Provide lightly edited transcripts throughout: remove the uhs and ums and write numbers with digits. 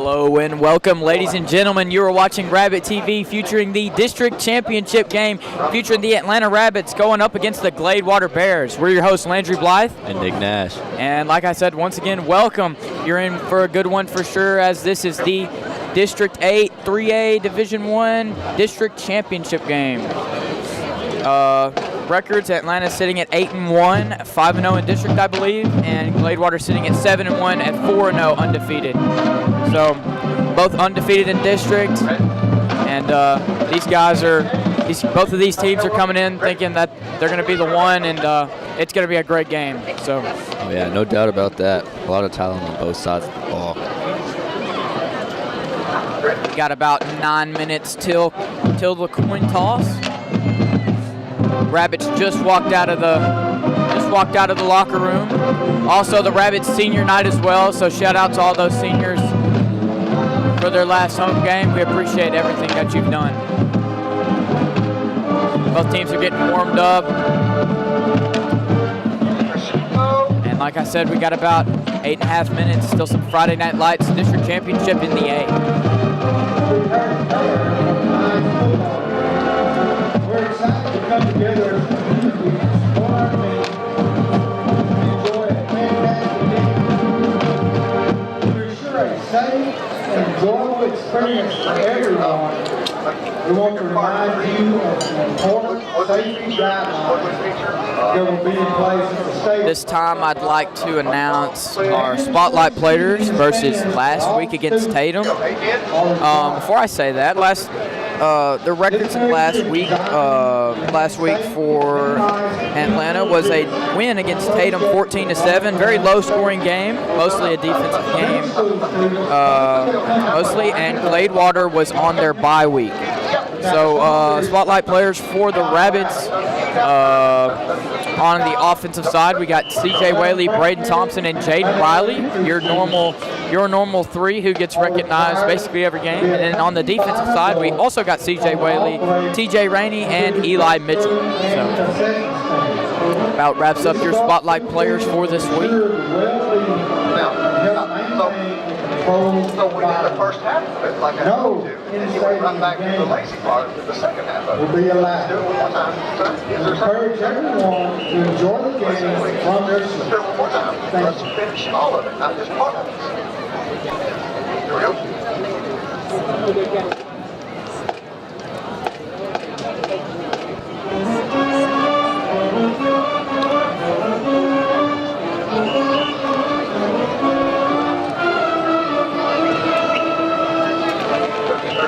Hello and welcome, ladies and gentlemen. You are watching RabbitTV, featuring the district championship game, featuring the Atlanta Rabbits going up against the Gladewater Bears. We're your hosts, Landry Blythe and Nick Nash. And like I said, once again, welcome. You're in for a good one for sure, as this is the District 8 3A Division I district championship game. Records: Atlanta sitting at 8-1, 5-0 in district, I believe, and Gladewater sitting at 7-1 and 4-0 undefeated. So both undefeated in district, and both of these teams are coming in thinking that they're going to be the one, and it's going to be a great game. So. Oh yeah, no doubt about that. A lot of talent on both sides of the ball. We got about 9 minutes till the coin toss. Rabbits just walked out of the locker room. Also, the Rabbits senior night as well, so shout out to all those seniors for their last home game. We appreciate everything that you've done. Both teams are getting warmed up. And like I said, we got about 8.5 minutes, still some Friday Night Lights district championship in the A. We're excited to come together as a community, support our team, enjoy a fantastic game. To ensure a safe and enjoyable experience for everyone, we want to remind you of the important safety guidelines that will be in place at the state. This time I'd like to announce our spotlight players versus last week against Tatum. Before I say that, the records last week for Atlanta was a win against Tatum, 14-7. Very low-scoring game, mostly a defensive game, and Gladewater was on their bye week. So spotlight players for the Rabbits. On the offensive side, we got C.J. Whaley, Braden Thompson, and Jaden Riley. Your normal three who gets recognized basically every game. And then on the defensive side, we also got C.J. Whaley, T.J. Rainey, and Eli Mitchell. So about wraps up your spotlight players for this week. So we did the first half of it like I told you, and then you would run back to the lazy part of the second half of it. Will be allowed. Do it one more time. Encourage everyone to enjoy the game from their seat. Do it one more time. Let's finish all of it, not just part of it. Here we go.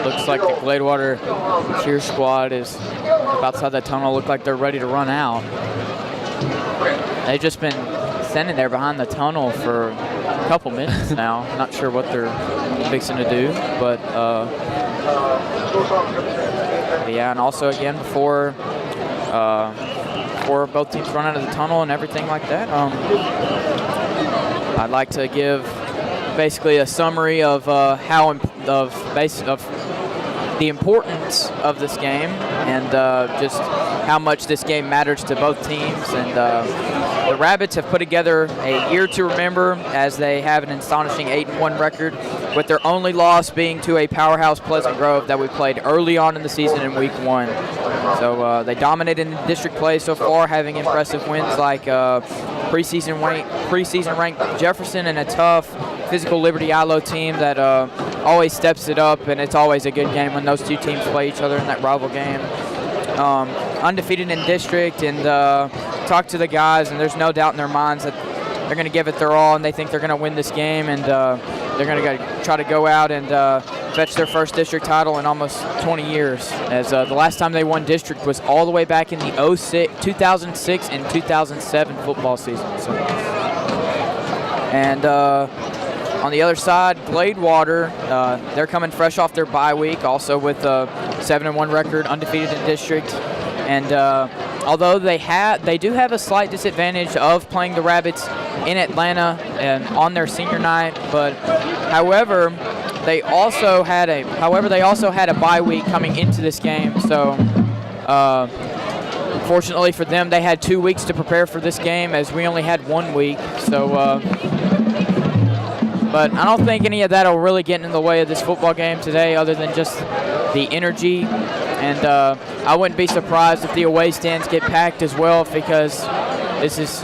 Looks like the Gladewater cheer squad is outside the tunnel. Look like they're ready to run out. They've just been standing there behind the tunnel for a couple minutes now. Not sure what they're fixing to do, but yeah. And also again before both teams run out of the tunnel and everything like that, I'd like to give basically a summary of the importance of this game and just how much this game matters to both teams. And the Rabbits have put together a year to remember, as they have an astonishing 8-1 record, with their only loss being to a powerhouse Pleasant Grove that we played early on in the season in week 1. So they dominated in district play so far, having impressive wins like preseason ranked Jefferson and a tough physical Liberty ILO team that always steps it up, and it's always a good game when those two teams play each other in that rival game. Undefeated in district, and talk to the guys, and there's no doubt in their minds that they're going to give it their all, and they think they're going to win this game, and they're going to try to go out and fetch their first district title in almost 20 years, as the last time they won district was all the way back in the 2006 and 2007 football season. So, and on the other side, Gladewater, they're coming fresh off their bye week, also with a 7-1 record, undefeated in district. And although they do have a slight disadvantage of playing the Rabbits in Atlanta and on their senior night, but however, they also had a bye week coming into this game. So fortunately for them, they had 2 weeks to prepare for this game, as we only had 1 week. So But I don't think any of that will really get in the way of this football game today, other than just the energy. And I wouldn't be surprised if the away stands get packed as well, because this is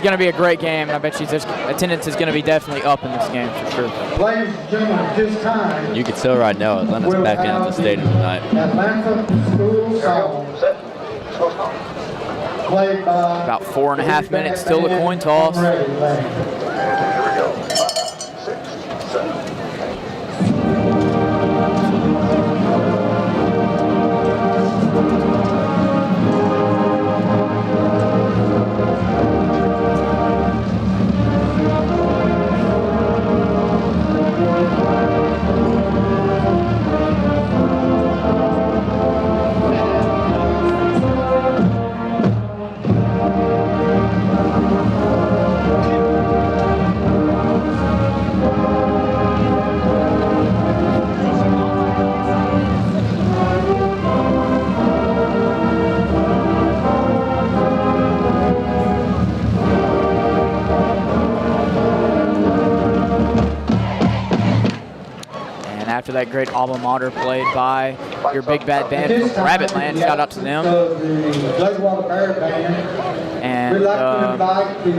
going to be a great game. I bet you attendance is going to be definitely up in this game for sure. Ladies and gentlemen, at this time, You can tell right now Atlanta's back in at the stadium tonight. Atlanta School Song, played by About 4.5 minutes till the coin toss. Ready, Lane. Here we go. 5, 6, 7. After that great alma mater played by your big bad band from Rabbitland, shout out to them. The Gladewater Bear Band. And We'd like to invite the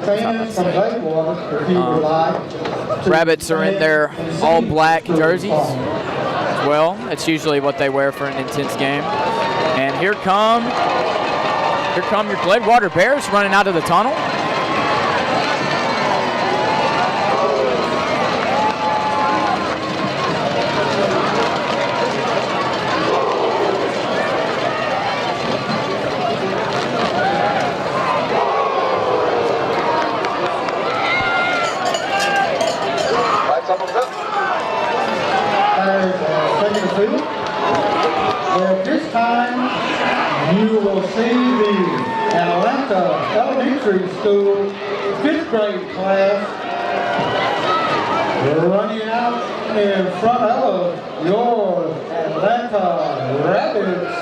fans from Gladewater, if you would like. Rabbits are in their all black jerseys as well. It's usually what they wear for an intense game. And here come your Gladewater Bears running out of the tunnel. Well, this time you will see the Atlanta Elementary School 5th grade class running out in front of your Atlanta Rabbits.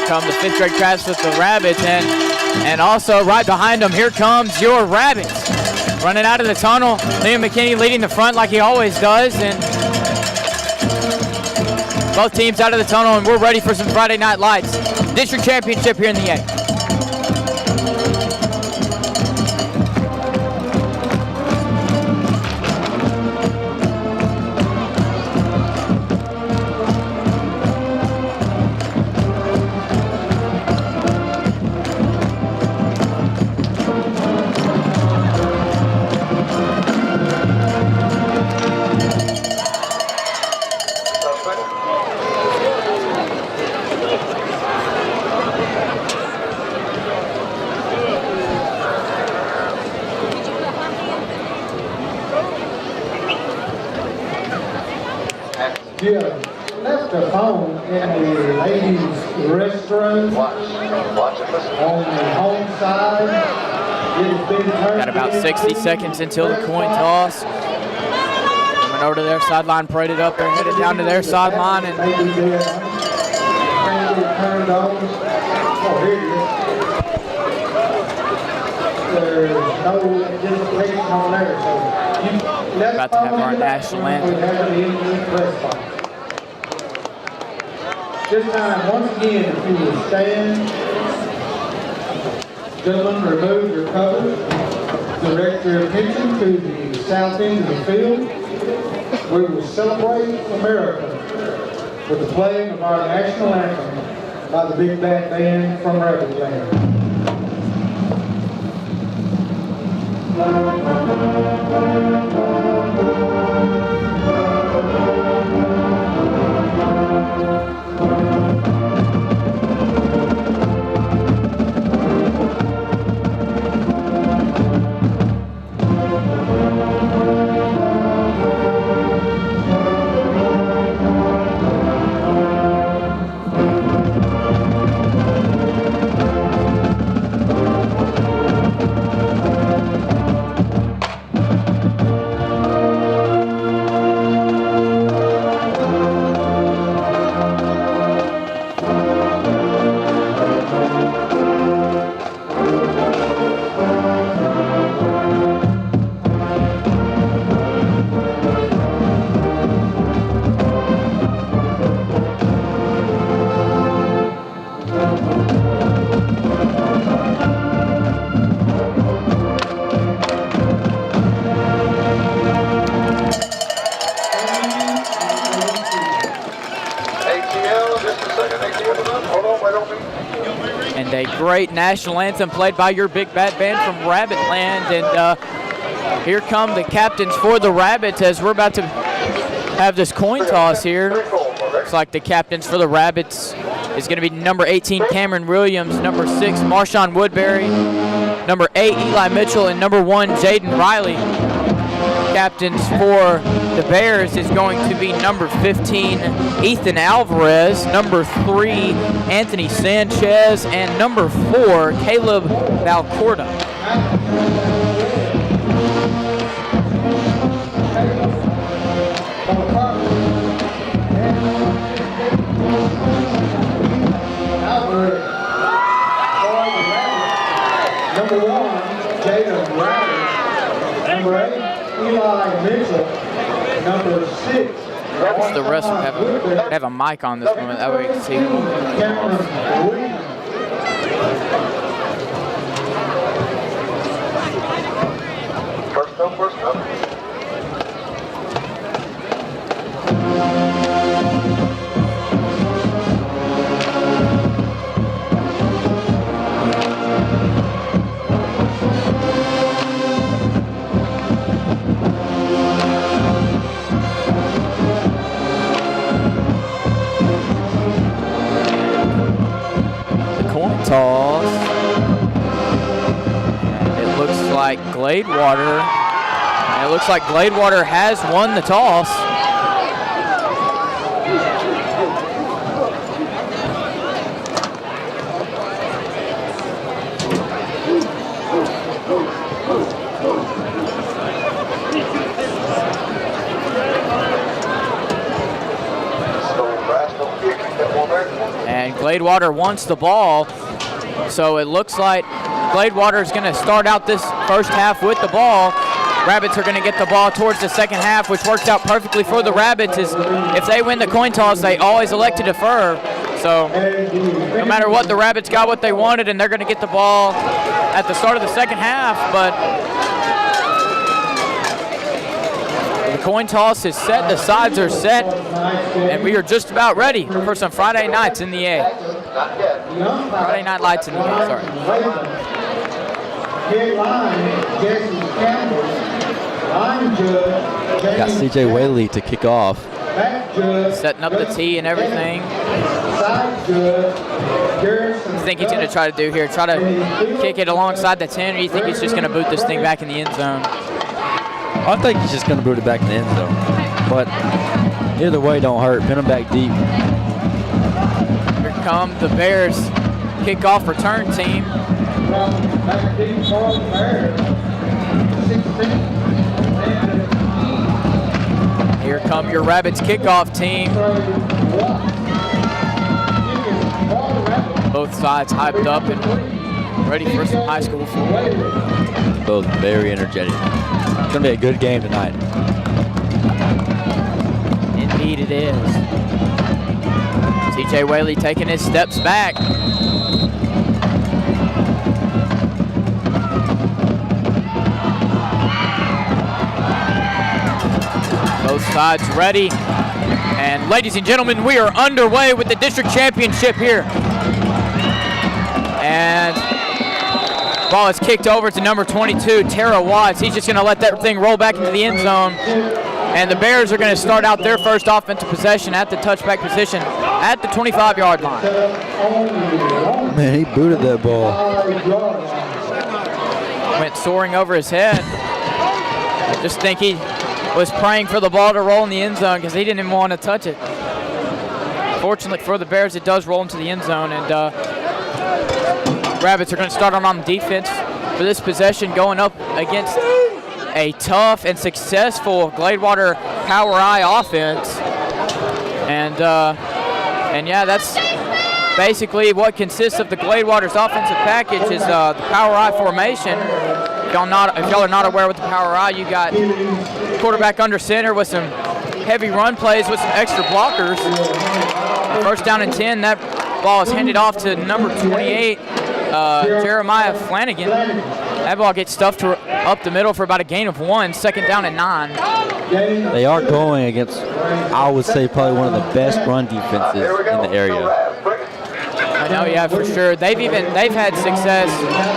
Come the 5th grade class with the Rabbits, and also right behind them, here comes your Rabbits running out of the tunnel. Liam McKinney leading the front like he always does, and both teams out of the tunnel, and we're ready for some Friday Night Lights. District championship here in the A. You left the phone in the ladies' restroom Watch it, listen. on the home side. It has been turned Got about 60 seconds until the coin toss. Coming over to their sideline, paraded up. They're headed down to their sideline, and maybe they're turned on. Oh, here it is. There's no identification on there, so you left About to have our national anthem. This time, once again, if you will stand, gentlemen, remove your covers, direct your attention to the south end of the field. We will celebrate America with the playing of our national anthem by the big band band from Rabbitland. And a great national anthem played by your big bad band from Rabbitland. And here come the captains for the Rabbits as we're about to have this coin toss here. Looks like the captains for the Rabbits is going to be number 18, Cameron Williams, number 6, Marshawn Woodbury, number 8, Eli Mitchell, and number 1, Jaden Riley. Captains for the Bears is going to be number 15, Ethan Alvarez, number 3, Anthony Sanchez, and number 4, Caleb Valcorda. Number 1, Jaden Riley. Number 8, Eli Mitchell. Number 6. The rest have a mic on this moment, that way you can see who. First up, first up. Toss. And it looks like Gladewater. And it looks like Gladewater has won the toss. And Gladewater wants the ball. So it looks like Gladewater is going to start out this first half with the ball. Rabbits are going to get the ball towards the second half, which works out perfectly for the Rabbits. If they win the coin toss, they always elect to defer. So no matter what, the Rabbits got what they wanted, and they're going to get the ball at the start of the second half. But the coin toss is set, the sides are set, and we are just about ready for some Friday nights in the A. Friday Night Lights in the A, sorry. Got CJ Whaley to kick off. Setting up the tee and everything. What do you think he's going to try to do here? Try to kick it alongside the 10, or do you think he's just going to boot this thing back in the end zone? I think he's just going to boot it back in the end zone. But either way, don't hurt. Pin him back deep. Here come the Bears kickoff return team. Here come your Rabbits kickoff team. Both sides hyped up and ready for some high school football. Both very energetic. It's going to be a good game tonight. Indeed it is. CJ Whaley taking his steps back. Both sides ready. And ladies and gentlemen, we are underway with the district championship here. And ball is kicked over to number 22, Tara Watts. He's just going to let that thing roll back into the end zone. And the Bears are going to start out their first offensive possession at the touchback position at the 25-yard line. Man, he booted that ball. Went soaring over his head. I just think he was praying for the ball to roll in the end zone because he didn't even want to touch it. Fortunately for the Bears, it does roll into the end zone, and Rabbits are going to start on defense for this possession, going up against a tough and successful Gladewater Power Eye offense. And yeah, that's basically what consists of the Gladewater's offensive package is the Power Eye formation. If y'all are not aware with the Power Eye, you got quarterback under center with some heavy run plays with some extra blockers. First down and 10, that ball is handed off to number 28, Jeremiah Flanagan. That ball gets stuffed up the middle for about a gain of 1, second down and 9. They are going against, I would say, probably one of the best run defenses in the area. That No, yeah, for sure. They've had success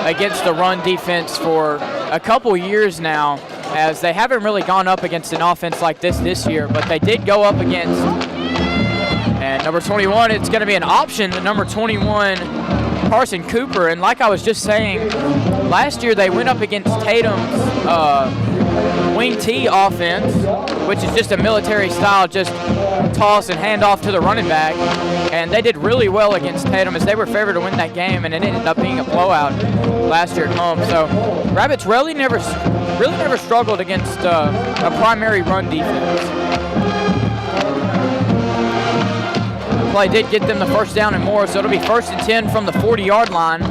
against the run defense for a couple years now, as they haven't really gone up against an offense like this year, but they did go up against, and number 21, it's going to be an option to number 21, Carson Cooper. And like I was just saying, last year they went up against Tatum's wing T offense, which is just a military style, just toss and hand off to the running back. And they did really well against Tatum, as they were favored to win that game, and it ended up being a blowout last year at home. So Rabbits really never struggled against a primary run defense. Play did get them the first down and more, so it'll be 1st and 10 from the 40-yard line.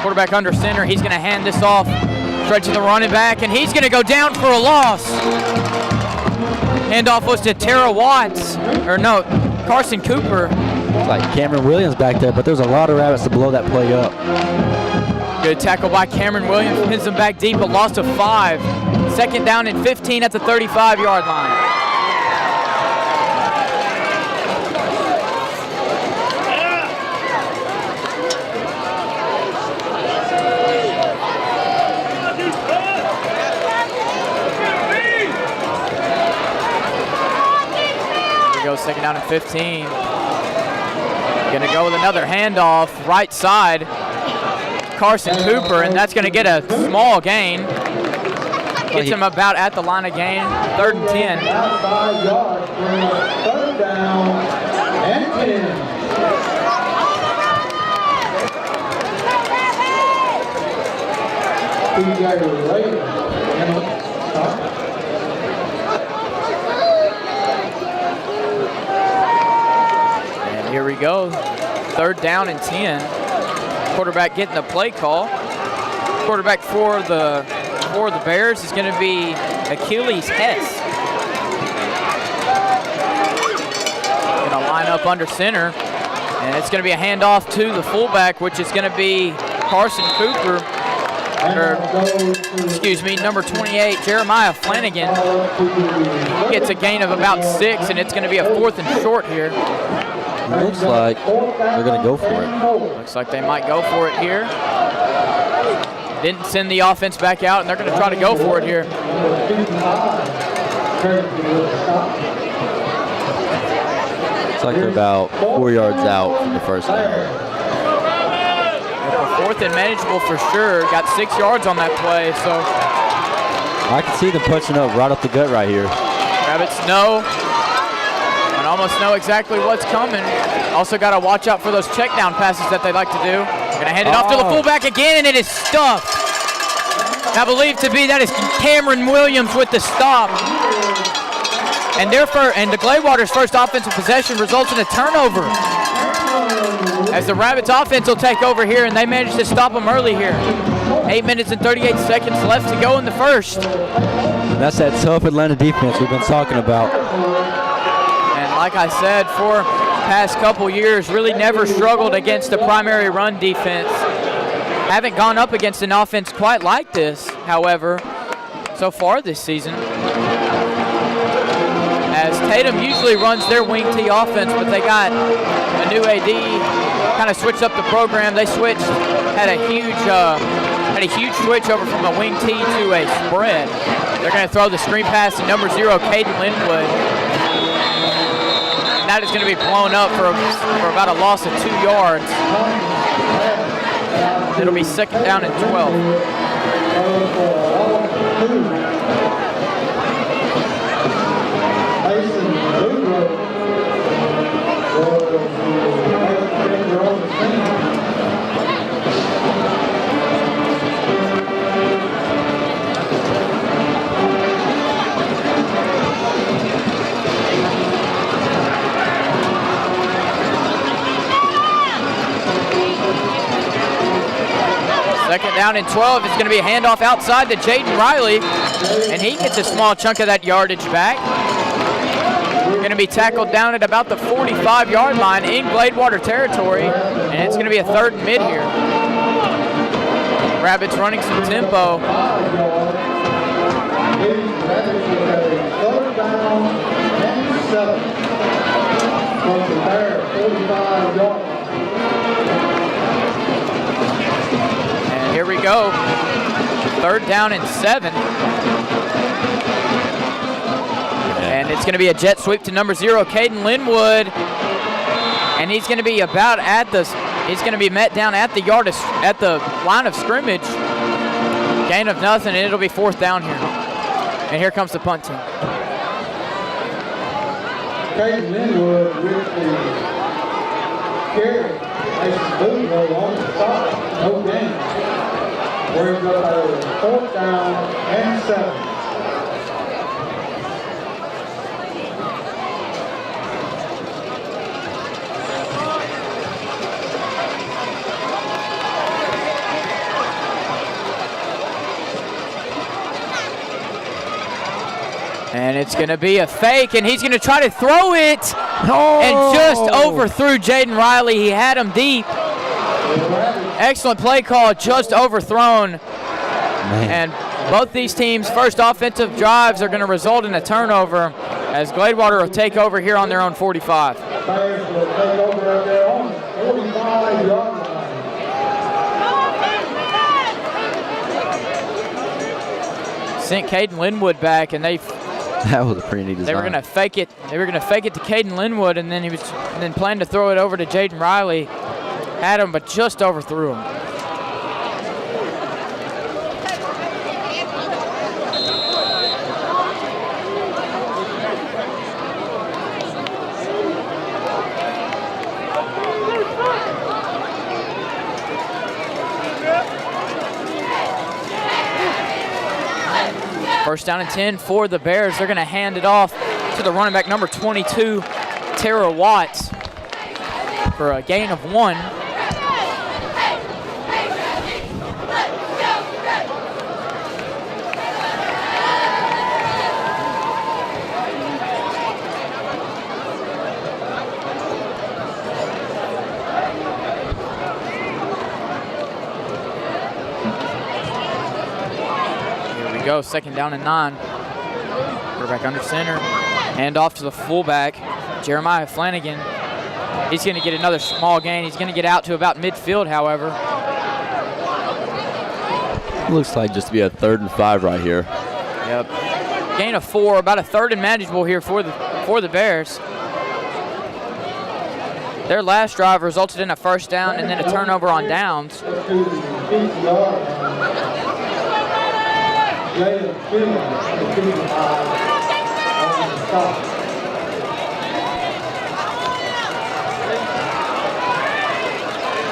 Quarterback under center. He's going to hand this off straight to the running back, and he's going to go down for a loss. Handoff was to Carson Cooper. It's like Cameron Williams back there, but there's a lot of Rabbits to blow that play up. Good tackle by Cameron Williams. Pins them back deep, a loss of 5. 2nd down and 15 at the 35-yard line. Here we go, 2nd down and 15. Going to go with another handoff, right side. Carson Cooper, and that's going to get a small gain. Gets him about at the line of gain, 3rd and 10. 3rd down and 10. And here we go, 3rd down and 10. Quarterback getting the play call. Quarterback for the Bears is going to be Achilles Hess. Going to line up under center, and it's going to be a handoff to the fullback, which is going to be Carson Cooper, number 28, Jeremiah Flanagan. He gets a gain of about 6, and it's going to be a 4th and short here. Looks like they're going to go for it. Looks like they might go for it here. Didn't send the offense back out, and they're going to try to go for it here. Looks like they're about 4 yards out from the first down. 4th and manageable for sure. Got 6 yards on that play, so. I can see them punching up right up the gut right here. Rabbits know and almost know exactly what's coming. Also got to watch out for those check down passes that they like to do. Going to hand it off to the fullback again, and it is stuffed. I believe that is Cameron Williams with the stop. And the Gladewater's first offensive possession results in a turnover, as the Rabbits offense will take over here, and they managed to stop them early here. 8 minutes and 38 seconds left to go in the first. That's that tough Atlanta defense we've been talking about. And like I said, for past couple years, really never struggled against the primary run defense. Haven't gone up against an offense quite like this, however, so far this season. As Tatum usually runs their wing T offense, but they got a new AD, kind of switched up the program. They had a huge switch over from a wing T to a spread. They're going to throw the screen pass to number 0, Caden Linwood. And that is going to be blown up for about a loss of 2 yards. It'll be 2nd down and 12. Second down and 12. It's going to be a handoff outside to Jaden Riley, and he gets a small chunk of that yardage back. Going to be tackled down at about the 45-yard line in Gladewater territory, and it's going to be a 3rd and mid here. Rabbits running some tempo. 3rd down and 7 from the Bear 45-yard line. go. 3rd down and 7. And it's going to be a jet sweep to number 0, Caden Linwood. And he's going to be he's going to be met down at the line of scrimmage. Gain of nothing, and it'll be 4th down here. And here comes the punt team. Caden Linwood with the carry. Mason Boudreaux on the spot. No gain. Brings up a 4th down and 7. And it's going to be a fake, and he's going to try to throw it. And just overthrew Jaden Riley. He had him deep. Excellent play call, just overthrown. And both these teams' first offensive drives are going to result in a turnover as Gladewater will take over here on their own 45. Bears will take over at their own 45-yard line. Sent Caden Linwood back, and that was a pretty neat design. They were going to fake it. They were going to fake it to Caden Linwood, and then planned to throw it over to Jaden Riley. Had him, but just overthrew him. First down and 10 for the Bears. They're going to hand it off to the running back, number 22, Tara Watts, for a gain of 1. Go, 2nd down and 9. Quarterback under center. Hand off to the fullback, Jeremiah Flanagan. He's going to get another small gain. He's going to get out to about midfield, however. Looks like just to be a 3rd and 5 right here. Yep. Gain of 4, about a 3rd and manageable here for the Bears. Their last drive resulted in a 1st down and then a turnover on downs.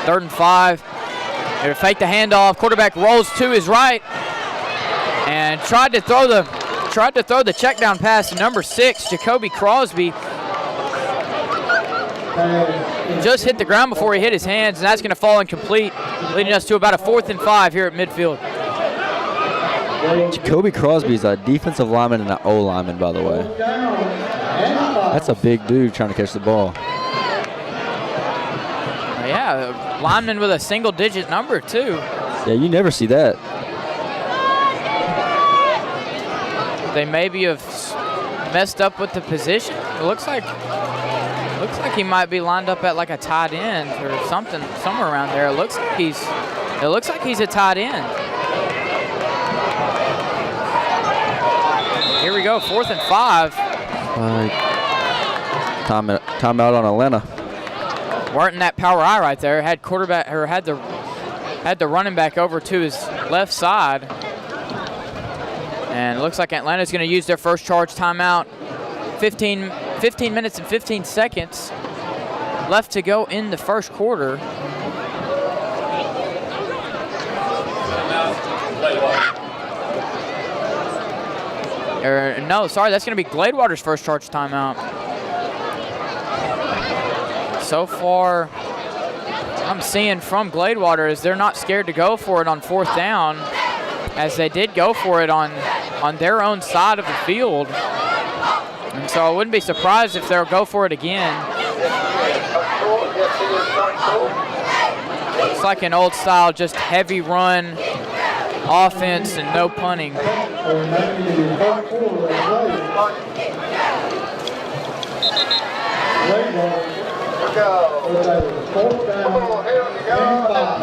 Third and 5. They fake the handoff. Quarterback rolls to his right and tried to throw the check down pass to number 6, Jacoby Crosby. Just hit the ground before he hit his hands, and that's going to fall incomplete, leading us to about a 4th and 5 here at midfield. Jacoby Crosby is a defensive lineman and an O lineman, by the way. That's a big dude trying to catch the ball. Yeah, lineman with a single-digit number, too. Yeah, you never see that. They maybe have messed up with the position. It looks like he might be lined up at like a tight end or something, somewhere around there. It looks like he's a tight end. Here we go, 4th and 5. Timeout on Atlanta. Weren't in that power eye right there. Had the running back over to his left side. And it looks like Atlanta's going to use their first charge timeout. 15 minutes and 15 seconds left to go in the first quarter. No, sorry, that's going to be Gladewater's first charge timeout. So far, I'm seeing from Gladewater is they're not scared to go for it on 4th down, as they did go for it on their own side of the field. And so I wouldn't be surprised if they'll go for it again. It's like an old style, just heavy run offense and no punting.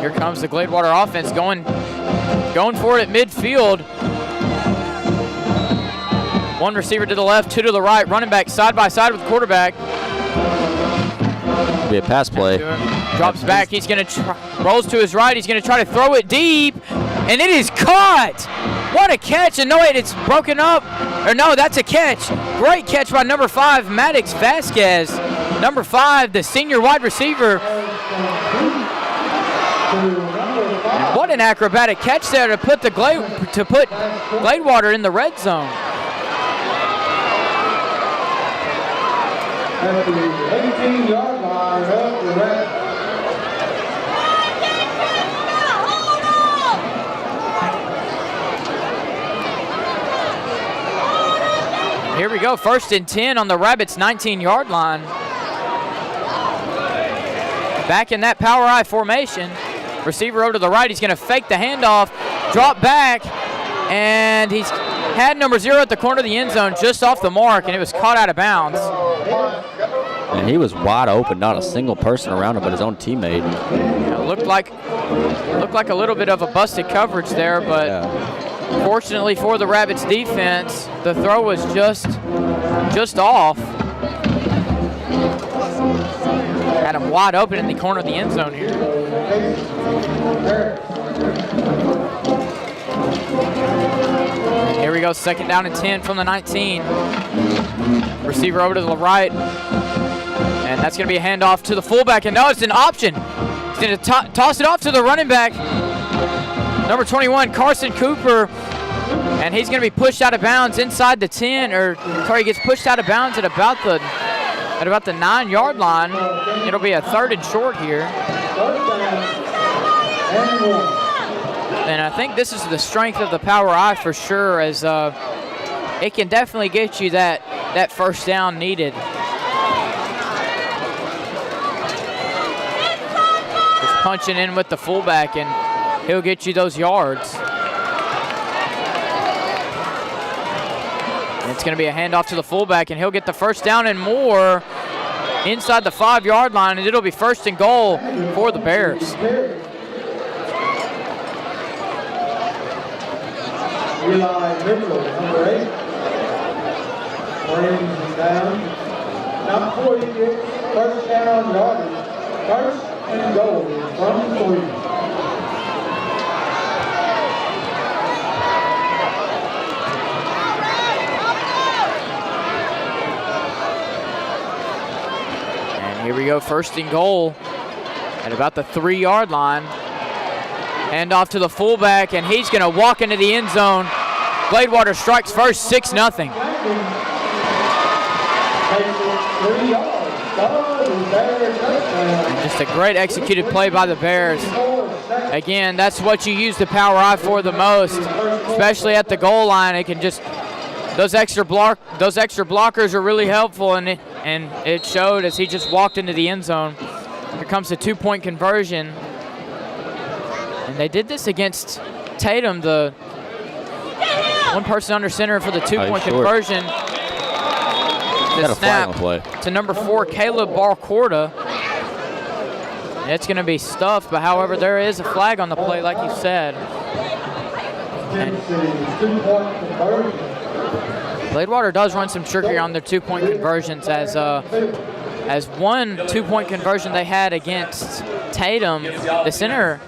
Here comes the Gladewater offense going for it at midfield. One receiver to the left, two to the right, running back side by side with the quarterback. Be a pass play. Drops back. He's going to rolls to his right. He's going to try to throw it deep, and it is caught. What a catch! And no, wait, it's broken up. Or no, that's a catch. Great catch by number 5, Maddox Vasquez. Number 5, the senior wide receiver. And what an acrobatic catch there to put Gladewater in the red zone. At the 18-yard line of the Rabbits. Here we go, 1st and 10 on the Rabbits' 19-yard line. Back in that power I formation. Receiver over to the right, he's going to fake the handoff, drop back, and he's had number 0 at the corner of the end zone just off the mark, and it was caught out of bounds. And he was wide open, not a single person around him but his own teammate. Yeah, looked like a little bit of a busted coverage there, but fortunately for the Rabbits defense, the throw was just off. Had him wide open in the corner of the end zone here. Here we go, 2nd down and 10 from the 19. Receiver over to the right. And that's going to be a handoff to the fullback. And no, it's an option. He's going to toss it off to the running back. Number 21, Carson Cooper. And he's going to be pushed out of bounds inside the 10. He gets pushed out of bounds at about the 9-yard line. It'll be a 3rd and short here. And I think this is the strength of the power I for sure, as it can definitely get you that 1st down needed. Just punching in with the fullback, and he'll get you those yards. And it's going to be a handoff to the fullback, and he'll get the 1st down and more inside the 5-yard line, and it'll be 1st and goal for the Bears. Eli Mitchell, number 8. Brings down. Number 46, 1st down yardage. 1st and goal from 3. Here we go, 1st and goal at about the 3-yard line. Hand off to the fullback, and he's going to walk into the end zone. Gladewater strikes first, 6-0. And just a great executed play by the Bears. Again, that's what you use the power I for the most, especially at the goal line. It can just those extra blockers are really helpful, and it showed as he just walked into the end zone. Here comes the 2-point conversion. And they did this against Tatum, the one person under center for the 2-point conversion. The snap to number 4, Caleb Barcorda. And it's going to be stuffed, but however, there is a flag on the play, like you said. And Gladewater does run some trickery on their 2-point conversions, as one 2-point conversion they had against Tatum, the center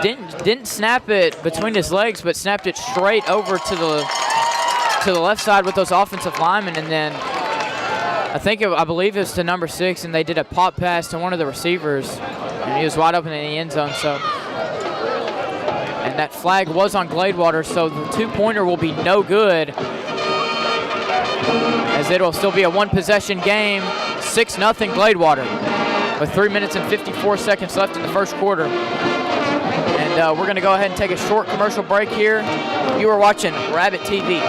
didn't snap it between his legs, but snapped it straight over to the left side with those offensive linemen, and then I believe it was to number 6, and they did a pop pass to one of the receivers, and he was wide open in the end zone. So, and that flag was on Gladewater, so the 2-pointer will be no good, as it will still be a 1-possession game, 6-0 Gladewater, with 3 minutes and 54 seconds left in the 1st quarter. And we're going to go ahead and take a short commercial break here. You are watching RabbitTV.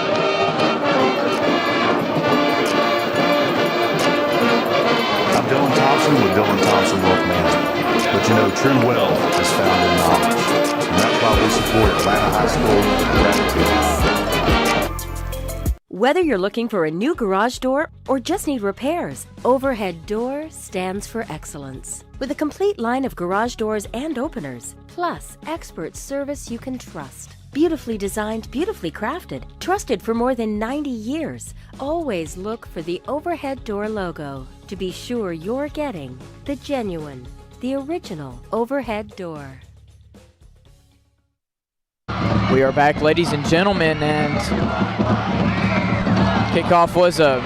I'm Dylan Thompson with Dylan Thompson Wealth Management. But you know, true wealth is found in knowledge. And that's why we support Atlanta High School and RabbitTV. Whether you're looking for a new garage door or just need repairs, Overhead Door stands for excellence. With a complete line of garage doors and openers, plus expert service you can trust. Beautifully designed, beautifully crafted, trusted for more than 90 years. Always look for the Overhead Door logo to be sure you're getting the genuine, the original Overhead Door. We are back, ladies and gentlemen, and kickoff was a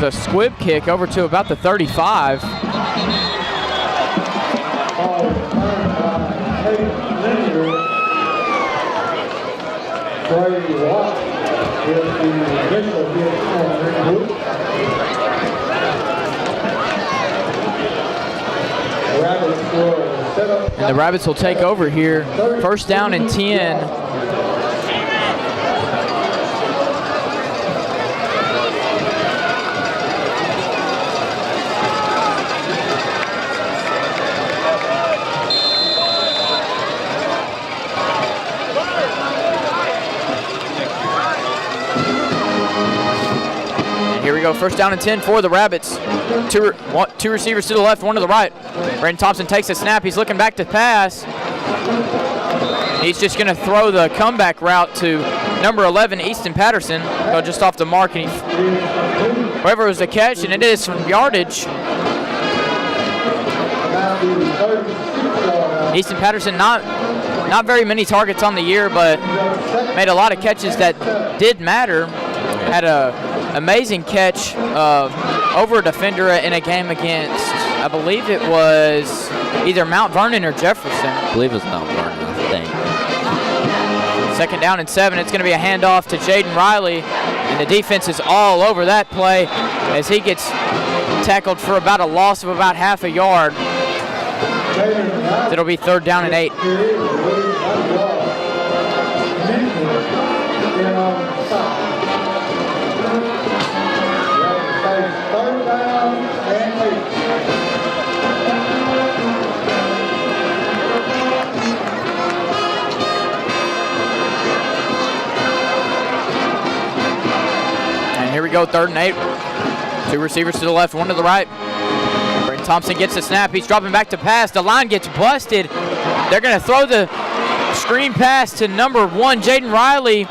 squib kick over to about the 35. And the Rabbits will take over here. First down and 10. Here we go, first down and 10 for the Rabbits. Two receivers to the left, one to the right. Braden Thompson takes a snap, he's looking back to pass. He's just gonna throw the comeback route to number 11, Easton Patterson. Go just off the mark, and whoever was the catch, and it is from yardage. Easton Patterson, not very many targets on the year, but made a lot of catches that did matter. Had a amazing catch over a defender in a game against, I believe it was either Mount Vernon or Jefferson. I believe it was Mount Vernon, I think. Second down and 7. It's going to be a handoff to Jaden Riley, and the defense is all over that play as he gets tackled for about a loss of about half a yard. It'll be third down and 8. Here we go, third and 8. Two receivers to the left, one to the right. Braden Thompson gets the snap. He's dropping back to pass. The line gets busted. They're going to throw the screen pass to number 1, Jaden Riley.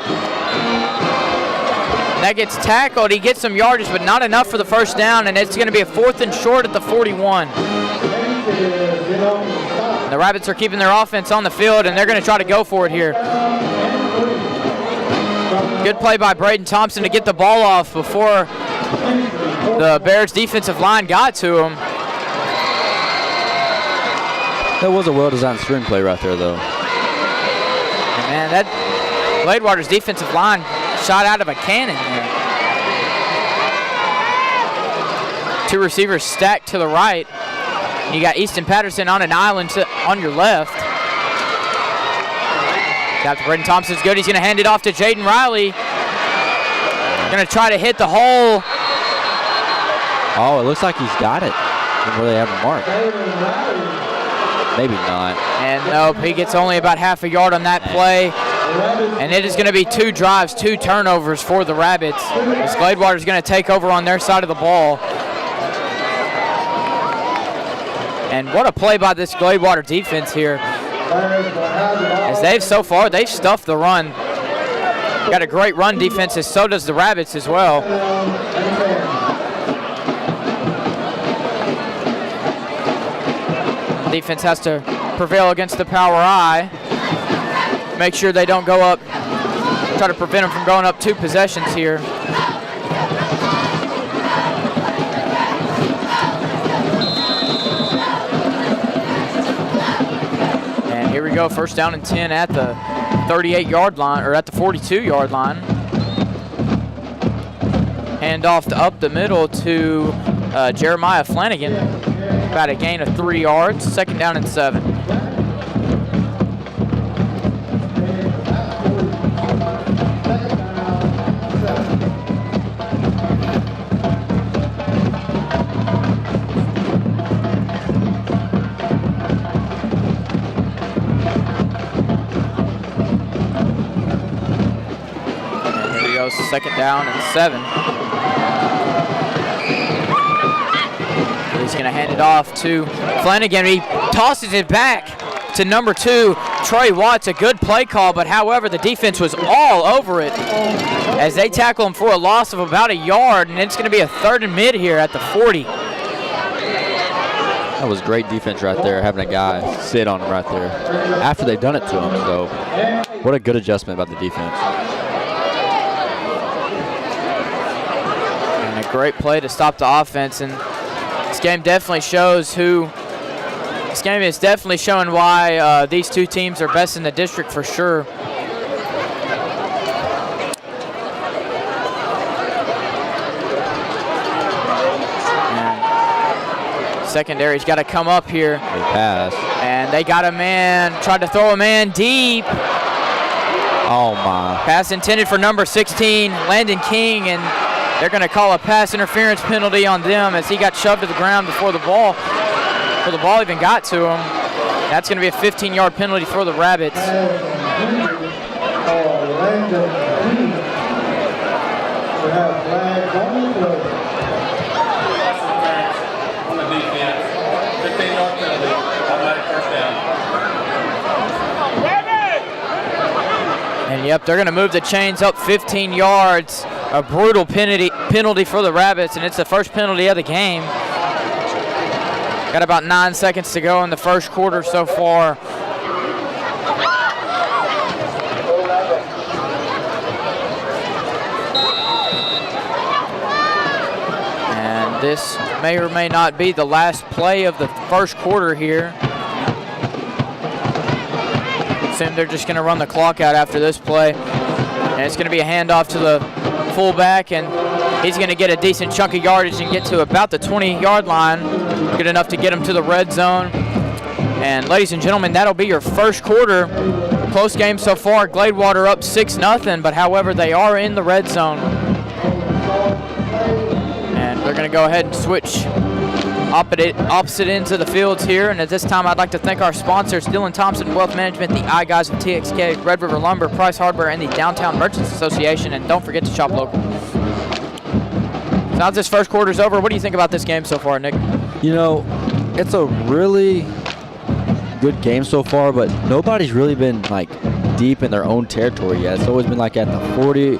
That gets tackled. He gets some yardage, but not enough for the first down, and it's going to be a 4th and short at the 41. The Rabbits are keeping their offense on the field, and they're going to try to go for it here. Good play by Braden Thompson to get the ball off before the Bears defensive line got to him. That was a well-designed screenplay right there, though. And man, that Gladewater's defensive line shot out of a cannon there. Two receivers stacked to the right. You got Easton Patterson on an island on your left. Captain Braden Thompson's good. He's going to hand it off to Jaden Riley. Going to try to hit the hole. Oh, it looks like he's got it. Where they have a mark. Maybe not. And nope, he gets only about half a yard on that play. And it is going to be 2 drives, 2 turnovers for the Rabbits. This Gladewater is going to take over on their side of the ball. And what a play by this Gladewater defense here. As they've stuffed the run. Got a great run defense, and so does the Rabbits as well. Defense has to prevail against the power I. Make sure they don't go up. Try to prevent them from going up 2 possessions here. Here we go, first down and 10 at the 38-yard line, or at the 42-yard line. Handoff up the middle to Jeremiah Flanagan. About a gain of 3 yards, second down and 7. second down and 7. He's going to hand it off to Flanagan. He tosses it back to number 2, Trey Watts. A good play call, but however, the defense was all over it as they tackle him for a loss of about a yard, and it's going to be a 3rd and mid here at the 40. That was great defense right there, having a guy sit on him right there after they've done it to him. So what a good adjustment about the defense. And a great play to stop the offense. And this game definitely shows who. This game is definitely showing why these two teams are best in the district for sure. Secondary's got to come up here. They pass. And they got a man, tried to throw a man deep. Oh my. Pass intended for number 16, Landon King, and they're going to call a pass interference penalty on them as he got shoved to the ground before the ball even got to him. That's going to be a 15-yard penalty for the Rabbits. And yep, they're going to move the chains up 15 yards. A brutal penalty for the Rabbits, and it's the first penalty of the game. Got about 9 seconds to go in the first quarter so far. And this may or may not be the last play of the first quarter here. Assume they're just going to run the clock out after this play. And it's going to be a handoff to the fullback, and he's going to get a decent chunk of yardage and get to about the 20-yard line. Good enough to get him to the red zone. And ladies and gentlemen, that'll be your first quarter. Close game so far. Gladewater up 6-0, but however, they are in the red zone. And they're going to go ahead and switch opposite ends of the fields here. And at this time, I'd like to thank our sponsors, Dylan Thompson Wealth Management, the iGuys of TXK, Red River Lumber, Price Hardware, and the Downtown Merchants Association. And don't forget to shop local. Now this first quarter's over, what do you think about this game so far, Nick? You know, it's a really good game so far, but nobody's really been like deep in their own territory yet. It's always been like at the 40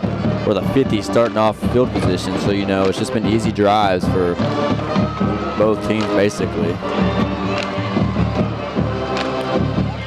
or the 50 starting off field position. So, you know, it's just been easy drives for both teams basically.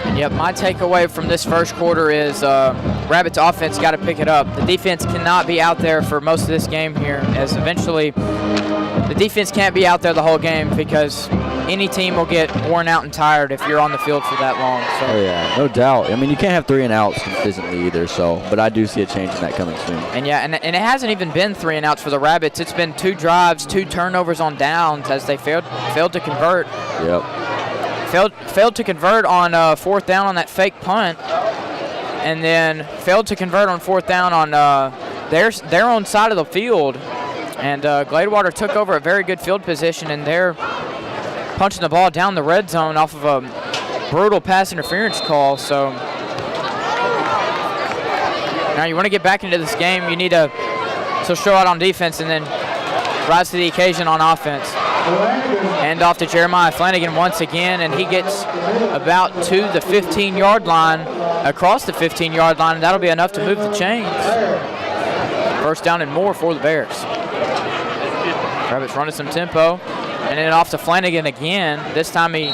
And yep, my takeaway from this first quarter is Rabbit's offense got to pick it up. The defense cannot be out there for most of this game here, as eventually the defense can't be out there the whole game because any team will get worn out and tired if you're on the field for that long. So. Oh yeah, no doubt. I mean, you can't have 3 and outs consistently either. So, but I do see a change in that coming soon. And yeah, and it hasn't even been 3 and outs for the Rabbits. It's been 2 drives, 2 turnovers on downs as they failed to convert. Yep. Failed to convert on 4th down on that fake punt, and then failed to convert on 4th down on their own side of the field. And Gladewater took over a very good field position, and they're punching the ball down the red zone off of a brutal pass interference call. So now you want to get back into this game, you need to show out on defense and then rise to the occasion on offense. Hand off to Jeremiah Flanagan once again, and he gets about to the 15-yard line, across the 15-yard line, and that'll be enough to move the chains. First down and more for the Bears. Rabbits running some tempo, and then off to Flanagan again. This time he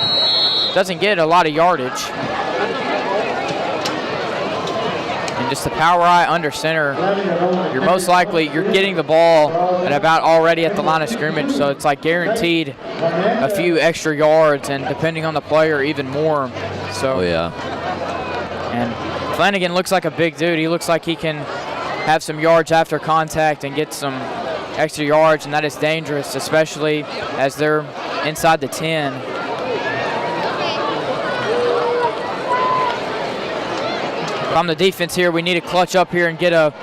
doesn't get a lot of yardage. And just the power eye under center, you're most likely getting the ball at about already at the line of scrimmage, so it's like guaranteed a few extra yards, and depending on the player, even more. So. Oh yeah. And Flanagan looks like a big dude. He looks like he can have some yards after contact and get some extra yards, and that is dangerous, especially as they're inside the 10. On the defense here, we need to clutch up here and get a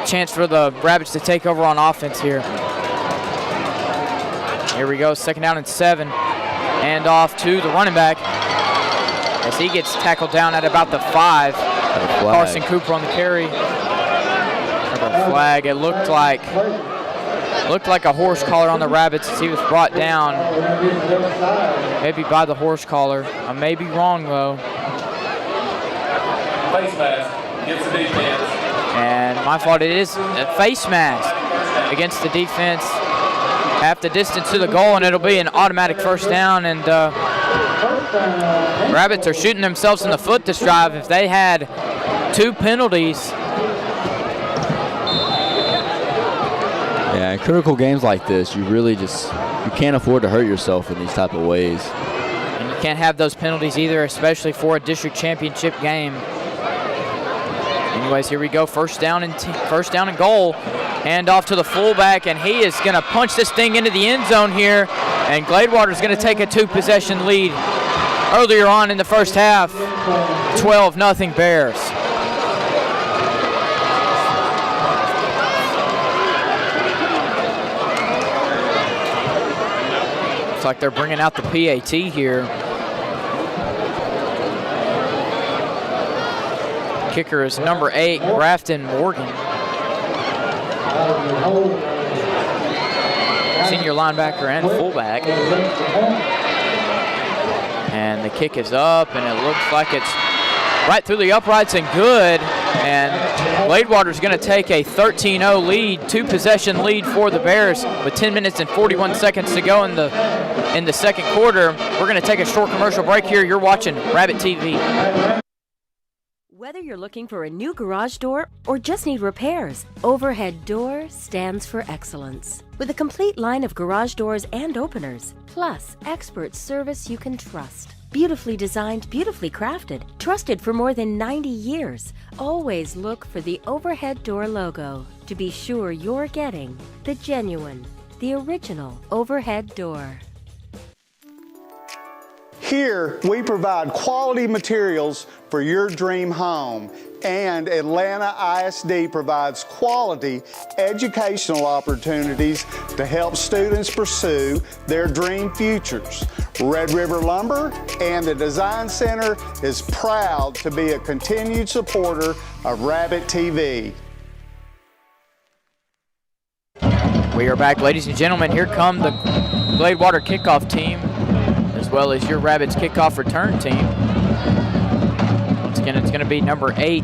chance for the Rabbits to take over on offense here. Here we go, 2nd down and 7. And off to the running back as he gets tackled down at about the 5. Carson Cooper on the carry. Another flag. It looked like a horse collar on the Rabbits as he was brought down, maybe by the horse collar. I may be wrong though. Face mask against the defense. And my fault, it is a face mask against the defense. Half the distance to the goal, and it'll be an automatic first down. And Rabbits are shooting themselves in the foot this drive. If they had 2 penalties. Yeah, in critical games like this, you really you can't afford to hurt yourself in these type of ways. And you can't have those penalties either, especially for a district championship game. Anyways, here we go. First down and goal. Hand off to the fullback, and he is going to punch this thing into the end zone here. And Gladewater is going to take a 2-possession lead earlier on in the first half. 12-0 Bears. Looks like they're bringing out the PAT here. Kicker is number 8, Grafton Morgan. Senior linebacker and fullback. And the kick is up, and it looks like it's right through the uprights and good. And Gladewater's going to take a 13-0 lead, 2-possession lead for the Bears with 10 minutes and 41 seconds to go in the second quarter. We're going to take a short commercial break here. You're watching RabbitTV. Whether you're looking for a new garage door or just need repairs, Overhead Door stands for excellence. With a complete line of garage doors and openers, plus expert service you can trust. Beautifully designed, beautifully crafted, trusted for more than 90 years. Always look for the Overhead Door logo to be sure you're getting the genuine, the original Overhead Door. Here, we provide quality materials for your dream home, and Atlanta ISD provides quality educational opportunities to help students pursue their dream futures. Red River Lumber and the Design Center is proud to be a continued supporter of RabbitTV. We are back, ladies and gentlemen. Here come the Gladewater kickoff team, as well as your Rabbits kickoff return team. Once again, it's going to be number 8,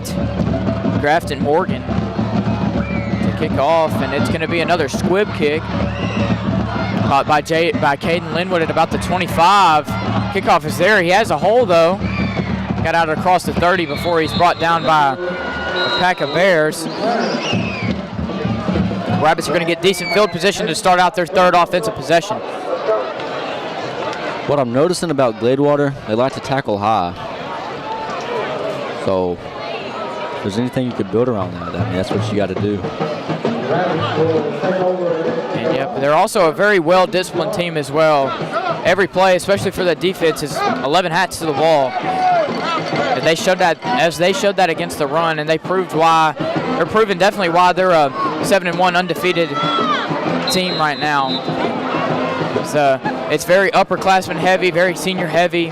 Grafton Morgan, to kick off, and it's going to be another squib kick caught by Caden Linwood at about the 25. Kickoff is there. He has a hole, though. Got out across the 30 before he's brought down by a pack of Bears. The Rabbits are going to get decent field position to start out their third offensive possession. What I'm noticing about Gladewater, they like to tackle high. So if there's anything you could build around that, I mean, that's what you got to do. And yeah, they're also a very well-disciplined team as well. Every play, especially for the defense, is 11 hats to the wall. And they showed that against the run, and they're proving definitely why they're a 7-1 undefeated team right now. It's very upperclassman heavy, very senior heavy.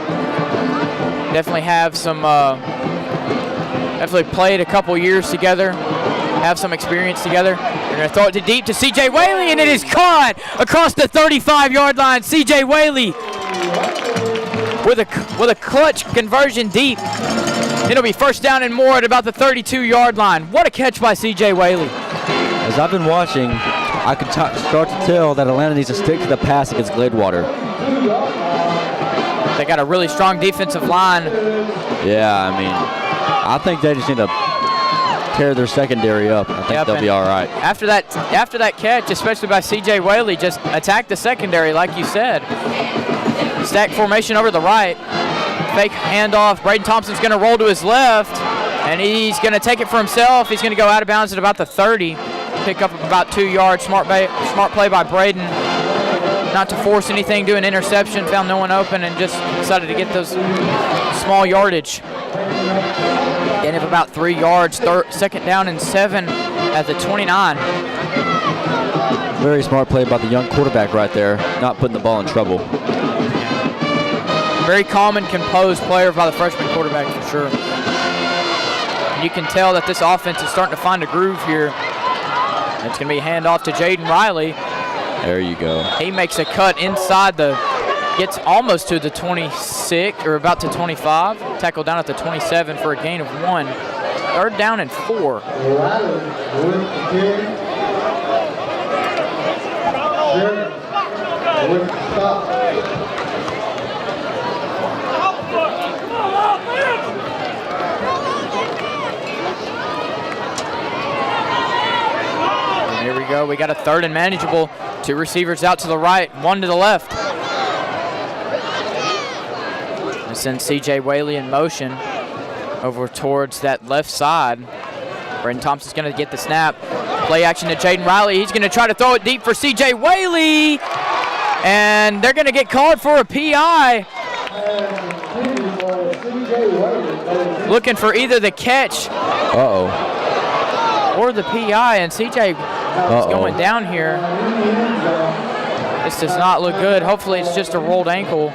Definitely have some, definitely played a couple years together, have some experience together. They're going to throw it deep to C.J. Whaley, and it is caught across the 35-yard line. C.J. Whaley with a clutch conversion deep. It'll be first down and more at about the 32-yard line. What a catch by C.J. Whaley. As I've been watching, I can start to tell that Atlanta needs to stick to the pass against Gladewater. They got a really strong defensive line. Yeah, I mean, I think they just need to tear their secondary up. I think they'll be all right. After that catch, especially by C.J. Whaley, just attack the secondary like you said. Stack formation over the right. Fake handoff. Braden Thompson's going to roll to his left, and he's going to take it for himself. He's going to go out of bounds at about the 30. Pick up about 2 yards. Smart play by Braden. Not to force anything, do an interception, found no one open, and just decided to get those small yardage. Gain of about 3 yards, second down and 7 at the 29. Very smart play by the young quarterback right there, not putting the ball in trouble. Very calm and composed player by the freshman quarterback for sure. And you can tell that this offense is starting to find a groove here. It's going to be a handoff to Jaden Riley. There you go. He makes a cut inside gets almost to the 26, or about to 25. Tackle down at the 27 for a gain of 1. 3rd down and 4. Riley with the carry. Sheridan with the stop. And here we go. We got a 3rd and manageable. 2 receivers out to the right, 1 to the left. And send C.J. Whaley in motion over towards that left side. Braden Thompson's going to get the snap. Play action to Jaden Riley. He's going to try to throw it deep for C.J. Whaley. And they're going to get called for a PI. Looking for either the catch or the PI. And C.J. is going down here. This does not look good. Hopefully it's just a rolled ankle.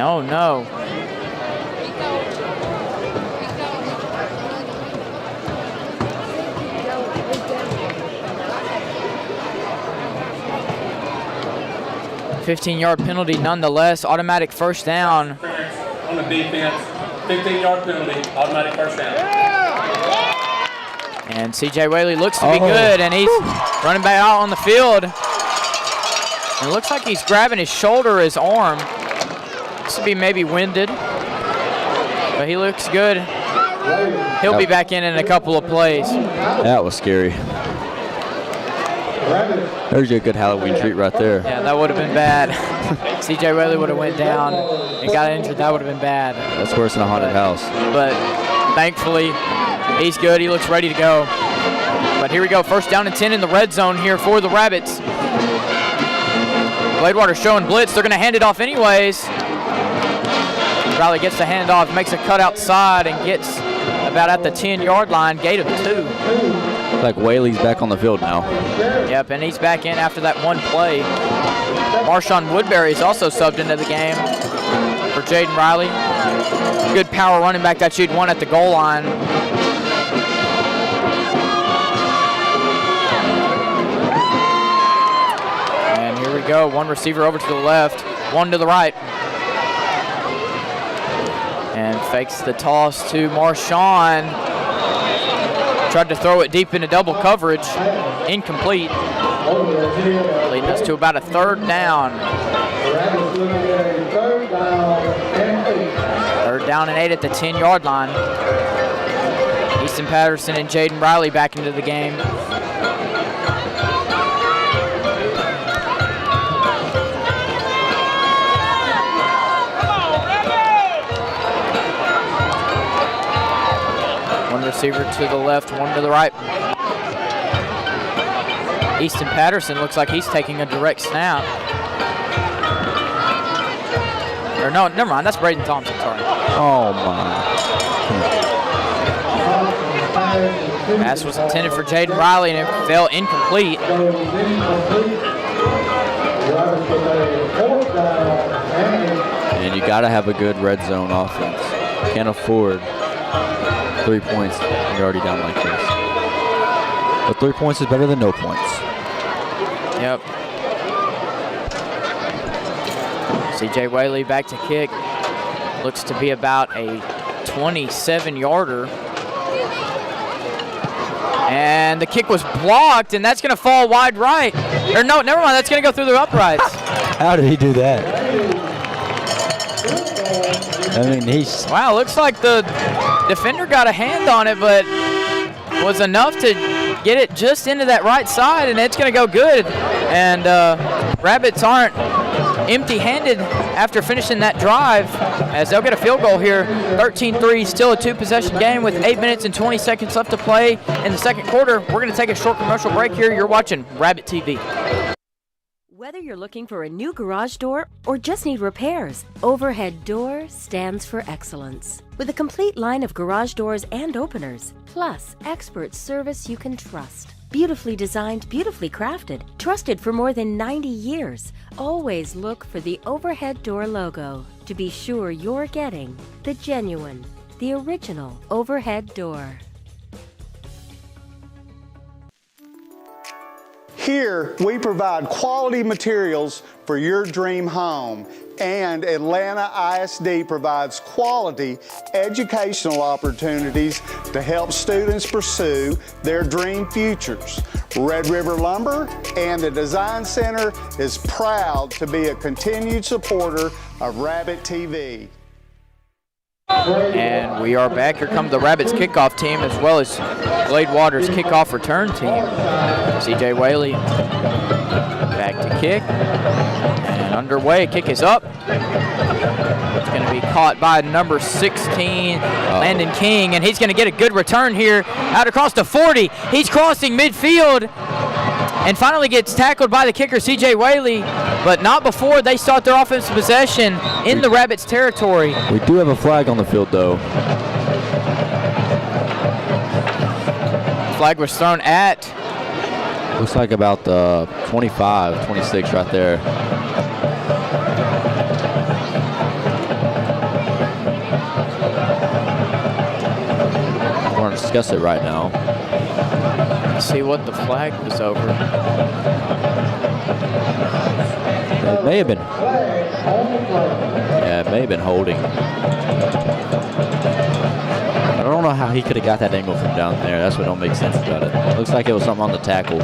No. 15-yard penalty nonetheless. Automatic 1st down. On the defense, 15-yard penalty, automatic 1st down. And C.J. Whaley looks to be good, and he's running back out on the field. And it looks like he's grabbing his shoulder, his arm. Looks to be maybe winded, but he looks good. He'll be back in a couple of plays. That was scary. There's your good Halloween treat right there. Yeah, that would have been bad. C.J. Whaley would have went down and got injured. That would have been bad. That's worse than a haunted house. But thankfully, he's good. He looks ready to go. But here we go. 1st down and 10 in the red zone here for the Rabbits. Gladewater showing blitz. They're going to hand it off anyways. Riley gets the handoff, makes a cut outside, and gets about at the 10-yard line, gain of 2. Like Whaley's back on the field now. Yep, and he's back in after that 1 play. Marshawn Woodbury is also subbed into the game for Jaden Riley. Good power running back that you'd want at the goal line. And here we go. 1 receiver over to the left, 1 to the right. And fakes the toss to Marshawn. Tried to throw it deep into double coverage. Incomplete. Leading us to about a 3rd down. 3rd down and 8 at the 10-yard line. Easton Patterson and Jaden Riley back into the game. Receiver to the left, 1 to the right. Easton Patterson looks like he's taking a direct snap. Or no, never mind, that's Braden Thompson, sorry. Oh my. Pass was intended for Jaden Riley and it fell incomplete. And you got to have a good red zone offense. Can't afford 3 points when you're already down like this. But 3 points is better than no points. Yep. C.J. Whaley back to kick. Looks to be about a 27-yarder. And the kick was blocked, and that's going to fall wide right. Or no, never mind, that's going to go through the uprights. How did he do that? I mean, he's... Wow, looks like the defender got a hand on it, but was enough to get it just into that right side, and it's going to go good. And Rabbits aren't empty-handed after finishing that drive, as they'll get a field goal here. 13-3, still a 2-possession game with 8 minutes and 20 seconds left to play in the 2nd quarter. We're going to take a short commercial break here. You're watching RabbitTV. Whether you're looking for a new garage door or just need repairs, Overhead Door stands for excellence. With a complete line of garage doors and openers, plus expert service you can trust. Beautifully designed, beautifully crafted, trusted for more than 90 years. Always look for the Overhead Door logo to be sure you're getting the genuine the original overhead door. Here, we provide quality materials for your dream home, and Atlanta ISD provides quality educational opportunities to help students pursue their dream futures. Red River Lumber and the Design Center is proud to be a continued supporter of RabbitTV. And we are back. Here comes the Rabbits kickoff team as well as Gladewater's kickoff return team. CJ Whaley back to kick. And underway, kick is up. It's going to be caught by number 16, Landon King, and he's going to get a good return here out across the 40. He's crossing midfield and finally gets tackled by the kicker, CJ Whaley, but not before they start their offensive possession in the Rabbits territory. We do have a flag on the field, though. Flag was thrown at, Looks like about the 25, 26 right there. We're going to discuss it right now. let's see what the flag was over. It may have been. Yeah, it may have been holding. I don't know how he could have got that angle from down there. That's what don't make sense about it. Looks like it was something on the tackle.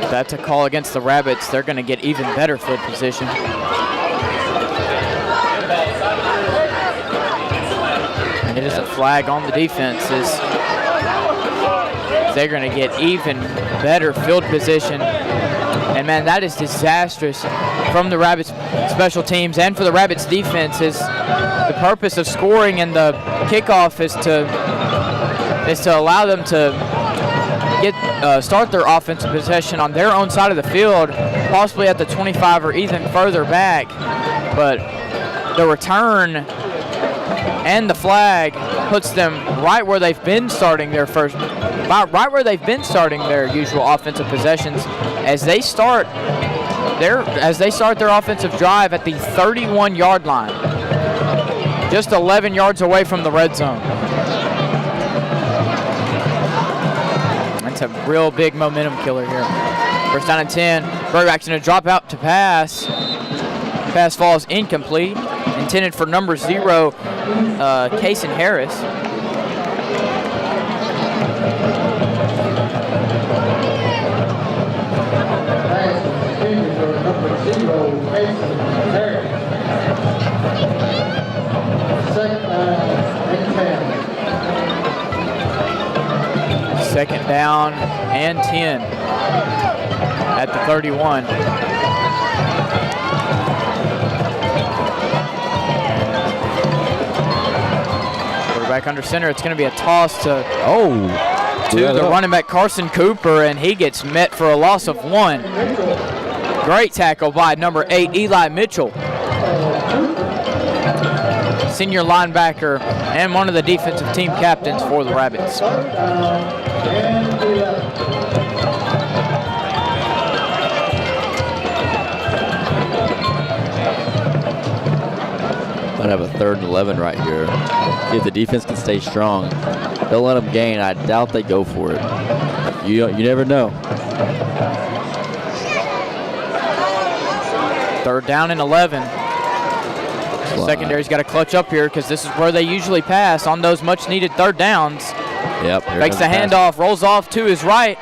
If that's a call against the Rabbits, they're going to get even better field position. And it is a flag on the defenses. They're going to get even better field position. And man, that is disastrous from the Rabbits special teams and for the Rabbits defenses. The purpose of scoring in the kickoff is to allow them to start their offensive possession on their own side of the field, possibly at the 25 or even further back. But the return and the flag puts them right where they've been starting their usual offensive possessions as they start their offensive drive at the 31-yard line, just 11 yards away from the red zone. That's a real big momentum killer here. First down and 10. Quarterback's going to drop out to pass. Pass falls incomplete. Intended for number 0, Kason Harris. Second down and 10 at the 31. Quarterback under center. It's going to be a toss to the running back Carson Cooper, and he gets met for a loss of 1. Great tackle by number 8, Eli Mitchell, senior linebacker and one of the defensive team captains for the Rabbits. Might have a 3rd and 11 right here. See if the defense can stay strong. They'll let them gain. I doubt they go for it. You never know. 3rd down and 11. Secondary's got to clutch up here because this is where they usually pass on those much-needed 3rd downs. Yep. Makes the handoff, rolls off to his right.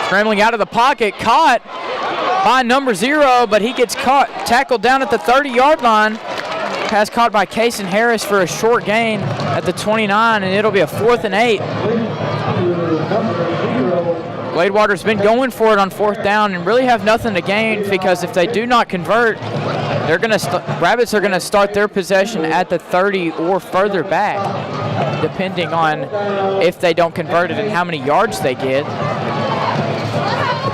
Scrambling out of the pocket, caught by number 0, but he gets tackled down at the 30-yard line. Pass caught by Kason Harris for a short gain at the 29, and it'll be a 4th and 8. Gladewater's been going for it on 4th down and really have nothing to gain because if they do not convert, Rabbits are going to start their possession at the 30 or further back, depending on if they don't convert it and how many yards they get.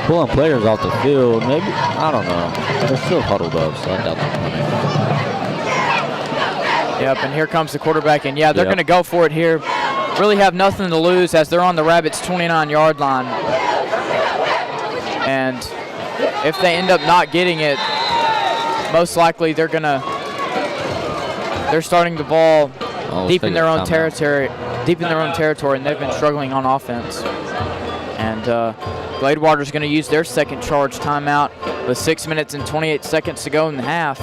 Pulling players off the field, maybe, I don't know. They're still huddled up, so I doubt they're coming. Yep, and here comes the quarterback, and yeah, they're going to go for it here. Really have nothing to lose as they're on the Rabbits' 29-yard line. And if they end up not getting it, most likely they're gonna they're starting the ball deep in their own timeout. territory, and they've been struggling on offense. And Gladewater's going to use their second charge timeout with 6 minutes and 28 seconds to go in the half.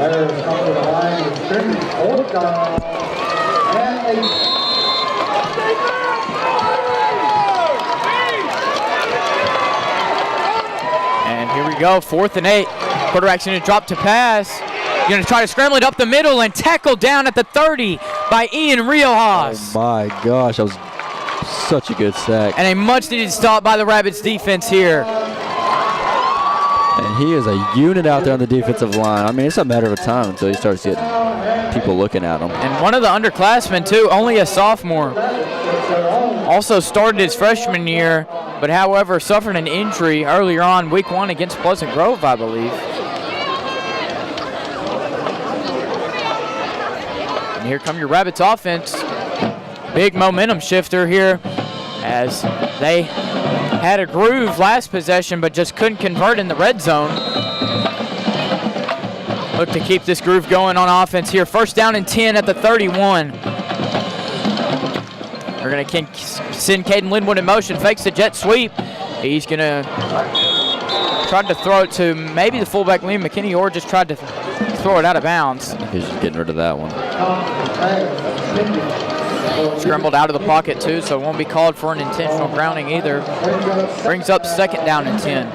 There's come to the line with scrimmage, fourth down, and 8. And here we go, 4th and 8. Quarterback's going to drop to pass. Going to try to scramble it up the middle and tackle down at the 30 by Ian Riojas. Oh my gosh, that was such a good sack. And a much-needed stop by the Rabbits defense here. And he is a unit out there on the defensive line. I mean, it's a matter of time until he starts getting people looking at him. And one of the underclassmen, too, only a sophomore. Also started his freshman year, but however, suffered an injury earlier on week 1 against Pleasant Grove, I believe. And here come your Rabbits offense. Big momentum shifter here as they had a groove last possession, but just couldn't convert in the red zone. Look to keep this groove going on offense here. 1st down and 10 at the 31. We're going to send Caden Linwood in motion, fakes the jet sweep. He's going to try to throw it to maybe the fullback Liam McKinney, or just tried to throw it out of bounds. He's just getting rid of that one. Scrambled out of the pocket too, so it won't be called for an intentional grounding either. Brings up 2nd down and 10.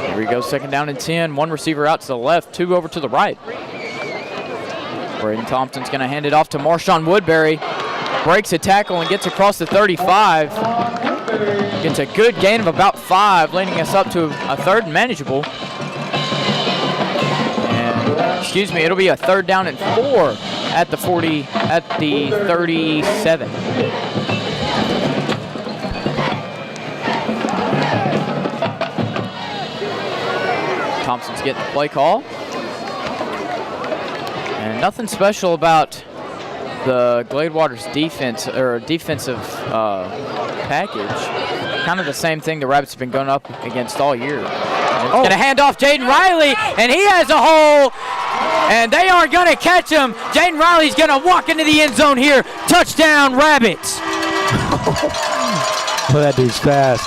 Here we go, 2nd down and 10. 1 receiver out to the left, 2 over to the right. Braden Thompson's going to hand it off to Marshawn Woodbury. Breaks a tackle and gets across the 35. Gets a good gain of about 5, leading us up to a 3rd and manageable. And, excuse me, it'll be a 3rd down and 4 at the 37. Thompson's getting the play call. And nothing special about the Gladewater's defense or defensive package. Kind of the same thing the Rabbits have been going up against all year. Going to hand off Jaden Riley, and he has a hole, and they aren't going to catch him. Jaden Riley's going to walk into the end zone here. Touchdown, Rabbits. Oh, that dude's fast.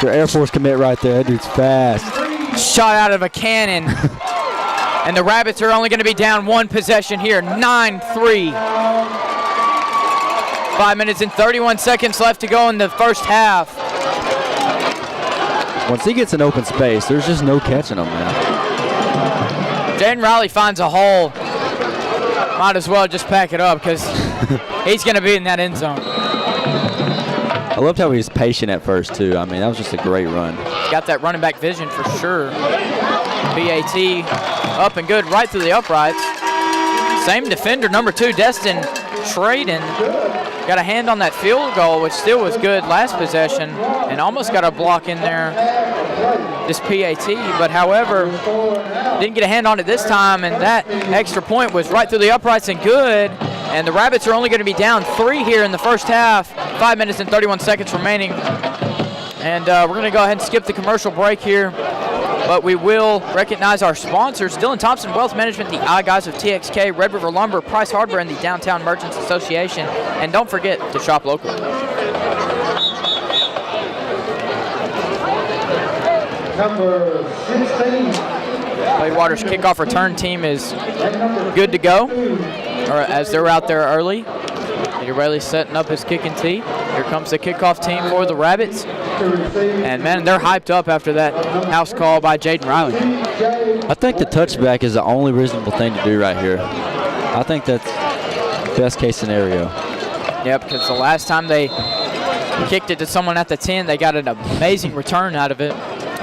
Your Air Force commit right there. That dude's fast. Shot out of a cannon. And the Rabbits are only going to be down 1 possession here, 9-3. 5 minutes and 31 seconds left to go in the first half. Once he gets an open space, there's just no catching him, man. Jaden Riley finds a hole. Might as well just pack it up because he's going to be in that end zone. I loved how he was patient at first, too. I mean, that was just a great run. Got that running back vision for sure. BAT up and good right through the uprights. Same defender, number 2, Destin Schraden. Got a hand on that field goal, which still was good last possession, and almost got a block in there, this PAT, but however, didn't get a hand on it this time, and that extra point was right through the uprights and good, And the Rabbits are only going to be down 3 here in the first half. 5 minutes and 31 seconds remaining. And we're going to go ahead and skip the commercial break here. But we will recognize our sponsors, Dylan Thompson Wealth Management, the iGuys of TXK, Red River Lumber, Price Hardware, and the Downtown Merchants Association. And don't forget to shop local. Number 16. Gladewater's kickoff return team is good to go, or as they're out there early. Eddie Rayleigh setting up his kicking tee. Here comes the kickoff team for the Rabbits. And, man, they're hyped up after that house call by Jaden Riley. I think the touchback is the only reasonable thing to do right here. I think that's best case scenario. Yeah, because the last time they kicked it to someone at the 10, they got an amazing return out of it.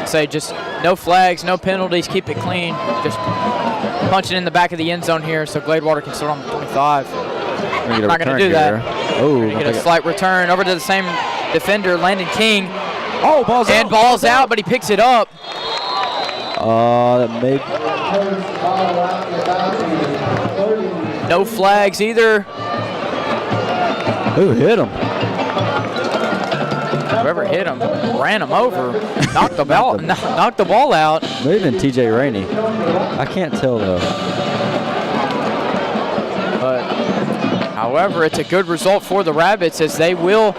So just no flags, no penalties, keep it clean. Just punch it in the back of the end zone here so Gladewater can start on the 25. Not going to do that. Oh, get a slight return over to the same defender, Landon King. Oh, ball's out. And ball's out, but he picks it up. That may. No flags either. Who hit him? Whoever hit him ran him over, knocked the ball out. Maybe been TJ Rainey. I can't tell though. But however, it's a good result for the Rabbits as they will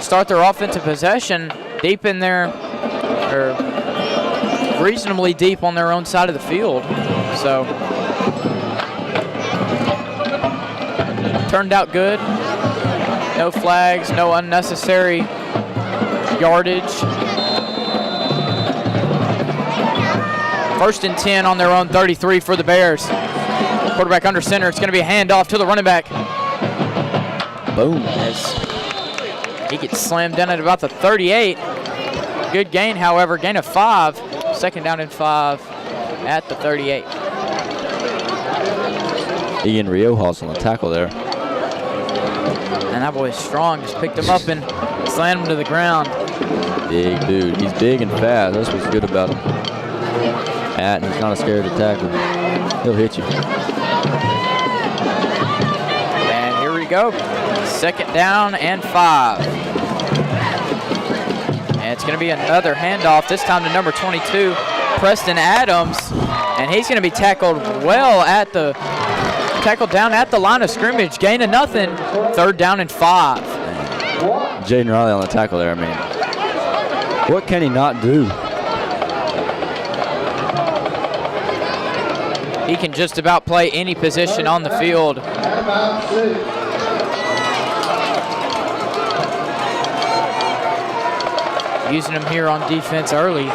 start their offensive possession deep in their, or reasonably deep on their own side of the field. So turned out good. No flags, no unnecessary yardage. 1st and 10 on their own 33 for the Bears. Quarterback under center. It's going to be a handoff to the running back. Boom. As he gets slammed down at about the 38. Good gain, however, gain of 5. 2nd down and 5 at the 38. Ian Riojas on the tackle there. And that boy is strong. Just picked him up and slammed him to the ground. Big dude. He's big and fast. That's what's good about him. And he's not scared to tackle. He'll hit you. And here we go. 2nd down and 5. And it's going to be another handoff, this time to number 22, Preston Adams. And he's going to be tackled down at the line of scrimmage. Gain of nothing. 3rd down and 5. Jaden Riley on the tackle there, I mean. What can he not do? He can just about play any position on the field. Using him here on defense early.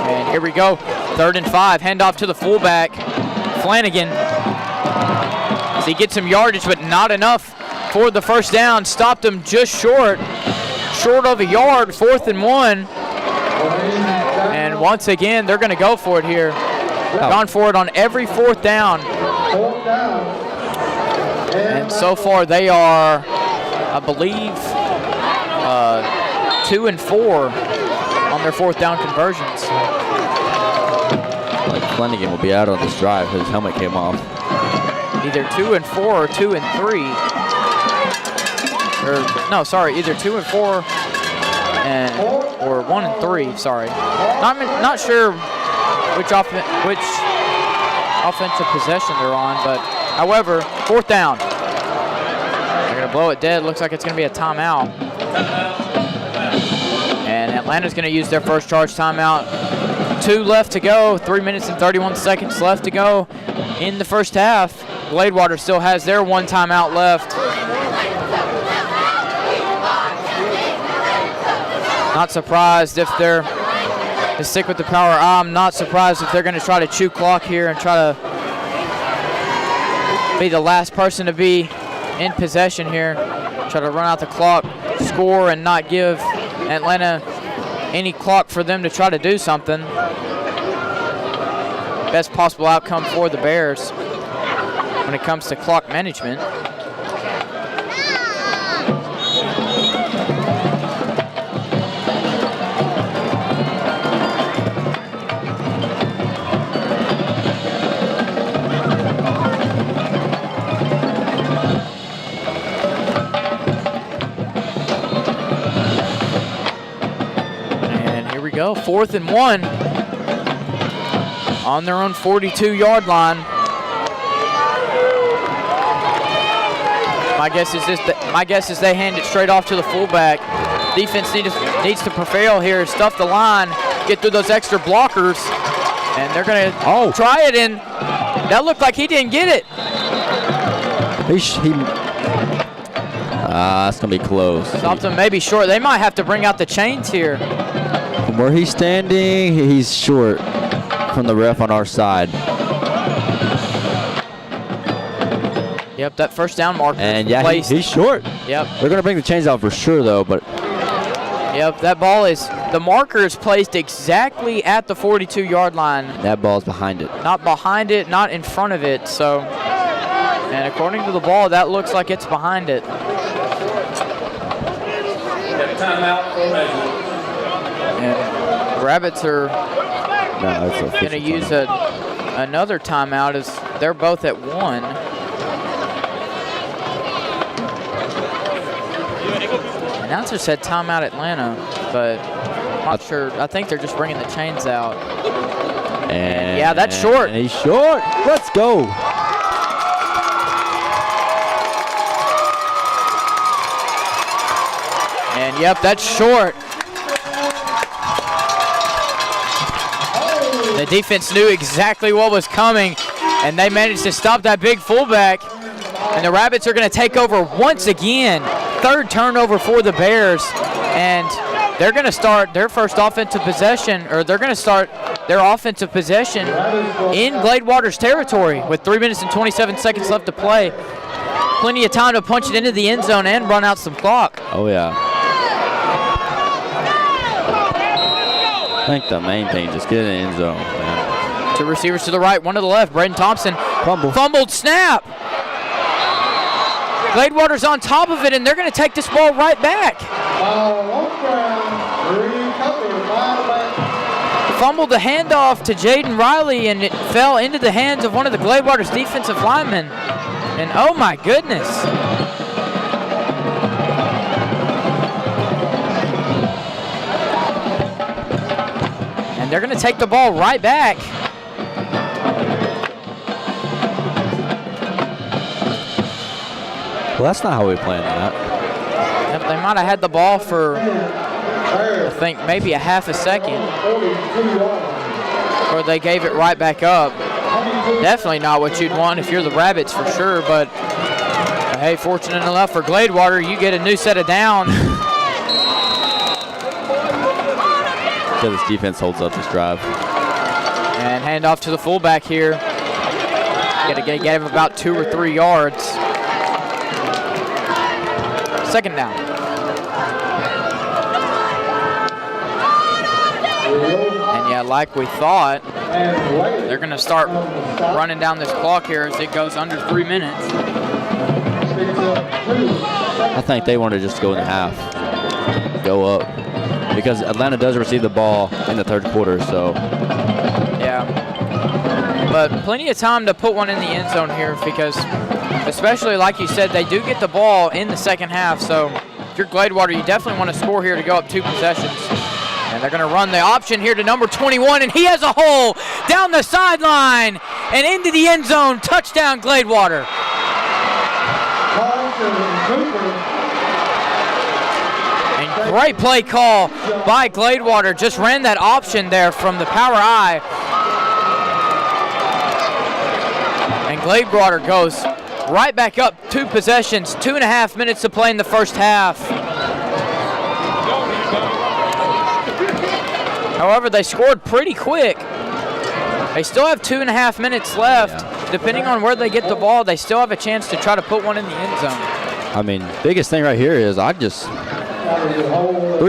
And here we go. 3rd and 5. Handoff to the fullback, Flanagan. So he gets some yardage, but not enough for the 1st down. Stopped him just short of a yard. 4th and 1. And once again, they're going to go for it here. Gone for it on every 4th down. And so far they are, I believe, 2 and 4 on their 4th down conversions. Like Flanagan will be out on this drive. His helmet came off. Either 2 and 4 or 2 and 3. Or no, sorry, either 2 and 4 or 1 and 3. Sorry, not sure which offensive possession they're on, but however, 4th down. They're gonna blow it dead. Looks like it's gonna be a timeout. And Atlanta's gonna use their first charge timeout. 2 left to go. 3 minutes and 31 seconds left to go in the first half. Gladewater still has their 1 timeout left. Not surprised if they're to stick with the power. I'm not surprised if they're going to try to chew clock here and try to be the last person to be in possession here. Try to run out the clock, score, and not give Atlanta any clock for them to try to do something. Best possible outcome for the Bears when it comes to clock management. 4th and 1 on their own 42-yard line. My guess is they hand it straight off to the fullback. Defense needs to prevail here, stuff the line, get through those extra blockers, and they're going to try it in. That looked like he didn't get it. That's going to be close. Something maybe short. They might have to bring out the chains here. From where he's standing, he's short from the ref on our side. Yep, that first down marker. And yeah, he's short. Yep. They're going to bring the chains out for sure, though. But yep, that ball is, the marker is placed exactly at the 42-yard line. That ball's behind it. Not behind it, not in front of it. So, and according to the ball, that looks like it's behind it. Timeout for measurement. And Rabbits are going to use another timeout as they're both at 1. Announcer said timeout Atlanta, but I'm not sure. I think they're just bringing the chains out. And yeah, that's short. And he's short. Let's go. And yep, that's short. The defense knew exactly what was coming, and they managed to stop that big fullback. And the Rabbits are going to take over once again. 3rd turnover for the Bears, and they're going to start their first offensive possession, or they're going to start their offensive possession in Gladewater's territory with 3 minutes and 27 seconds left to play. Plenty of time to punch it into the end zone and run out some clock. Oh, yeah. I think the main thing, just get in the end zone, man. 2 receivers to the right, 1 to the left. Braden Thompson fumbled snap. Gladewater's on top of it, and they're going to take this ball right back. Fumbled the handoff to Jaden Riley, and it fell into the hands of one of the Gladewater's defensive linemen. And oh my goodness. And they're going to take the ball right back. Well, that's not how we planned that. Yep, they might have had the ball for, I think, maybe a half a second. Or they gave it right back up. Definitely not what you'd want if you're the Rabbits for sure, but hey, fortunate enough for Gladewater, you get a new set of downs. So this defense holds up this drive. And hand off to the fullback here. Got to get him about 2 or 3 yards. 2nd down. And yeah, like we thought, they're going to start running down this clock here as it goes under 3 minutes. I think they want to just go in the half, go up, because Atlanta does receive the ball in the 3rd quarter, so. Yeah, but plenty of time to put one in the end zone here because, especially like you said, they do get the ball in the 2nd half, so if you're Gladewater, you definitely want to score here to go up 2 possessions. And they're going to run the option here to number 21, and he has a hole down the sideline and into the end zone. Touchdown, Gladewater. And great play call by Gladewater. Just ran that option there from the power eye. And Gladewater goes right back up 2 possessions, 2.5 minutes to play in the 1st half. However, they scored pretty quick. They still have 2.5 minutes left. Depending on where they get the ball, they still have a chance to try to put one in the end zone. I mean, biggest thing right here is 3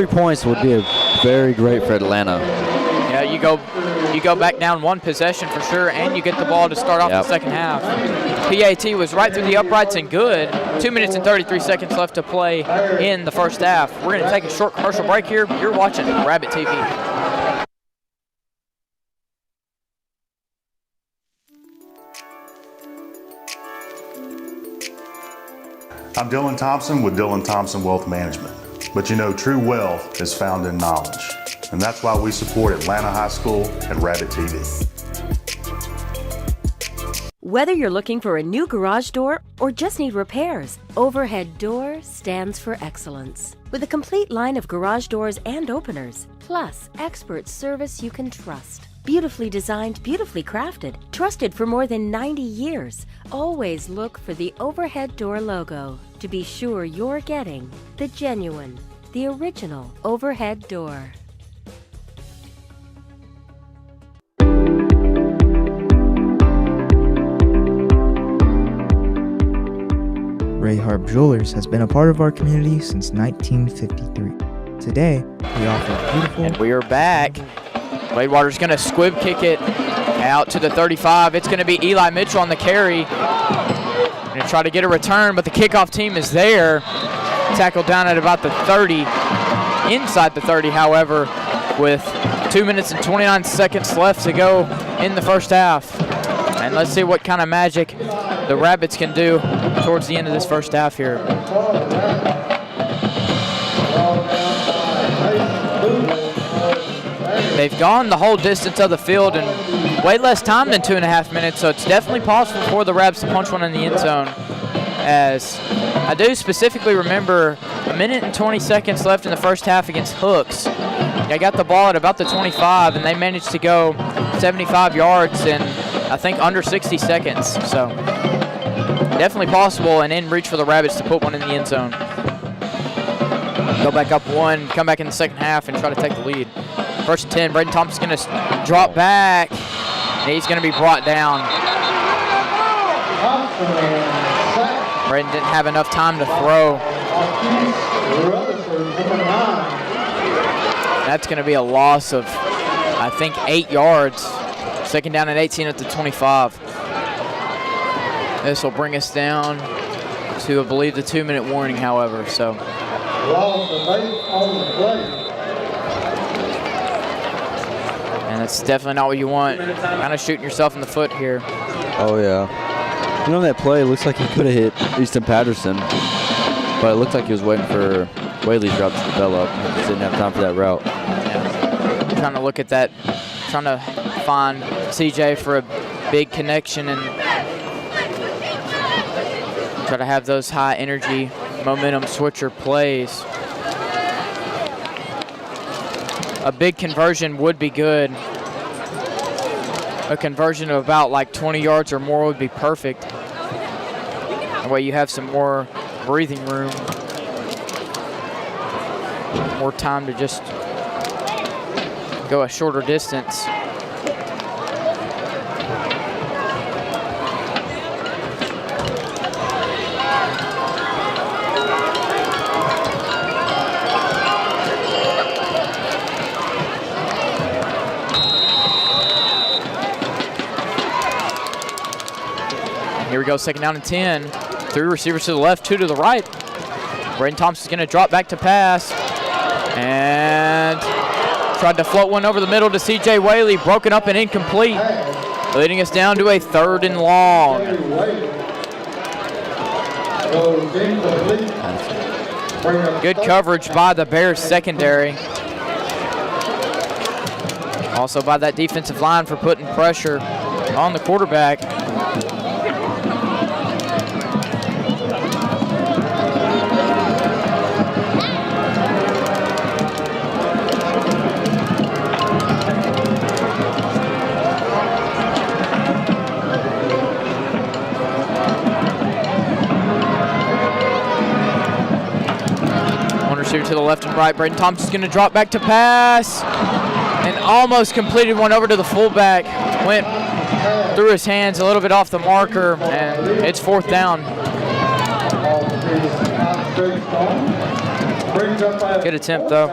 points would be very great for Atlanta. Yeah, you go back down 1 possession for sure, and you get the ball to start off the 2nd half. PAT was right through the uprights and good. 2 minutes and 33 seconds left to play in the 1st half. We're going to take a short commercial break here. You're watching RabbitTV. I'm Dylan Thompson with Dylan Thompson Wealth Management. But you know, true wealth is found in knowledge. And that's why we support Atlanta High School and RabbitTV. Whether you're looking for a new garage door or just need repairs, Overhead Door stands for excellence. With a complete line of garage doors and openers, plus expert service you can trust. Beautifully designed, beautifully crafted, trusted for more than 90 years. Always look for the Overhead Door logo to be sure you're getting the genuine, the original Overhead Door. Ray Harp Jewelers has been a part of our community since 1953. Today, we offer beautiful... And we are back. Gladewater's going to squib kick it out to the 35. It's going to be Eli Mitchell on the carry. Going to try to get a return, but the kickoff team is there. Tackled down at about the 30. Inside the 30, however, with 2 minutes and 29 seconds left to go in the first half. And let's see what kind of magic the Rabbits can do towards the end of this first half here. They've gone the whole distance of the field in way less time than 2.5 minutes, so it's definitely possible for the Rabbits to punch one in the end zone. As I do specifically remember 1 minute and 20 seconds left in the first half against Hooks. They got the ball at about the 25, and they managed to go 75 yards in, I think, under 60 seconds. So definitely possible and in reach for the Rabbits to put one in the end zone. Go back up one, come back in the second half, and try to take the lead. First and 10, Braden Thompson's going to drop back. And he's going to be brought down. Braden didn't have enough time to throw. That's going to be a loss of, I think, 8 yards. Second down and 18 at the 25. This will bring us down to, I believe, the 2-minute warning, however. So. And that's definitely not what you want. Kind of shooting yourself in the foot here. Oh, yeah. You know, that play looks like he could have hit Easton Patterson, but it looked like he was waiting for Whaley's route to develop. He just didn't have time for that route. Yeah. Trying to look at that, trying to find CJ for a big connection and try to have those high energy momentum switcher plays. A big conversion would be good. A conversion of about like 20 yards or more would be perfect. That way you have some more breathing room, more time to just go a shorter distance. Here we go, second down and 10. 3 receivers to the left, 2 to the right. Braden Thompson's going to drop back to pass. And tried to float one over the middle to C.J. Whaley. Broken up and incomplete. Leading us down to a 3rd and long. Good coverage by the Bears secondary. Also by that defensive line for putting pressure on the quarterback. To the left and right. Braden Thompson's going to drop back to pass and almost completed one over to the fullback. Went through his hands a little bit off the marker, and it's 4th down. Good attempt, though.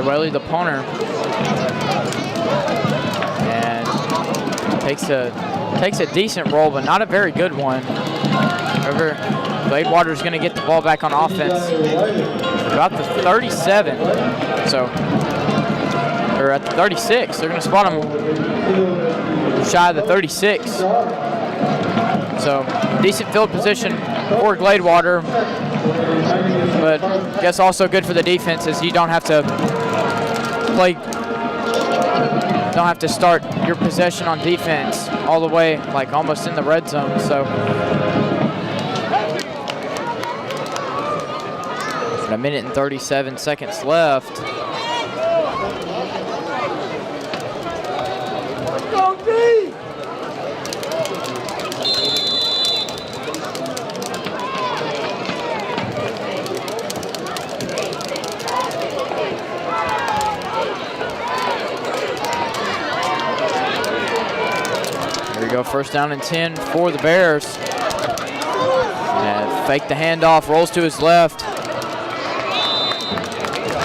Whaley, the punter, and takes a takes a decent roll, but not a very good one. However, Gladewater's going to get the ball back on offense about the 37. So, or at the 36. They're going to spot him shy of the 36. So, decent field position for Gladewater, but I guess also good for the defense as you don't have to start your possession on defense all the way, like almost in the red zone. So, a minute and 37 seconds left. Here we go, first down and 10 for the Bears. And fake the handoff, rolls to his left.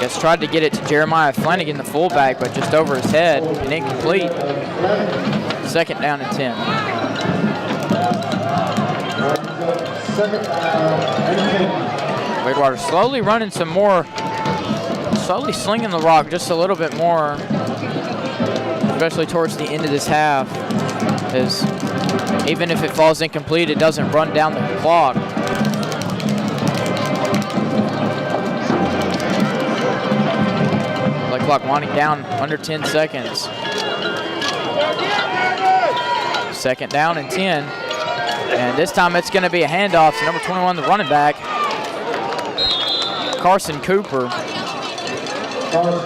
Just tried to get it to Jeremiah Flanagan, the fullback, but just over his head and incomplete. Second down and 10. Gladewater slowly running some more, slowly slinging the rock just a little bit more, especially towards the end of this half. Is even if it falls incomplete, it doesn't run down the clock. Play clock winding down under 10 seconds. Second down and 10. And this time it's going to be a handoff to number 21, the running back, Carson Cooper.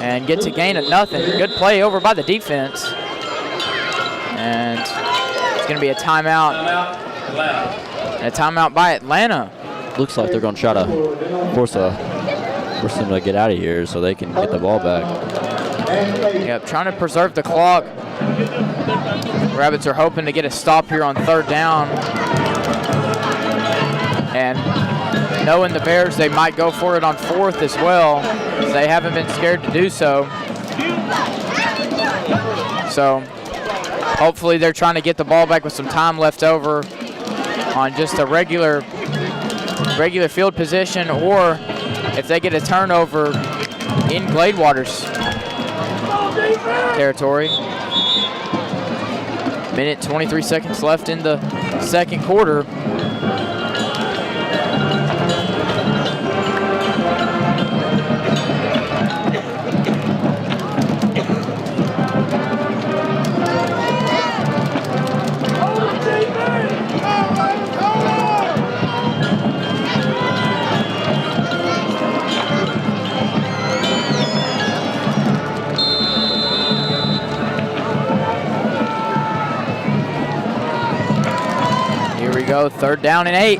And gets a gain of nothing. Good play over by the defense. And it's going to be a timeout. And a timeout by Atlanta. Looks like they're going to try to force them to get out of here so they can get the ball back. Yep, trying to preserve the clock. Rabbits are hoping to get a stop here on third down. And knowing the Bears, they might go for it on fourth as well. They haven't been scared to do so. So hopefully they're trying to get the ball back with some time left over on just a regular field position, or if they get a turnover in Gladewater's territory. Minute 23 seconds left in the second quarter. Go third down and 8,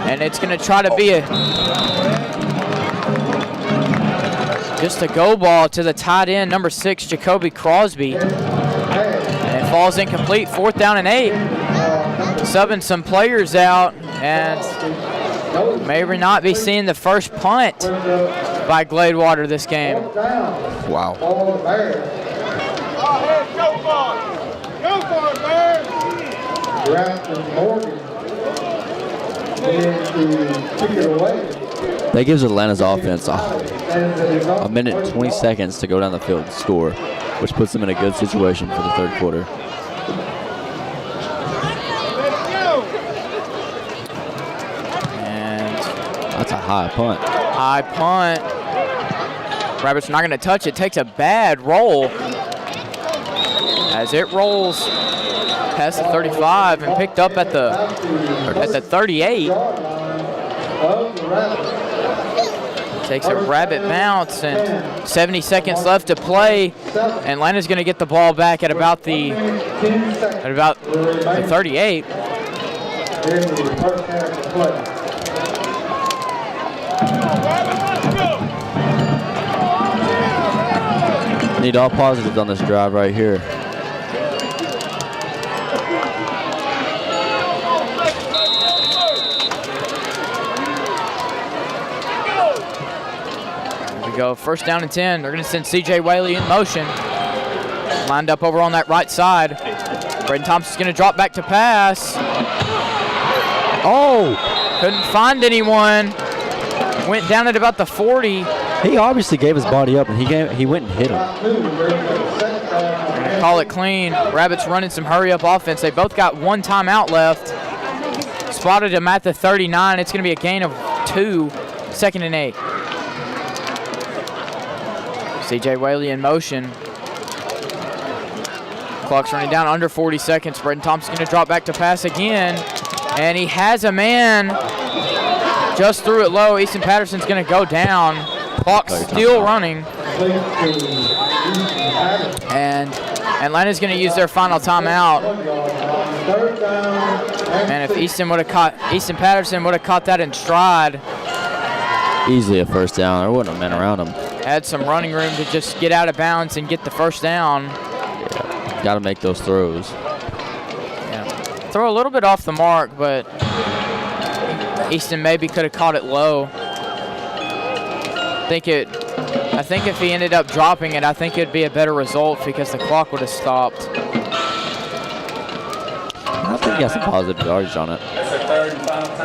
and it's going to try to be just a go ball to the tight end, number 6, Jacoby Crosby, and it falls incomplete. Fourth down and 8. Subbing some players out, and may not be seeing the first punt by Gladewater this game. Wow. Go for it, Bears! Morgan. That gives Atlanta's offense a minute and 20 seconds to go down the field and score, which puts them in a good situation for the third quarter. And that's a high punt. High punt. Rabbits are not going to touch it. Takes a bad roll as it rolls past the 35 and picked up at the 38. Takes a rabbit bounce, and 70 seconds left to play. Atlanta's going to get the ball back at about the 38. Need all positives on this drive right here. Go first down and 10. They're going to send C.J. Whaley in motion. Lined up over on that right side. Braden Thompson's going to drop back to pass. Oh! Couldn't find anyone. Went down at about the 40. He obviously gave his body up, and he went and hit him. Gonna call it clean. Rabbits running some hurry-up offense. They both got 1 timeout left. Spotted him at the 39. It's going to be a gain of 2, 2nd and 8. C.J. Whaley in motion. Clock's running down under 40 seconds. Braden Thompson's going to drop back to pass again. And he has a man. Just threw it low. Easton Patterson's going to go down. Clock's still running. And Atlanta's going to use their final timeout. And if Easton Patterson would have caught that in stride. Easily a first down. There wouldn't have been around him. Had some running room to just get out of bounds and get the first down. Yeah, got to make those throws. Yeah. Throw a little bit off the mark, but Easton maybe could have caught it low. I think if he ended up dropping it, I think it'd be a better result because the clock would have stopped. I think he got some positive yardage on it.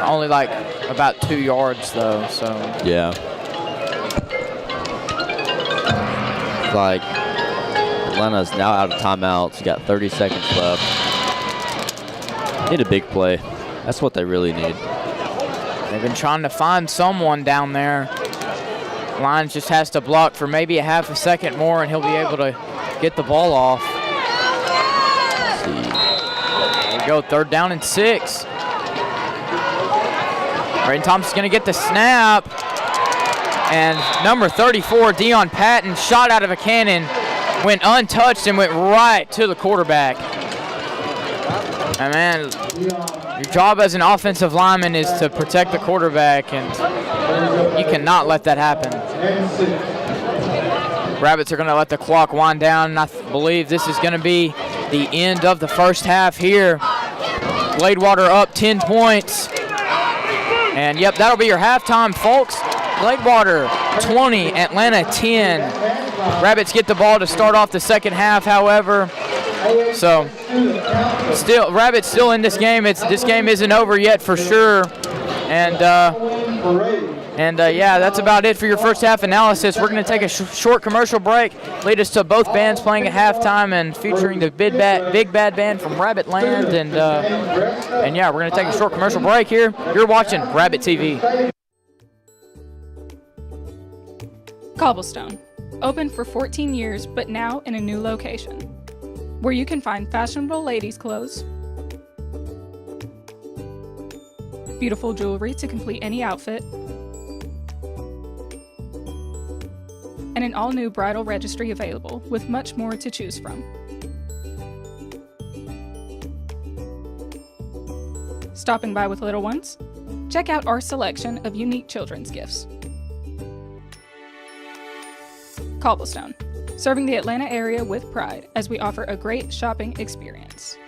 Only like about 2 yards though, so. Yeah. It's like Atlanta's now out of timeouts. Got 30 seconds left. Need a big play. That's what they really need. They've been trying to find someone down there. Lyons just has to block for maybe a half a second more and he'll be able to get the ball off. Let's see. There we go, 3rd down and 6. Braden Thompson's gonna get the snap. And number 34, Deion Patton, shot out of a cannon, went untouched and went right to the quarterback. And man, your job as an offensive lineman is to protect the quarterback, and you cannot let that happen. Rabbits are going to let the clock wind down, and I believe this is going to be the end of the first half here. Gladewater up 10 points. And yep, that'll be your halftime, folks. Gladewater 20, Atlanta 10. Rabbits get the ball to start off the second half, however. So, Rabbits still in this game. This game isn't over yet for sure. And yeah, that's about it for your first half analysis. We're going to take a short commercial break. Lead us to both bands playing at halftime and featuring the Big Bad Band from Rabbit Land. And yeah, we're going to take a short commercial break here. You're watching RabbitTV. Cobblestone, open for 14 years, but now in a new location, where you can find fashionable ladies' clothes, beautiful jewelry to complete any outfit, and an all-new bridal registry available with much more to choose from. Stopping by with little ones? Check out our selection of unique children's gifts. Cobblestone, serving the Atlanta area with pride as we offer a great shopping experience.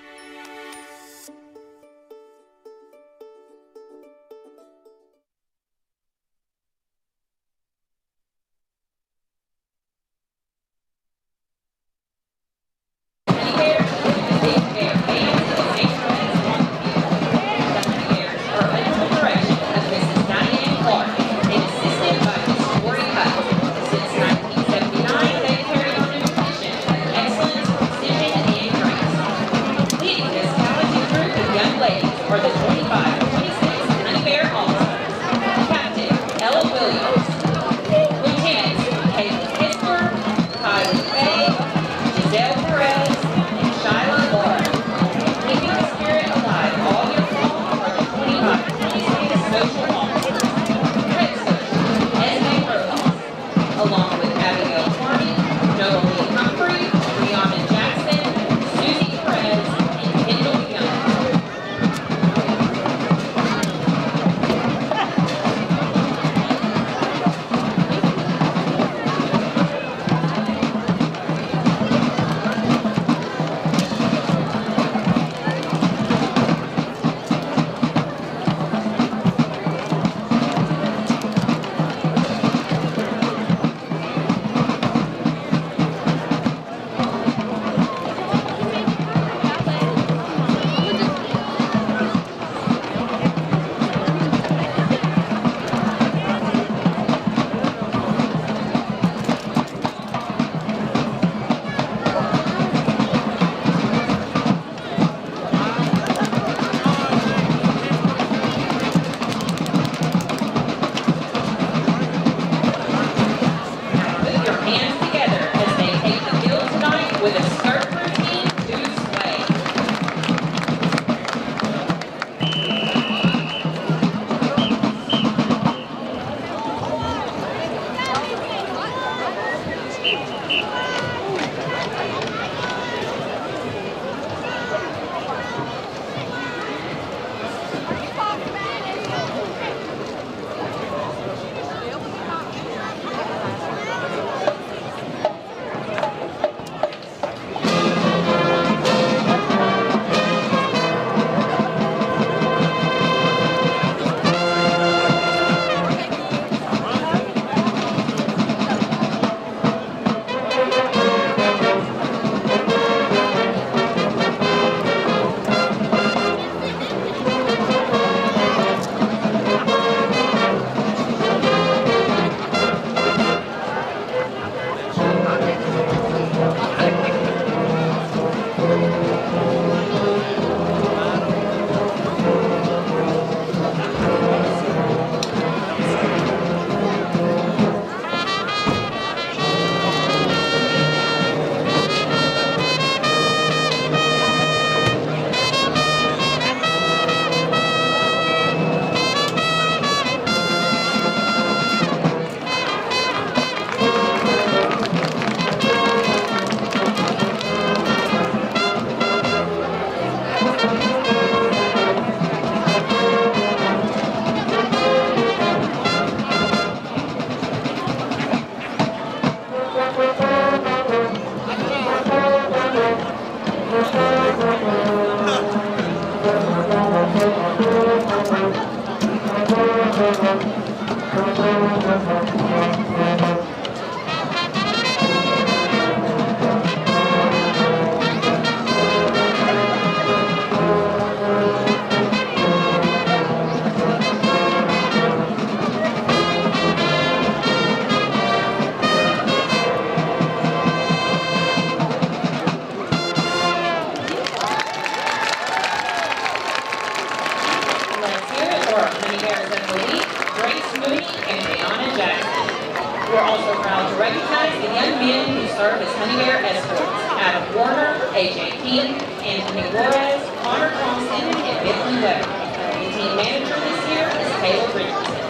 We're also proud to recognize the young men who serve as Honey Bear escorts: Adam Warner, AJ King, Anthony Flores, Connor Thompson, and Bentley Weber. The team manager this year is Taylor Richardson.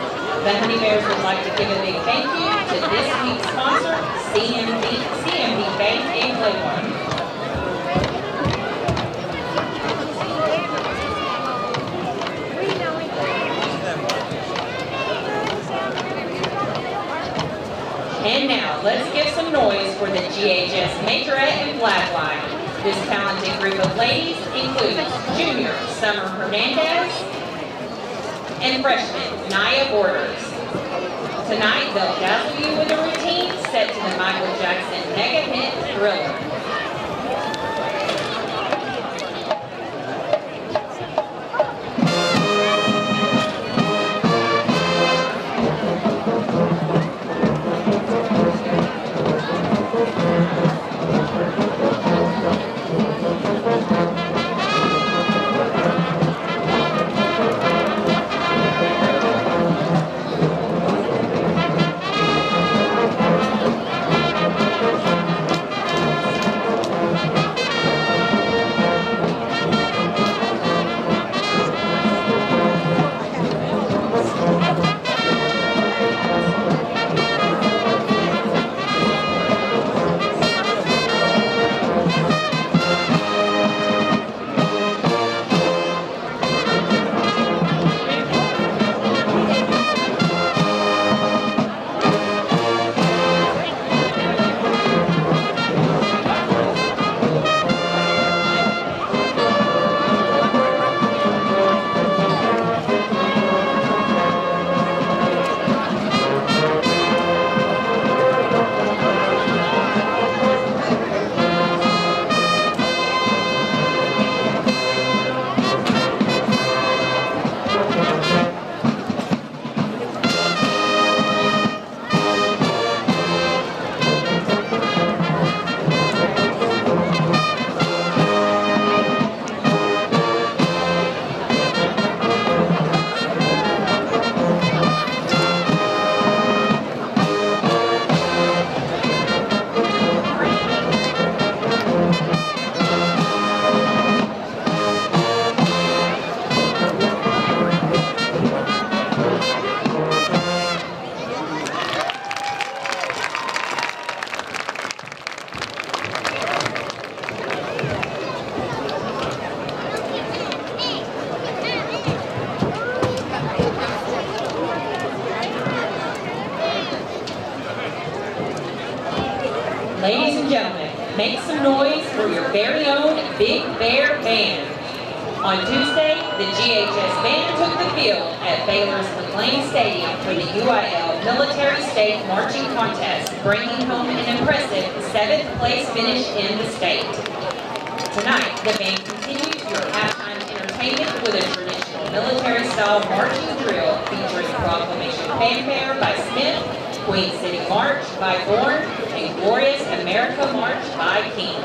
The Honey Bears would like to give a big thank you to this week's sponsor, CMB Bank in Gladewater. And now, let's give some noise for the GHS Majorette and Flag Line. This talented group of ladies includes junior Summer Hernandez and freshman Naya Borders. Tonight, they'll dazzle you with a routine set to the Michael Jackson mega hit Thriller. Ladies and gentlemen, make some noise for your very own Big Bear Band. On Tuesday, the GHS Band took the field at Baylor's McLean Stadium for the UIL Military State Marching Contest, bringing home an impressive 7th place finish in the state. Tonight, the band continues your halftime entertainment with a traditional military-style marching drill featuring Proclamation Fanfare by Smith, Queen City March by Bourne, and Glorious America March by King.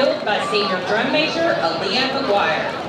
field by senior drum major Aaliyah McGuire.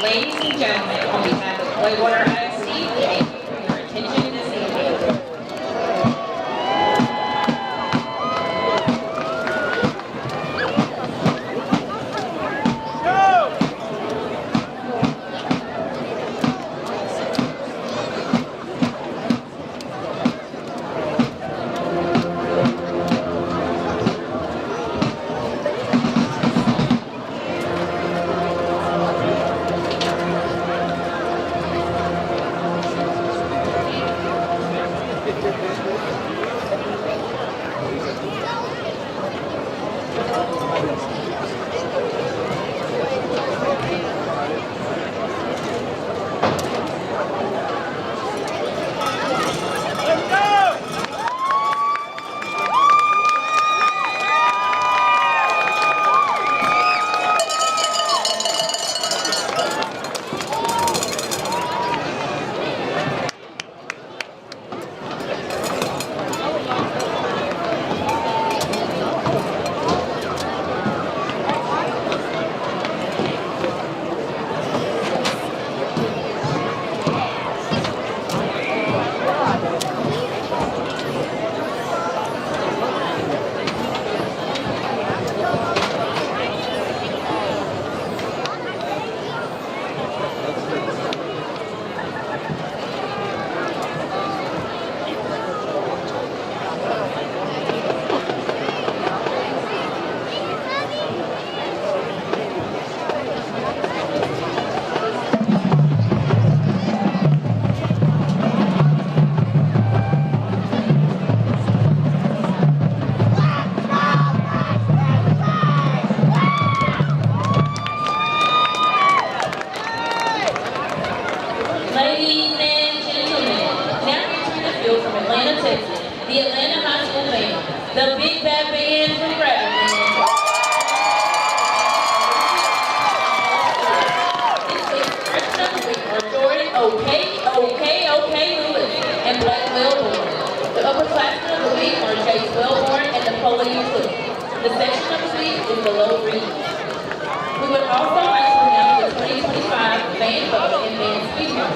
Ladies and gentlemen, on behalf of Gladewater ISD, thank you for your attention this evening. the Big Bad Band from Rabbit. This week's first of the week are Jordan OK Lewis and Blake Wellborn. The upperclassmen of the week are Chase Wellborn and Napoleon Cook. The section of the week is the Low Reed. We would also like to announce the 2025 Band Vote and Band Speaker.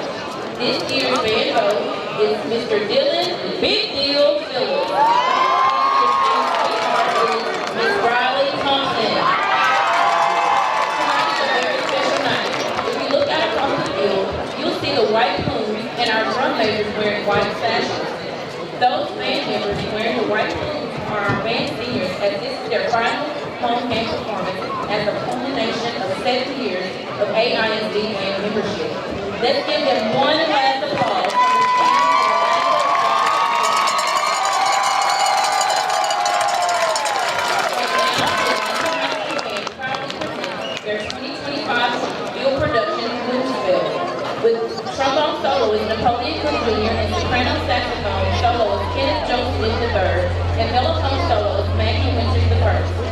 This year's Band Vote is Mr. Dylan Big Deal Phillips. Ms. Riley Thompson. Tonight is a very special night. If you look out across the field, you'll see the white plumes and our drum majors wearing white sashes. Those band members wearing the white plumes are our band seniors, as this is their final home game performance as a culmination of 7 years of AISD band membership. Let's give them one last applause. Their 2025 field production Bluesville. With trombone soloist Napoleon Cook Jr. and soprano saxophone soloist Kenneth Jones III and mellophone soloist Maggie Winters I.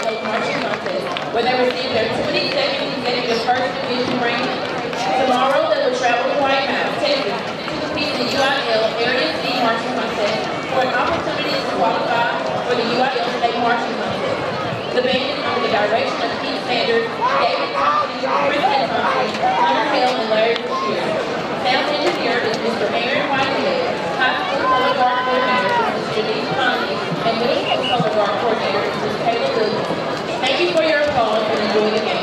Oak marching contest, where they received their 22nd consecutive first division ranking. Tomorrow, they will travel to White House, Texas, to compete in the UIL Area C marching contest for an opportunity to qualify for the UIL State marching contest. The band is under the direction of Keith Sanders, David Thompson, Kristen Thompson, Hunter Hill, and Larry Brashear. Sound engineer is Mr. Aaron Whitehead. High school color guard coordinator is Mr. Denise Conley, and middle school color guard coordinator is Ms. Kayla Lewis. Thank you for your applause and enjoy the game.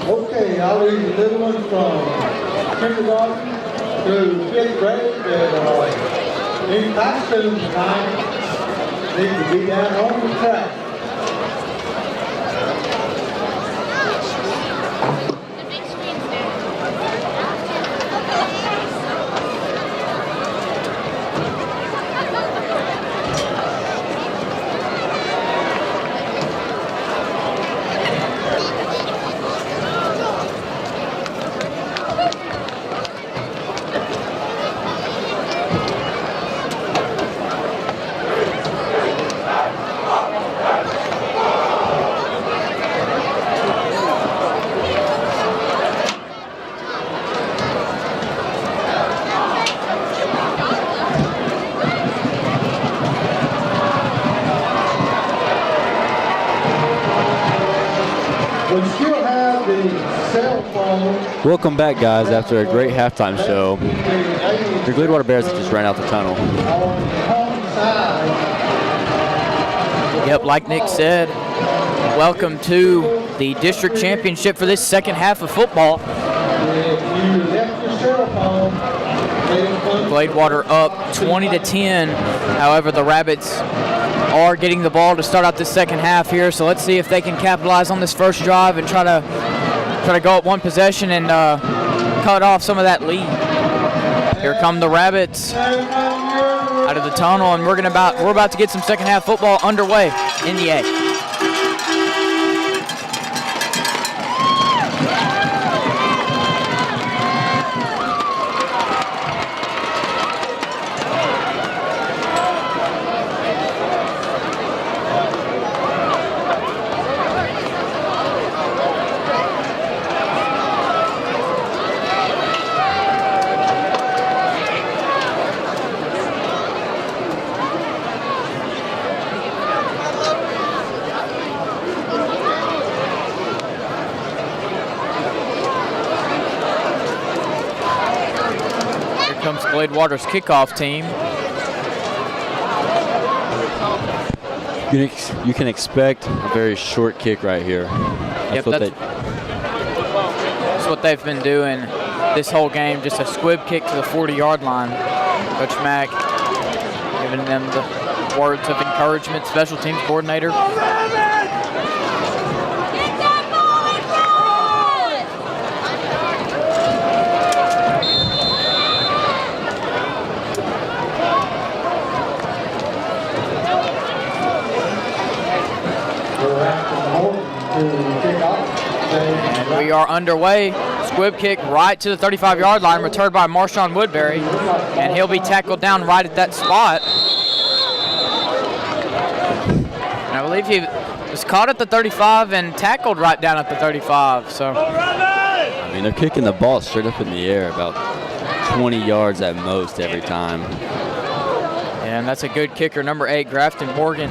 Okay, I'll read the little ones from kindergarten through 5th grade that in costume tonight need to be down on the track. Welcome back, guys, after a great halftime show. The Gladewater Bears just ran out the tunnel. Yep, like Nick said, welcome to the district championship for this second half of football. Gladewater up 20-10. However, the Rabbits are getting the ball to start out the second half here. So let's see if they can capitalize on this first drive and try to go up one possession and cut off some of that lead. Here come the Rabbits out of the tunnel, and we're about to get some second half football underway in the A. Gladewater's kickoff team. You can expect a very short kick right here. That's what they've been doing this whole game, just a squib kick to the 40-yard line. Coach Mack giving them the words of encouragement, special teams coordinator. And we are underway. Squib kick right to the 35-yard line, returned by Marshawn Woodbury, and he'll be tackled down right at that spot. And I believe he was caught at the 35 and tackled right down at the 35. So, I mean, they're kicking the ball straight up in the air, about 20 yards at most every time. And that's a good kicker, number 8, Grafton Morgan,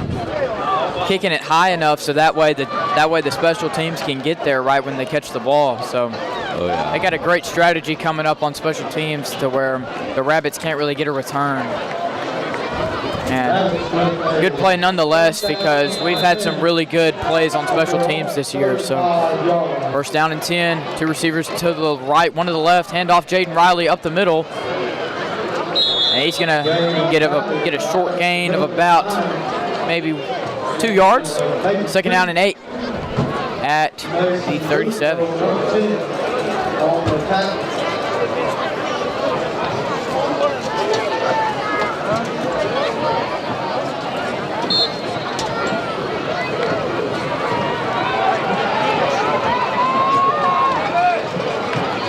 kicking it high enough so that way the special teams can get there right when they catch the ball. So they got a great strategy coming up on special teams to where the Rabbits can't really get a return. And good play nonetheless, because we've had some really good plays on special teams this year. So first down and 10, 2 receivers to the right, 1 to the left, handoff Jaden Riley up the middle. And he's gonna get a short gain of about maybe 2 yards. Second down and 8. at the 37. On the tackle.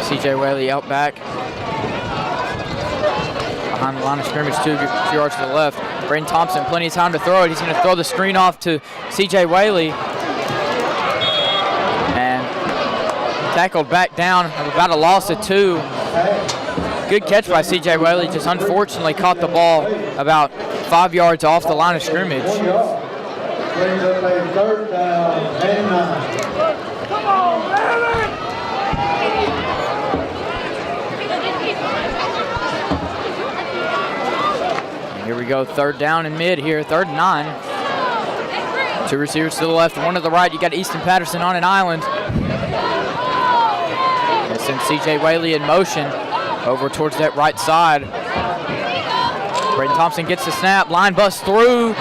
C.J. Whaley out back. Behind the line of scrimmage, two yards to the left. Braden Thompson, plenty of time to throw it. He's going to throw the screen off to C.J. Whaley. And tackled back down, about a loss of 2. Good catch by C.J. Whaley, just unfortunately caught the ball about 5 yards off the line of scrimmage. Brings up a 3rd down and 9. Come on, man! Here we go, 3rd down and mid here, 3rd and 9. 2 receivers to the left, 1 to the right. You got Easton Patterson on an island. And sends C.J. Whaley in motion over towards that right side. Braden Thompson gets the snap, line busts through.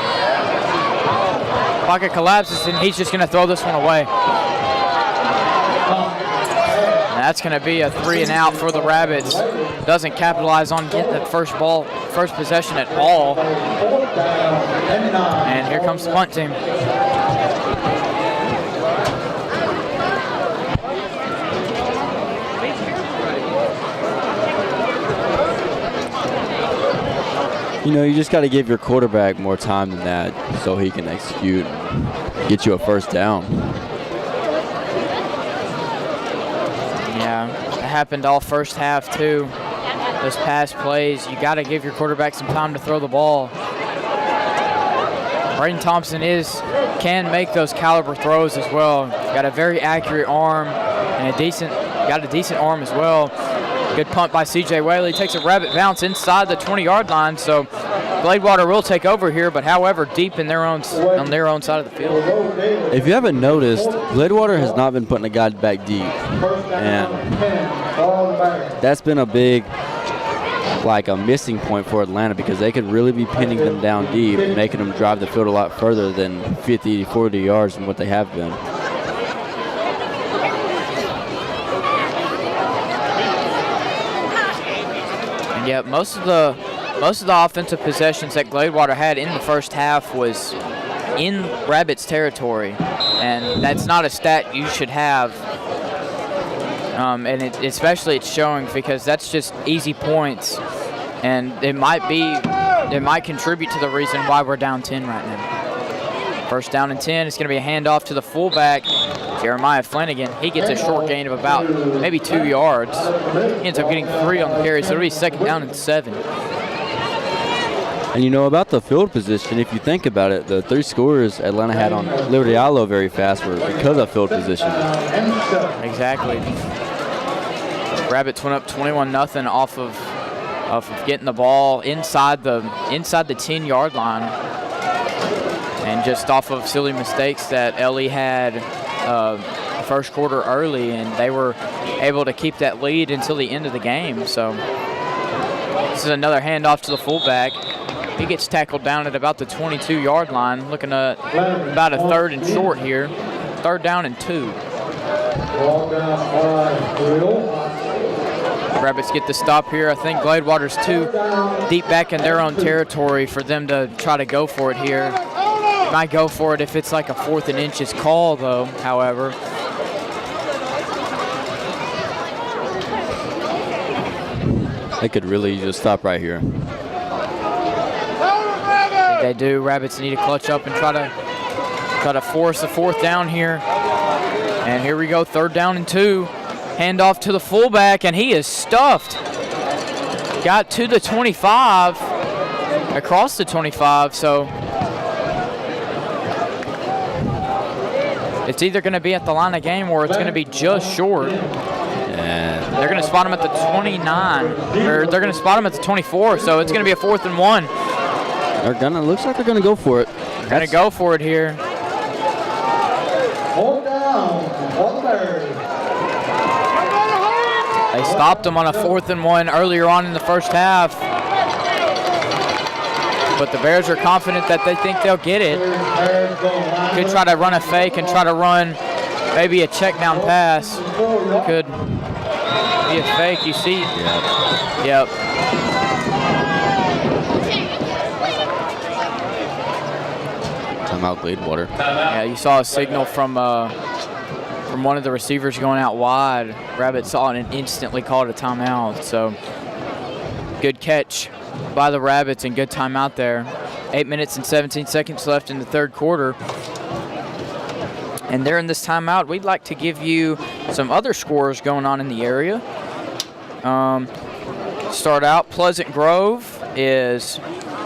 Pocket collapses, and he's just going to throw this one away. And that's going to be a 3 and out for the Rabbits. Doesn't capitalize on getting that first possession at all. And here comes the punt team. You know, you just got to give your quarterback more time than that so he can execute and get you a 1st down. Yeah, it happened all first half too. Those pass plays, you got to give your quarterback some time to throw the ball. Braden Thompson can make those caliber throws as well. Got a very accurate arm and a decent arm as well. Good punt by C.J. Whaley. Takes a rabbit bounce inside the 20-yard line. So Gladewater will take over here, but however, deep in on their own side of the field. If you haven't noticed, Gladewater has not been putting a guy back deep, and that's been a big, a missing point for Atlanta, because they could really be pinning them down deep, making them drive the field a lot further than 50, 40 yards than what they have been. Yeah, most of the offensive possessions that Gladewater had in the first half was in Rabbits territory, and that's not a stat you should have. And especially it's showing because that's just easy points, and it might contribute to the reason why we're down 10 right now. 1st down and 10. It's going to be a handoff to the fullback, Jeremiah Flanagan. He gets a short gain of about maybe 2 yards. He ends up getting 3 on the carry, so it'll be 2nd down and 7. And you know, about the field position, if you think about it, the 3 scores Atlanta had on Liberty Ilo very fast were because of field position. Exactly. Rabbits went up 21-0 off of getting the ball inside the 10-yard line, and just off of silly mistakes that Ellie had first quarter early, and they were able to keep that lead until the end of the game. So this is another handoff to the fullback. He gets tackled down at about the 22-yard line, looking at about a 3rd and short here. 3rd down and 2. Rabbits get the stop here. I think Gladewater's too deep back in their own territory for them to try to go for it here. Might go for it if it's like a 4th and inches call, though, however. They could really just stop right here. They do. Rabbits need to clutch up and try to force a 4th down here. And here we go, 3rd down and 2. Handoff to the fullback, and he is stuffed. Got to the 25, across the 25, so it's either going to be at the line of game or it's going to be just short. Yeah. They're going to spot him at the 29, or they're going to spot him at the 24, so it's going to be a 4th and 1. Looks like they're going to go for it. They're going to go for it here. Hold down, 1/3. They stopped him on a 4th and 1 earlier on in the first half. But the Bears are confident that they think they'll get it. Could try to run a fake and try to run maybe a check down pass. Could be a fake. You see? Yep. Timeout Gladewater. Yeah, you saw a signal from one of the receivers going out wide. Rabbit saw it and instantly called a timeout. So good catch by the Rabbits and good timeout there. 8 minutes and 17 seconds left in the third quarter. And during this timeout, we'd like to give you some other scores going on in the area. Start out, Pleasant Grove is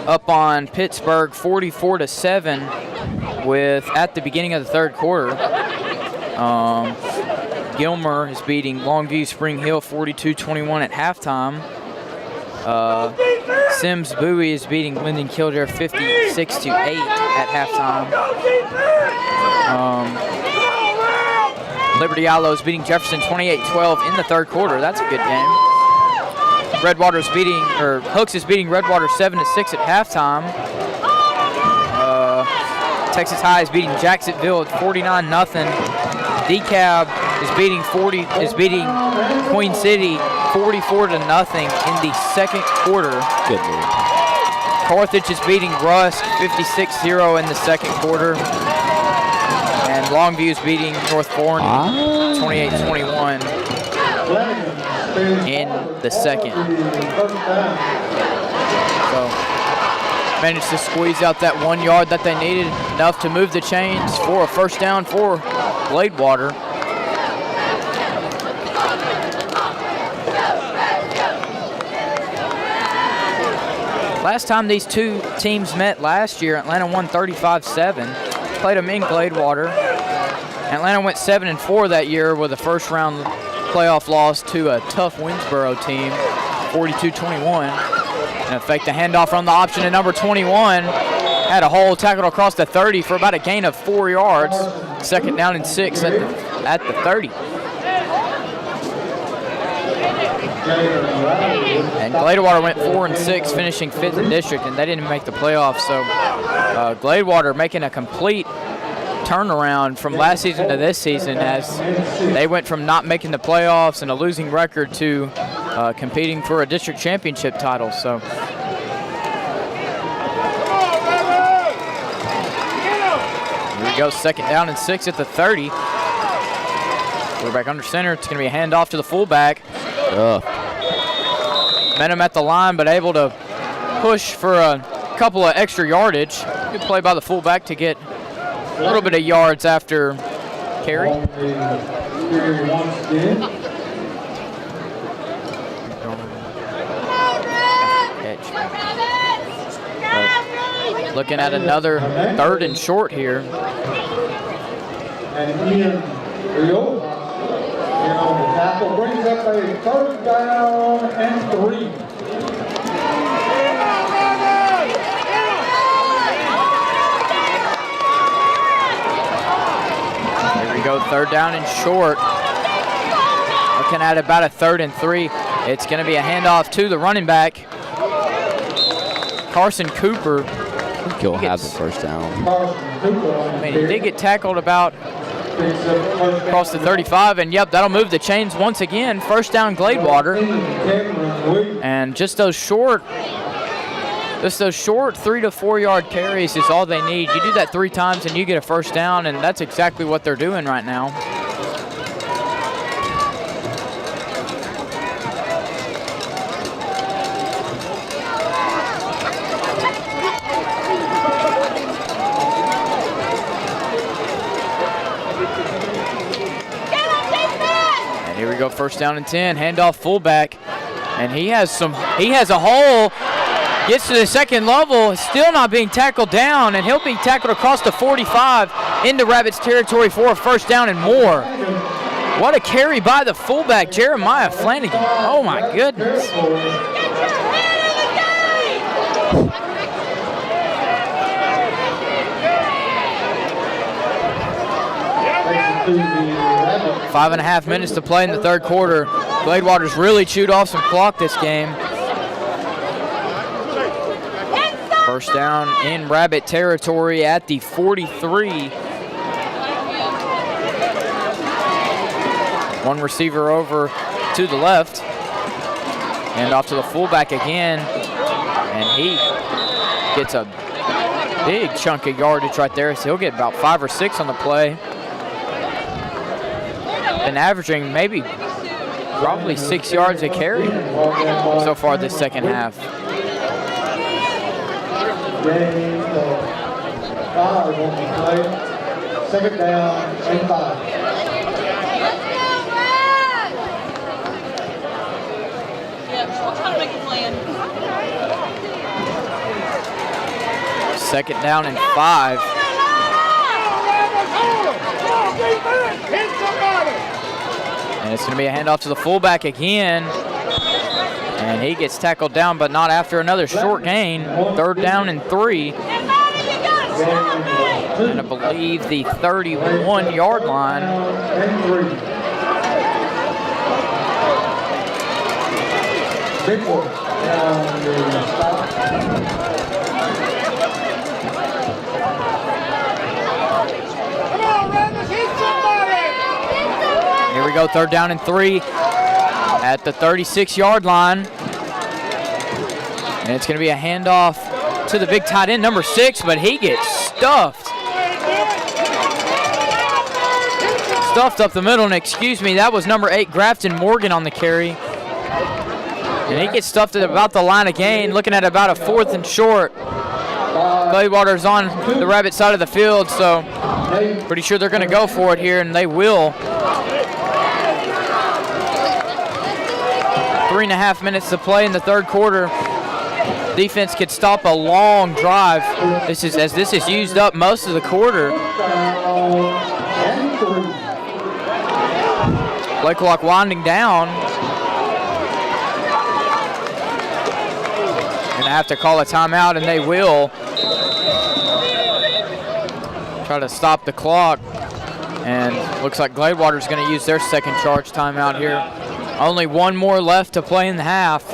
up on Pittsburgh 44-7 with at the beginning of the third quarter. Gilmer is beating Longview Spring Hill 42-21 at halftime. Sims Bowie is beating Linden Kildare 56-8 at halftime. Liberty Islo is beating Jefferson 28-12 in the third quarter. That's a good game. Hooks is beating Redwater 7-6 at halftime. Texas High is beating Jacksonville at 49-0. DeKalb is beating Queen City 44-0 in the second quarter. Good move. Carthage is beating Rusk 56-0 in the second quarter. And Longview is beating North Forney 28-21 in the second. So managed to squeeze out that 1 yard that they needed, enough to move the chains for a first down for Gladewater. Last time these two teams met last year, Atlanta won 35-7. Played them in Gladewater. Atlanta went 7-4 that year with a first round playoff loss to a tough Winsboro team, 42-21. In effect, the handoff from the option at number 21. Had a hole tackled across the 30 for about a gain of 4 yards. Second down and 6 at the 30. And Gladewater went 4-6, finishing 5th in district, and they didn't make the playoffs. So Gladewater making a complete turnaround from last season to this season, as they went from not making the playoffs and a losing record to competing for a district championship title. So here we go, second down and 6 at the 30. Quarterback under center. It's going to be a handoff to the fullback. Met him at the line, but able to push for a couple of extra yardage. Good play by the fullback to get a little bit of yards after carry. Looking at another 3rd and short here. And Ian Rioja on the tackle brings up a 3rd down and 3. Here we go, 3rd down and short. Looking at about a 3rd and 3. It's going to be a handoff to the running back, Carson Cooper. I think he'll have the first down. I mean, he did get tackled about across the 35, and yep, that'll move the chains once again. First down Gladewater. And just those short 3 to 4 yard carries is all they need. You do that 3 times and you get a first down, and that's exactly what they're doing right now. Here we go, first down and 10, handoff fullback, and he has a hole, gets to the second level, still not being tackled down, and he'll be tackled across the 45 into Rabbits territory for a first down and more. What a carry by the fullback, Jeremiah Flanagan. Oh my goodness. Five and a half minutes to play in the third quarter. Gladewater's really chewed off some clock this game. First down in Rabbit territory at the 43. One receiver over to the left. And off to the fullback again. And he gets a big chunk of yardage right there. So he'll get about 5 or 6 on the play. Been averaging maybe probably 6 yards a carry so far this second half. Second down and 5. Second down and 5. And it's going to be a handoff to the fullback again. And he gets tackled down, but not after another short gain. Third down and 3. And I believe the 31-yard line. Here we go, third down and 3 at the 36-yard line. And it's going to be a handoff to the big tight end, number 6, but he gets stuffed. Stuffed up the middle, and excuse me, that was number 8, Grafton Morgan on the carry. And he gets stuffed at about the line of gain, looking at about a 4th and short. Gladewater's on the Rabbit side of the field, so pretty sure they're going to go for it here, and they will. 3.5 minutes to play in the third quarter. Defense could stop a long drive. This is used up most of the quarter. Play clock winding down. Gonna have to call a timeout, and they will. Try to stop the clock. And looks like Gladewater's gonna use their second charge timeout here. Only one more left to play in the half.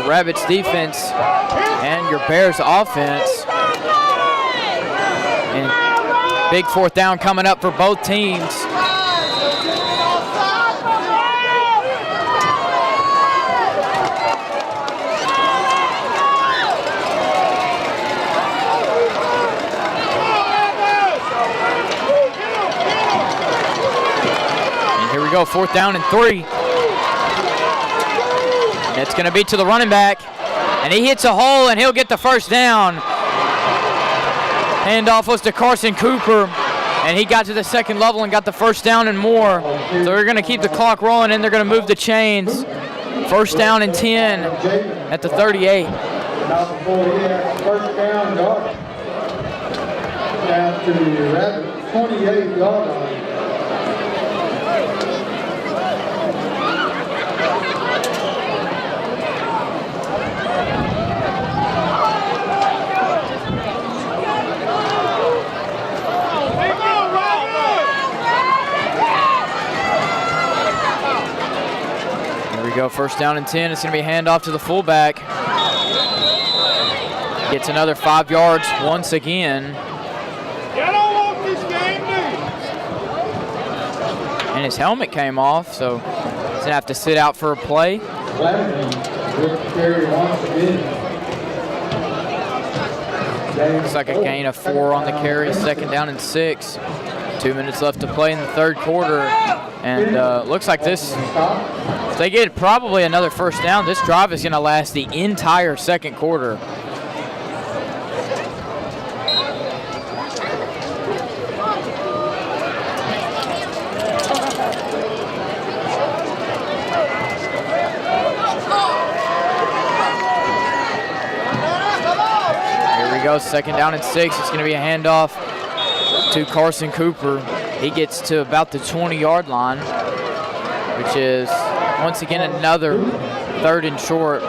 Rabbits defense and your Bears offense. And big fourth down coming up for both teams. And here we go, fourth down and 3. It's going to be to the running back, and he hits a hole, and he'll get the first down. Handoff was to Carson Cooper, and he got to the second level and got the first down and more. So they're going to keep the clock rolling, and they're going to move the chains. First down and 10 at the 38. First down, yard. Down to the Rabbit 28-yard line. Go first down and 10. It's going to be a handoff to the fullback. Gets another 5 yards once again. And his helmet came off, so he's going to have to sit out for a play. Looks like a gain of 4 on the carry. Second down and 6. 2 minutes left to play in the third quarter, and looks like this, if they get probably another first down, this drive is going to last the entire second quarter. Here we go, 2nd down and 6. It's going to be a handoff to Carson Cooper. He gets to about the 20-yard line, which is once again another 3rd and short.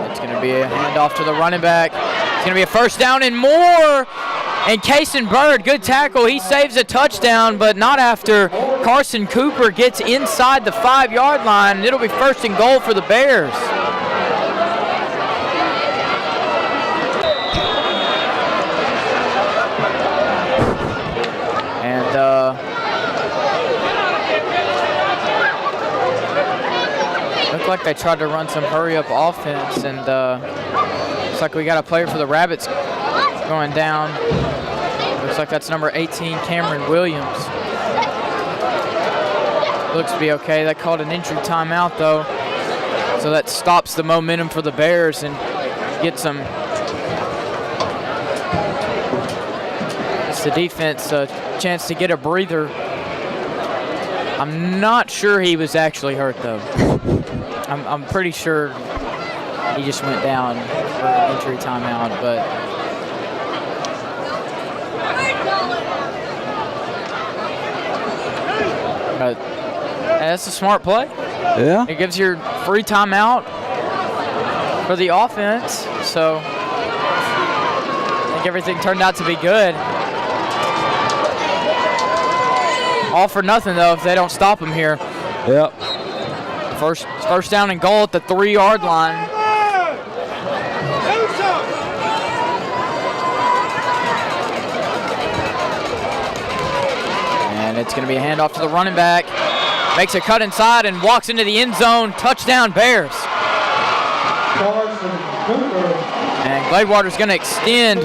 It's going to be a handoff to the running back. It's going to be a first down and more. And Kason Bird, good tackle. He saves a touchdown, but not after Carson Cooper gets inside the 5-yard line. It'll be 1st and goal for the Bears. Looked like they tried to run some hurry-up offense, and looks like we got a player for the Rabbits going down. Looks like that's number 18, Cameron Williams. Looks to be okay. They called an injury timeout, though, so that stops the momentum for the Bears and gets them. It's the defense a chance to get a breather. I'm not sure he was actually hurt, though. I'm pretty sure he just went down for an injury timeout, but that's a smart play. Yeah. It gives you free timeout for the offense, so I think everything turned out to be good. All for nothing, though, if they don't stop him here. Yep. First down and goal at the 3-yard line. And it's going to be a handoff to the running back. Makes a cut inside and walks into the end zone. Touchdown, Bears. And Gladewater's going to extend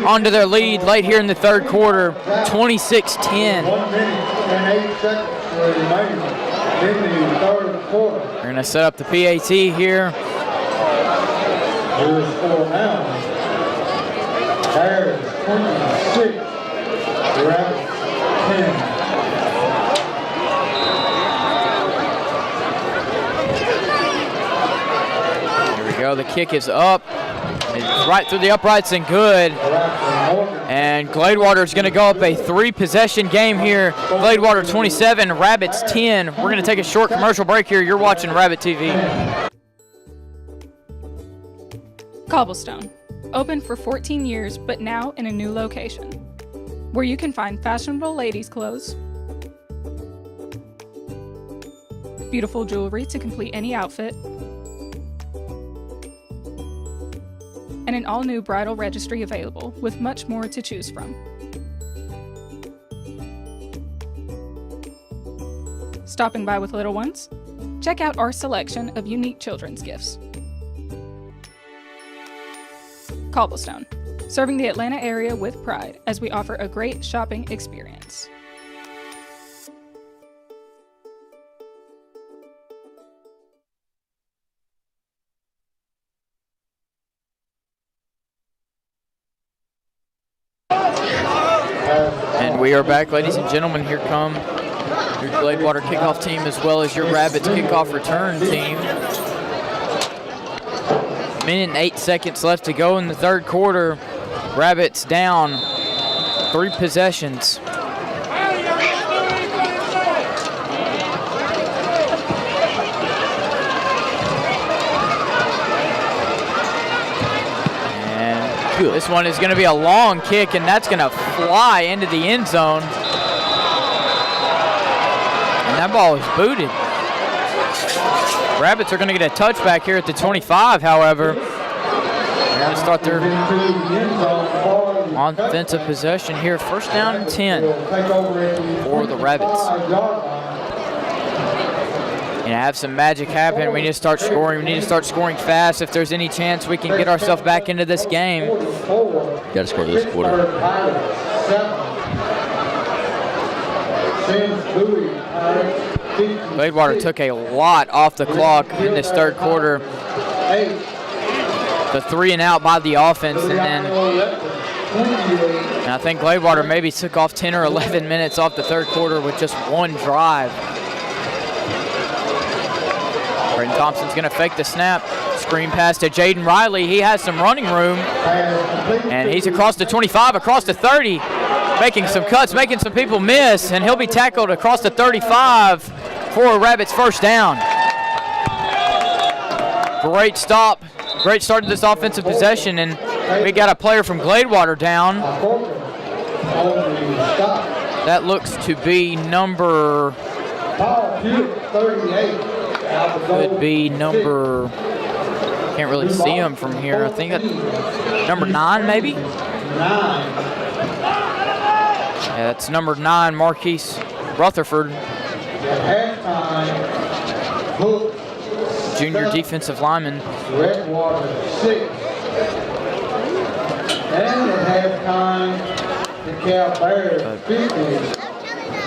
onto their lead late here in the third quarter, 26-10. 1 minute and 8 seconds remaining in the third quarter. They're going to set up the PAT here. Here's score now. Bears 26, Rabbits 10. The kick is up. It's right through the uprights and good. And Gladewater is going to go up a 3-possession game here. Gladewater 27, Rabbits 10. We're going to take a short commercial break here. You're watching RabbitTV. Cobblestone, open for 14 years, but now in a new location, where you can find fashionable ladies' clothes, beautiful jewelry to complete any outfit, and an all-new bridal registry available with much more to choose from. Stopping by with little ones? Check out our selection of unique children's gifts. Cobblestone, serving the Atlanta area with pride as we offer a great shopping experience. And we are back, ladies and gentlemen. Here come your Gladewater kickoff team as well as your Rabbits kickoff return team. 1 minute and 8 seconds left to go in the third quarter. Rabbits down 3 possessions. This one is going to be a long kick, and that's going to fly into the end zone. And that ball is booted. Rabbits are going to get a touchback here at the 25, however. They're going to start their offensive possession here. First down and 10 for the Rabbits. have some magic happen. We need to start scoring. We need to start scoring fast if there's any chance we can get ourselves back into this game. Got to score this quarter. Gladewater took a lot off the clock in this third quarter. The 3 and out by the offense, and I think Gladewater maybe took off 10 or 11 minutes off the third quarter with just one drive. Braden Thompson's going to fake the snap. Screen pass to Jaden Riley. He has some running room, and he's across the 25, across the 30, making some cuts, making some people miss, and he'll be tackled across the 35 for Rabbit's first down. Great stop. Great start to this offensive possession, and we got a player from Gladewater down. That looks to be number, could be number, can't really see him from here. I think that's number 9 maybe? Yeah, that's number 9, Marquise Rutherford. Junior defensive lineman. Redwater 6. And at halftime, the Cal Bears 50.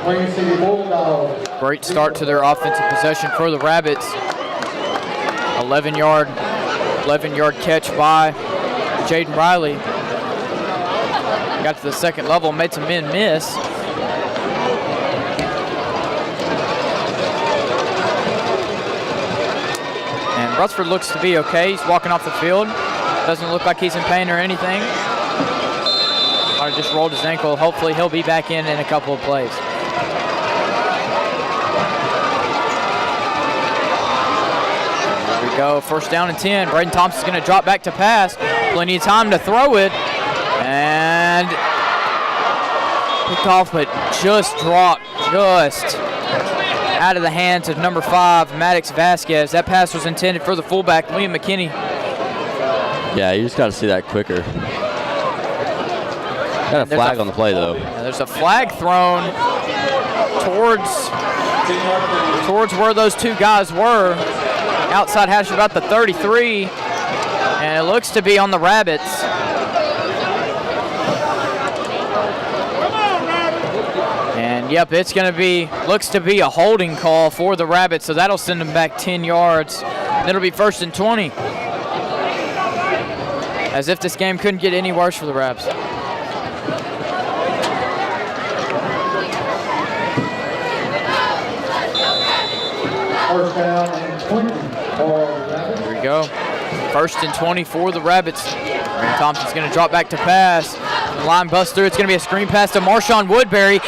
Queen City Bulldogs. Great start to their offensive possession for the Rabbits. 11-yard catch by Jaden Riley. Got to the second level, made some men miss. And Rutherford looks to be okay. He's walking off the field. Doesn't look like he's in pain or anything. Might have just rolled his ankle. Hopefully he'll be back in a couple of plays. Here we go, first down and 10. Braden Thompson's going to drop back to pass. Plenty of time to throw it. And picked off, but just dropped, just out of the hands of number 5, Maddox Vasquez. That pass was intended for the fullback, Liam McKinney. Yeah, you just got to see that quicker. Got a flag on the play, though. Yeah, there's a flag thrown towards where those two guys were. Outside hash about the 33, and it looks to be on the Rabbits. And yep, it's going to be, looks to be a holding call for the Rabbits, so that'll send them back 10 yards. It'll be first and 20. As if this game couldn't get any worse for the Rabs. First down and 20 for the Rabbits. Here we go. First and 20 for the Rabbits. Braden Thompson's going to drop back to pass. The line busts through. It's going to be a screen pass to Marshawn Woodbury.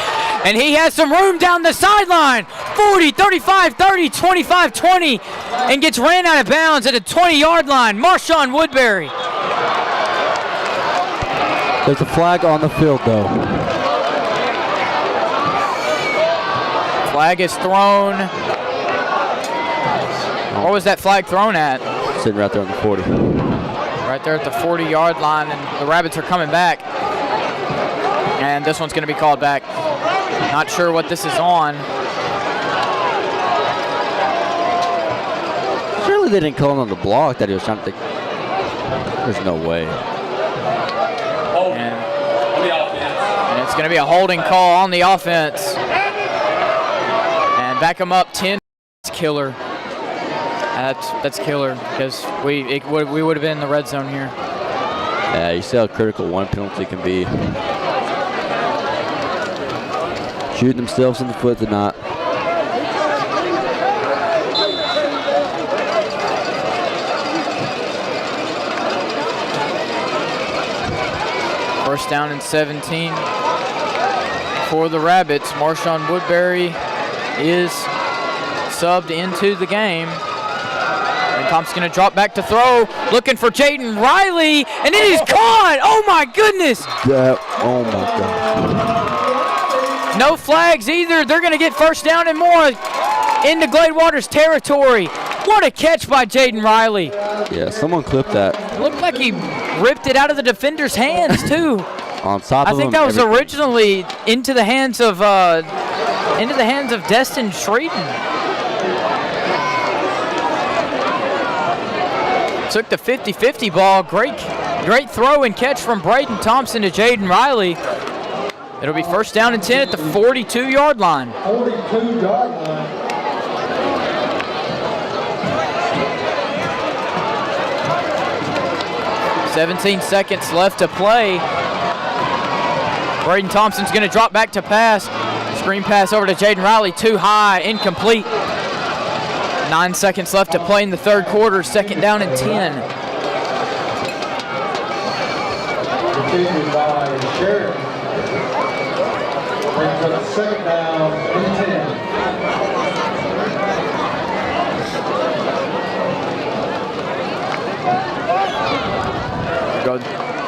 And he has some room down the sideline. 40, 35, 30, 25, 20. And gets ran out of bounds at a 20-yard line. Marshawn Woodbury. There's a flag on the field, though. Flag is thrown. Where was that flag thrown at? Sitting right there on the 40. Right there at the 40-yard line, and the Rabbits are coming back. And this one's going to be called back. Not sure what this is on. Surely they didn't call him on the block that he was trying to think. There's no way. And it's going to be a holding call on the offense. And back him up 10. That's killer. That's killer because we would have been in the red zone here. Yeah, you see how critical one penalty can be. Shooting themselves in the foot, they're not. First down and 17 for the Rabbits. Marshawn Woodbury is subbed into the game. And Thompson's going to drop back to throw, looking for Jaden Riley, and it is caught! Oh my goodness! Oh my gosh. No flags either. They're going to get first down and more into Gladewater's territory. What a catch by Jaden Riley. Yeah, someone clipped that. It looked like he ripped it out of the defender's hands too. On top of I think that was originally into the hands of Destin Shreeden. took the 50-50 ball. Great throw and catch from Braden Thompson to Jaden Riley. It'll be first down and 10 at the 42-yard line. 42-yard line. 17 seconds left to play. Braden Thompson's going to drop back to pass. Screen pass over to Jaden Riley, too high, incomplete. 9 seconds left to play in the third quarter, second down and 10. Continued by Sheriff. Brings up second down and 10. Go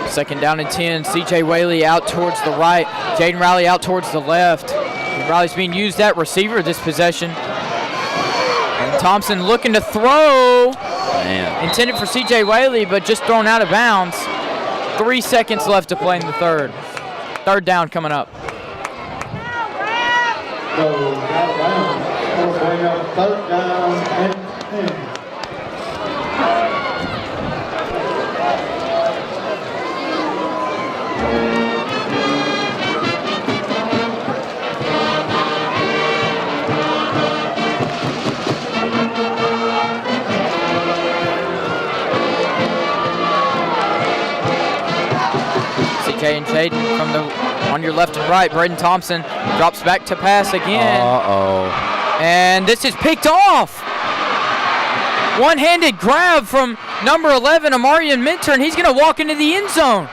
second down and 10. C.J. Whaley out towards the right. Jaden Riley out towards the left. Riley's being used at receiver this possession. And Thompson looking to throw. Man. Intended for C.J. Whaley, but just thrown out of bounds. 3 seconds left to play in the third. Third down coming up. So out of bounds. That'll bring up third down and 10. CJ and Jaden from on your left and right. Braden Thompson drops back to pass again. Uh-oh. And this is picked off. One-handed grab from number 11, Amarian Minter, and he's going to walk into the end zone.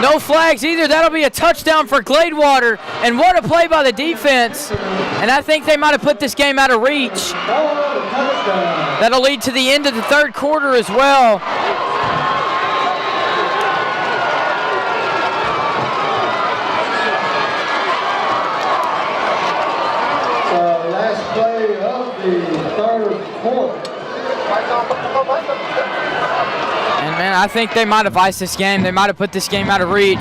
No flags either. That'll be a touchdown for Gladewater. And what a play by the defense. And I think they might have put this game out of reach. That'll lead to the end of the third quarter as well. Last play of the third quarter. And man, I think they might have iced this game. They might have put this game out of reach.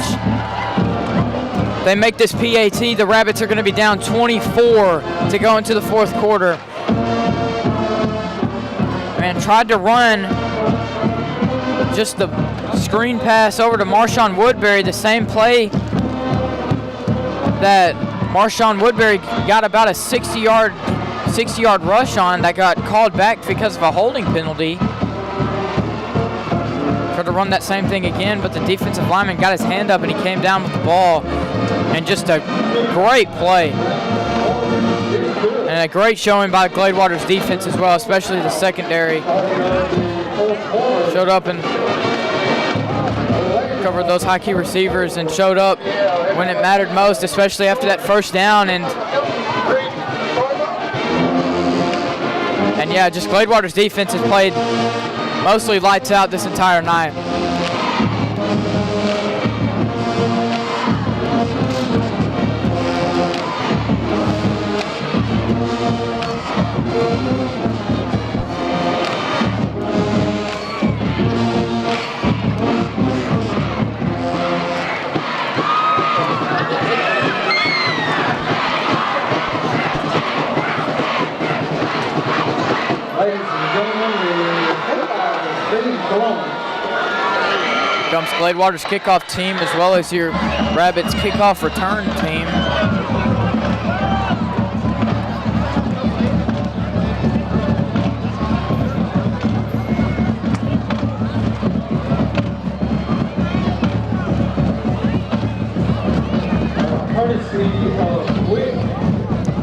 They make this PAT. The Rabbits are going to be down 24 to go into the fourth quarter. Man, tried to run just the screen pass over to Marshawn Woodbury, the same play that Marshawn Woodbury got about a 60-yard rush on that got called back because of a holding penalty. Tried to run that same thing again, but the defensive lineman got his hand up and he came down with the ball. And just a great play. And a great showing by Gladewater's defense as well, especially the secondary. Showed up and covered those high key receivers and showed up when it mattered most, especially after that first down. And yeah, just Gladewater's defense has played mostly lights out this entire night. Comes Gladewater's kickoff team as well as your Rabbits kickoff return team.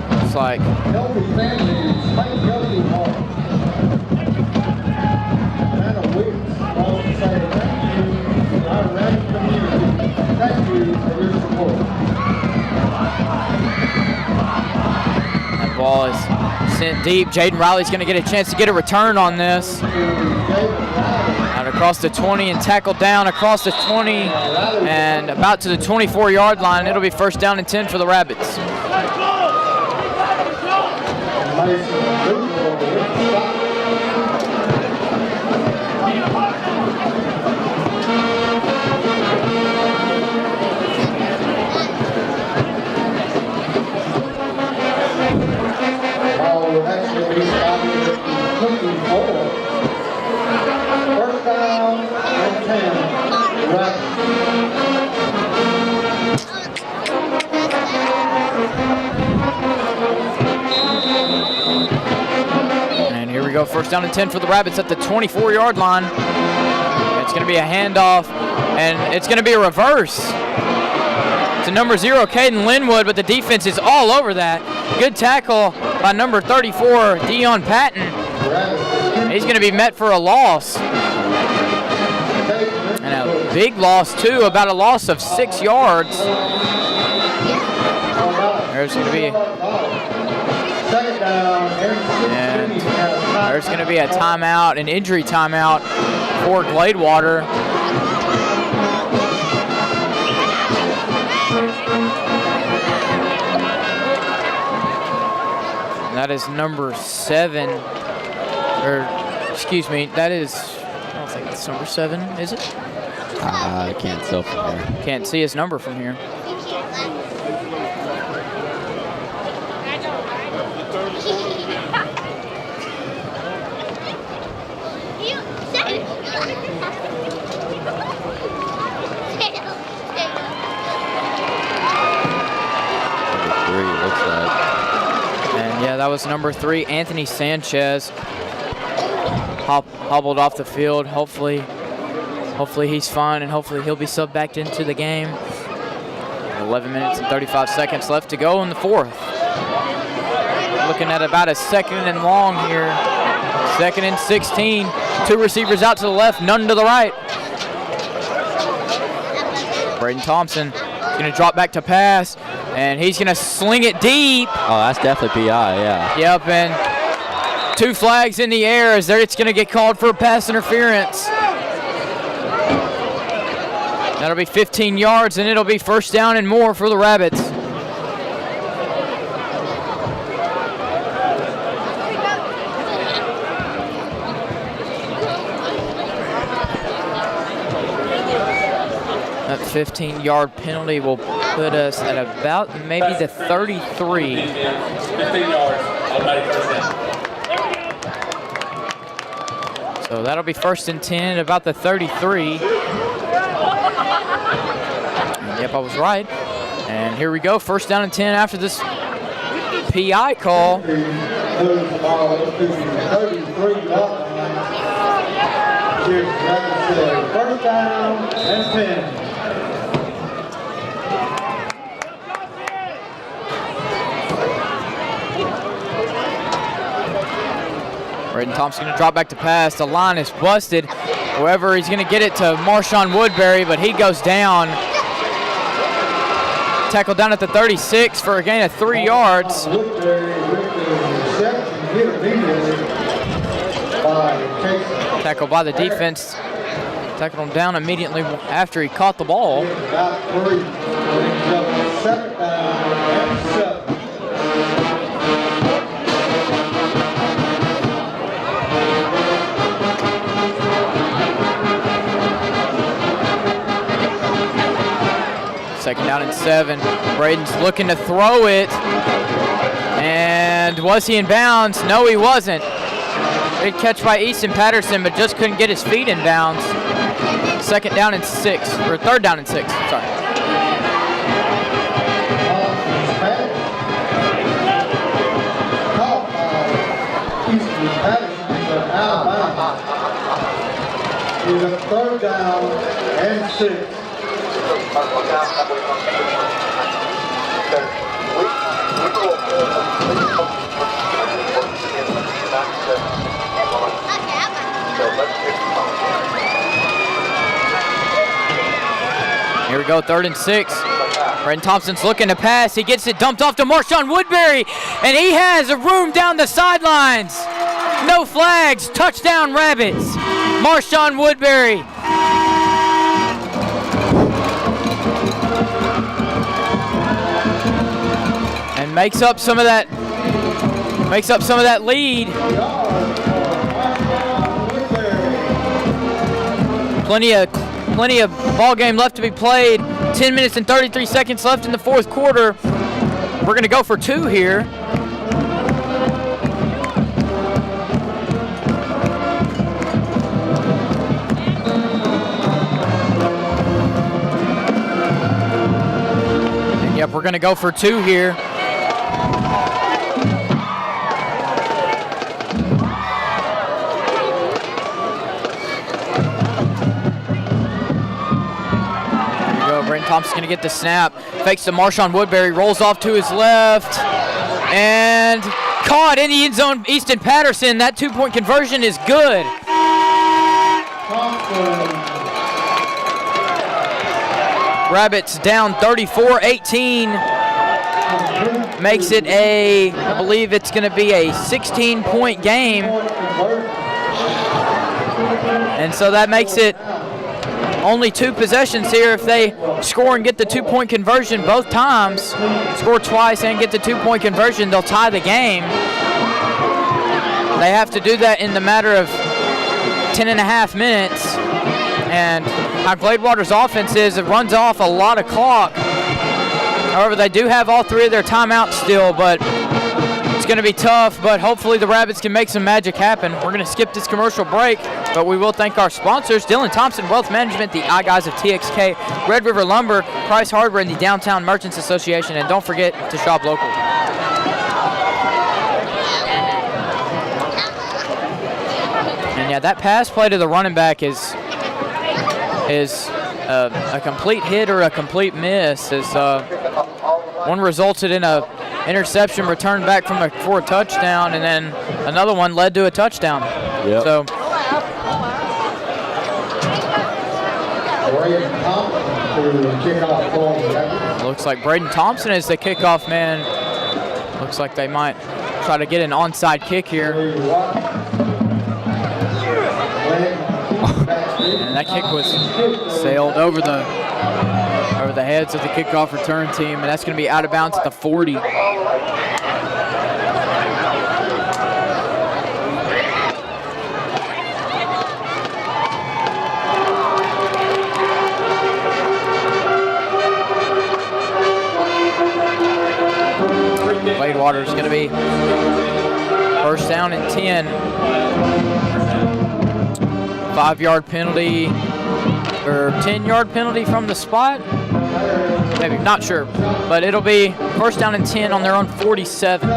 Looks like Healthy families make healthy hearts. And a Wicks wants to say thank you to our Rabbit community. Thank you for your support. that ball is sent deep. Jaden Riley's going to get a chance to get a return on this. Out across the 20 and tackled down across the 20 and about to the 24-yard line. It'll be first down and 10 for the Rabbits. 10, Rabbits. And here we go, first down and 10 for the Rabbits at the 24-yard line. It's going to be a handoff, and it's going to be a reverse to number 0, Caden Linwood, but the defense is all over that. Good tackle by number 34, Dion Patton. He's going to be met for a loss. And a big loss, too, about a loss of 6 yards. There's going to be... And there's going to be a timeout, an injury timeout for Gladewater. That is number 7, or excuse me, that is, I don't think it's number 7, is it? I can't tell from here. Can't see his number from here. Yeah, that was number 3, Anthony Sanchez. Hobbled off the field. Hopefully he's fine, and hopefully he'll be subbed back into the game. 11 minutes and 35 seconds left to go in the 4th. Looking at about a 2nd and long here. 2nd and 16. 2 receivers out to the left, none to the right. Braden Thompson is going to drop back to pass. And he's going to sling it deep. Oh, that's definitely PI, yeah. Yep, and 2 flags in the air as it's going to get called for pass interference. That'll be 15 yards, and it'll be first down and more for the Rabbits. That 15-yard penalty will put us at about maybe the 33. 15 yards, automatic first down. So that'll be first and 10 at about the 33. And yep, I was right. And here we go, first down and 10 after this PI call. First down and 10. Braden Thompson going to drop back to pass. The line is busted. However, he's going to get it to Marshawn Woodbury, but he goes down. Tackled down at the 36 for a gain of 3 yards. Tackled by the defense. Tackled him down immediately after he caught the ball. Second down and 7. Braden's looking to throw it. And was he in bounds? No, he wasn't. Good catch by Easton Patterson, but just couldn't get his feet in bounds. Second down and 6, or third down and 6, sorry. Easton Patterson out of bounds. He's a third down and 6. Here we go, third and 6. Braden Thompson's looking to pass. He gets it dumped off to Marshawn Woodbury, and he has a room down the sidelines. No flags, touchdown Rabbits. Marshawn Woodbury. And makes up some of that lead. Plenty of ball game left to be played. 10 minutes and 33 seconds left in the 4th quarter. We're going to go for 2 here. we're going to go for 2 here. Braden Thompson's going to get the snap. Fakes to Marshawn Woodbury, rolls off to his left, and caught in the end zone. Easton Patterson, that 2-point conversion is good. Rabbits down 34-18. Makes it I believe it's going to be a 16-point game. And so that makes it only 2 possessions here. If they score and get the 2-point conversion both times, score twice and get the 2-point conversion, they'll tie the game. They have to do that in the matter of 10.5 minutes. And how Gladewater's offense is, it runs off a lot of clock. However, they do have all 3 of their timeouts still, but it's going to be tough, but hopefully the Rabbits can make some magic happen. We're going to skip this commercial break, but we will thank our sponsors, Dylan Thompson Wealth Management, the iGuys of TXK, Red River Lumber, Price Hardware, and the Downtown Merchants Association, and don't forget to shop local. And yeah, that pass play to the running back is a complete hit or a complete miss, as one resulted in a interception returned back for a touchdown, and then another one led to a touchdown. Yep. So looks like Braden Thompson is the kickoff man. Looks like they might try to get an onside kick here. And that kick was sailed over the heads of the kickoff return team, and that's going to be out of bounds at the 40. Gladewater is going to be first down and 10. 5-yard penalty or 10-yard penalty from the spot. Maybe, not sure. But it'll be first down and 10 on their own 47.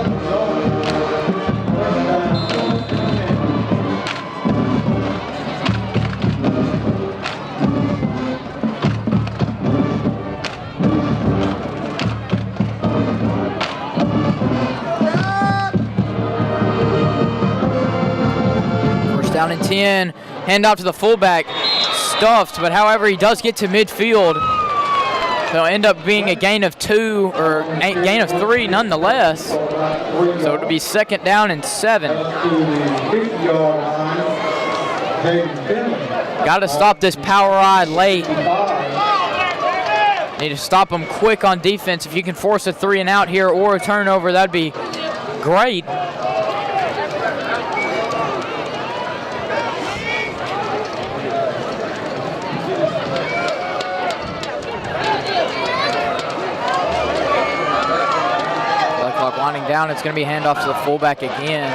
First down and 10. Hand off to the fullback, stuffed, but however, he does get to midfield. So it'll end up being a gain of 2 or a gain of 3 nonetheless. So it'll be second down and 7. Got to stop this power eye late. Need to stop them quick on defense. If you can force a 3 and out here or a turnover, that'd be great. Winding down, it's going to be handoff to the fullback again.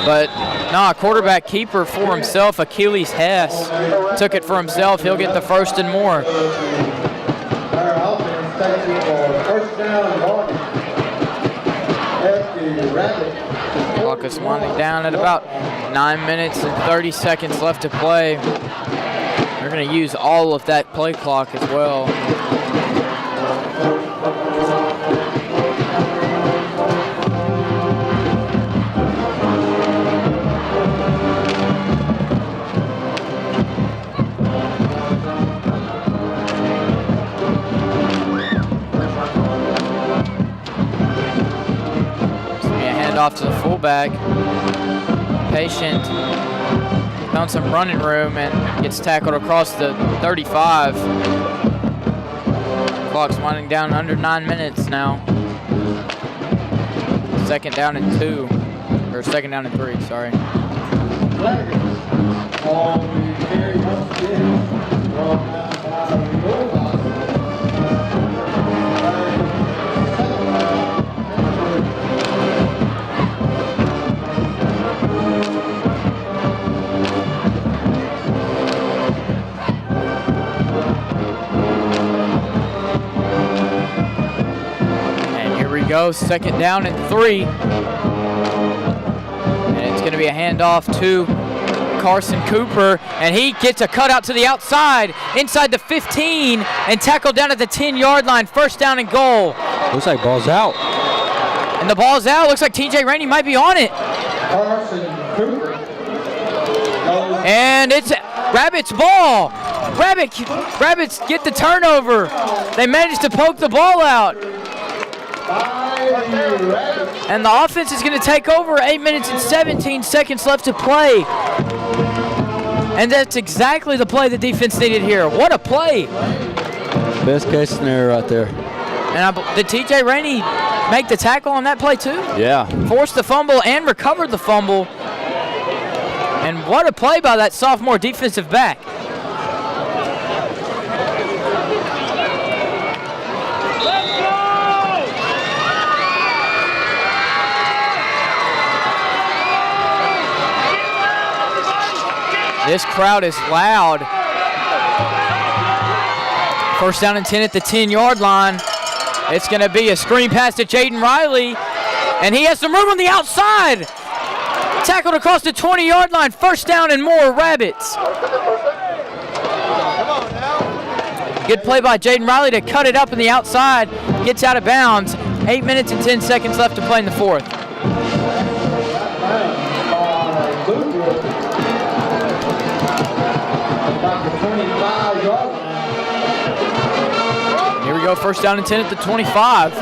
But no, quarterback keeper for himself, Achilles Hess, took it for himself. He'll get the first and more. Clock is winding down at about 9 minutes and 30 seconds left to play. They're going to use all of that play clock as well. Off to the fullback. Patient. Found some running room and gets tackled across the 35. Clock's winding down under 9 minutes now. Second down and 2. Or second down and 3, sorry. go, 2nd down and 3. And it's going to be a handoff to Carson Cooper, and he gets a cutout to the outside, inside the 15, and tackled down at the 10-yard line. 1st down and goal. Looks like ball's out. And the ball's out. Looks like TJ Rainey might be on it. Carson Cooper. And it's Rabbit's ball. Rabbits get the turnover. They managed to poke the ball out. And the offense is going to take over. 8 minutes and 17 seconds left to play. And that's exactly the play the defense needed here. What a play. Best case scenario right there. And did TJ Rainey make the tackle on that play too? Yeah. Forced the fumble and recovered the fumble. And what a play by that sophomore defensive back. This crowd is loud. 1st down and 10 at the 10-yard line. It's going to be a screen pass to Jaden Riley, and he has some room on the outside. Tackled across the 20-yard line. 1st down and more, Rabbits. Good play by Jaden Riley to cut it up in the outside. Gets out of bounds. 8 minutes and 10 seconds left to play in the 4th. Here we go, 1st down and 10 at the 25.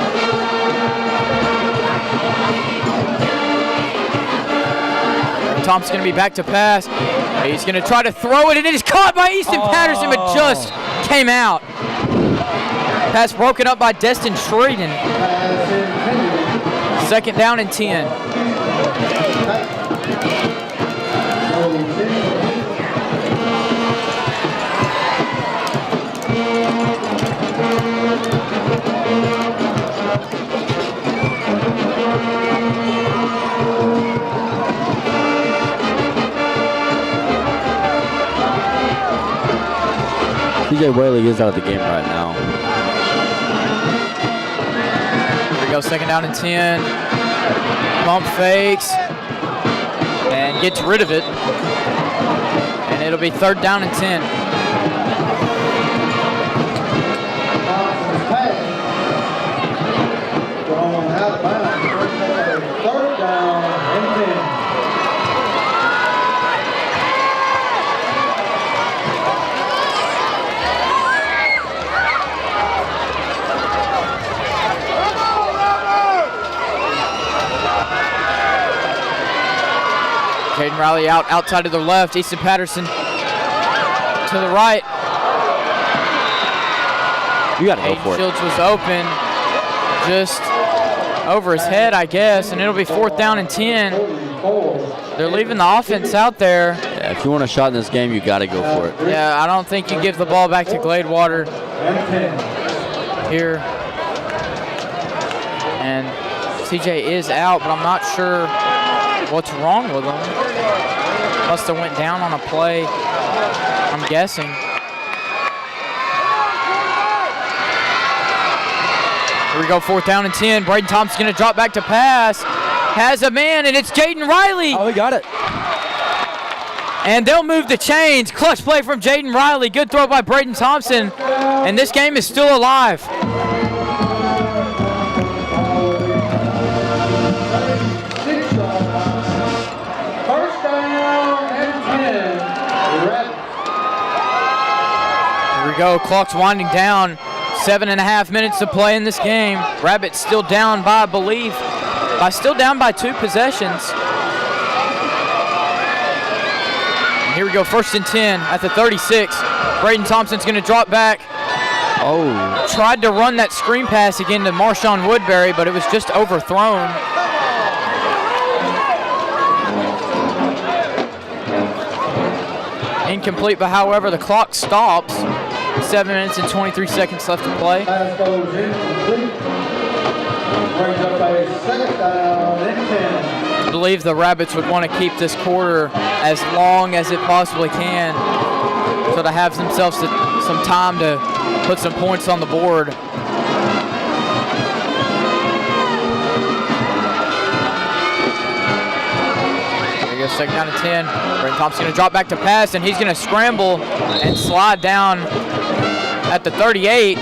Thompson's going to be back to pass. He's going to try to throw it, and it is caught by Easton Patterson, but just came out. Pass broken up by Destin Shreeden. 2nd down and 10. TJ Whaley is out of the game right now. Here we go, 2nd down and 10. Bump fakes and gets rid of it. And it'll be 3rd down and 10. Jaden Riley outside to the left. Easton Patterson to the right. You got to go for it. Shields was open, just over his head, I guess, and it'll be 4th down and 10. They're leaving the offense out there. Yeah, if you want a shot in this game, you got to go for it. Yeah, I don't think you give the ball back to Gladewater here. And CJ is out, but I'm not sure what's wrong with him. Must have went down on a play, I'm guessing. Here we go, 4th down and 10. Braden Thompson's going to drop back to pass. Has a man, and it's Jaden Riley. Oh, he got it. And they'll move the chains. Clutch play from Jaden Riley. Good throw by Braden Thompson. And this game is still alive. Here we go, clock's winding down. 7.5 minutes to play in this game. Rabbits still down by, I believe, still down by 2 possessions. And here we go, 1st and 10 at the 36. Braden Thompson's going to drop back. Oh. Tried to run that screen pass again to Marshawn Woodbury, but it was just overthrown. Incomplete, but however, the clock stops. 7 minutes and 23 seconds left to play. Pass goes incomplete. Brings up a 2nd down and 10. I believe the Rabbits would want to keep this quarter as long as it possibly can, so to have themselves some time to put some points on the board. we go, 2nd down and 10. Braden Thompson going to drop back to pass, and he's going to scramble and slide down at the 38.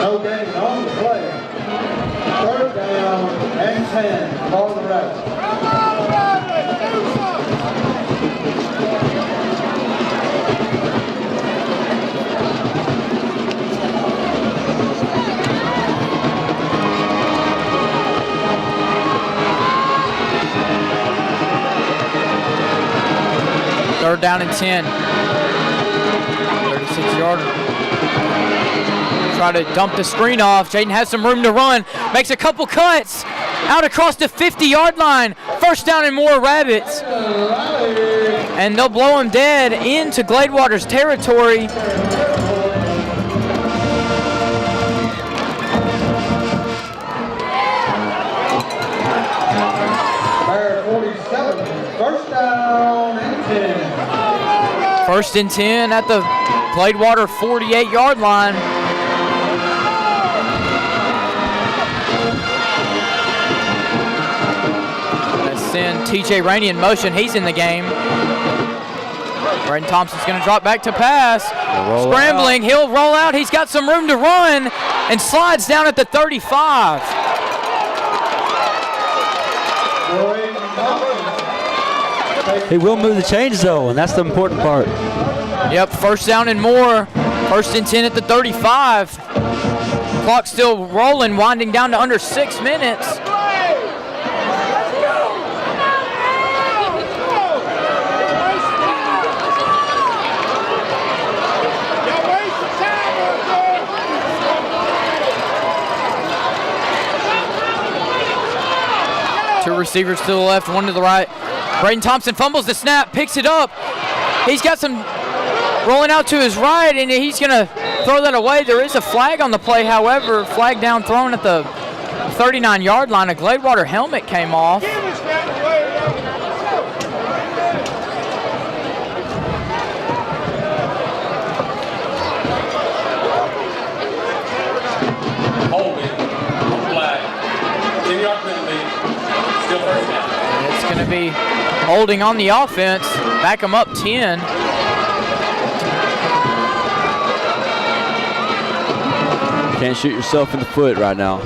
No gain on the play. 3rd down and 10 for the Rabbits. Third down and 10. 36-yarder. Try to dump the screen off. Jaden has some room to run. Makes a couple cuts. Out across the 50-yard line. 1st down and more Rabbits. And they'll blow him dead into Gladewater's territory. Bear 47. 1st down and 10. 1st and 10 at the Gladewater 48-yard line. Send TJ Rainey in motion. He's in the game. Braden Thompson's going to drop back to pass. Scrambling. He'll roll out. He's got some room to run and slides down at the 35. He will move the chains, though, and that's the important part. Yep, 1st down and more. 1st and 10 at the 35. Clock still rolling, winding down to under 6 minutes. Two receivers to the left, one to the right. Braden Thompson fumbles the snap, picks it up. He's got some rolling out to his right, and he's going to throw that away. There is a flag on the play, however. Flag down thrown at the 39-yard line. A Gladewater helmet came off. Holding on flag. 10-yard penalty. Still 1st down. It's going to be holding on the offense. Back them up 10. Can't shoot yourself in the foot right now.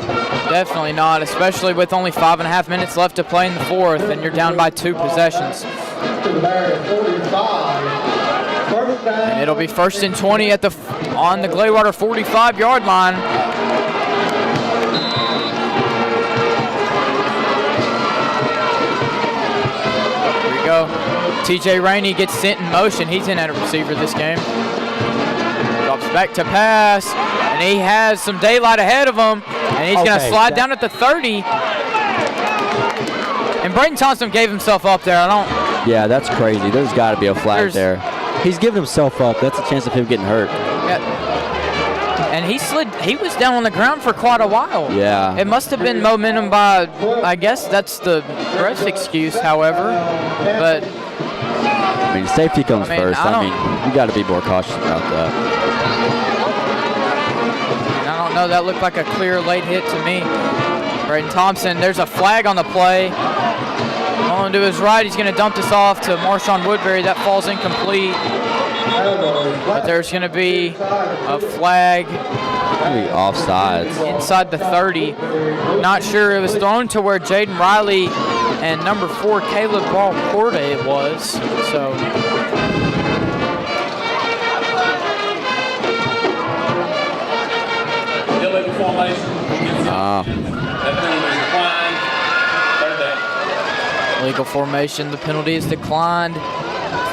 Definitely not, especially with only 5.5 minutes left to play in the 4th, and you're down by 2 possessions. And it'll be 1st and 20 on the Gladewater 45-yard line. Here we go. TJ Rainey gets sent in motion. He's in at a receiver this game. Drops back to pass, and he has some daylight ahead of him, and he's going to slide down at the 30. And Braden Thompson gave himself up there. Yeah, that's crazy. There's got to be a flag there. He's giving himself up. That's a chance of him getting hurt. Yeah. And he was down on the ground for quite a while. Yeah. It must have been momentum by, I guess that's the correct excuse, however. But I mean, safety comes first. I mean, you got to be more cautious about that. I don't know. That looked like a clear late hit to me. Braden Thompson, there's a flag on the play. On to his right, he's going to dump this off to Marshawn Woodbury. That falls incomplete. But there's going to be a flag. Maybe offsides. Inside the 30. Not sure. It was thrown to where Jaden Riley and number 4, Caleb Ball Porta it was. So. Illegal formation. That penalty is declined. 3rd down. Illegal formation. The penalty is declined.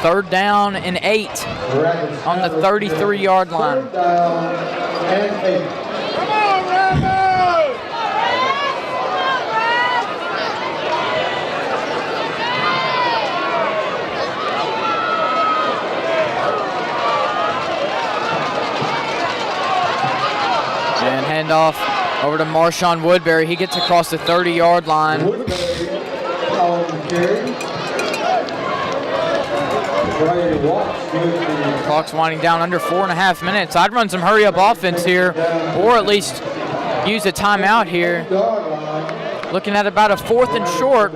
3rd down and 8 on the 33-yard line. 3rd down and 8. Come on, Rabbit! And handoff over to Marshawn Woodbury. He gets across the 30-yard line. Woodbury on the carry. Brady Watts, good for Clock's winding down under 4.5 minutes. I'd run some hurry-up offense here, or at least use a timeout here. Looking at about a 4th and short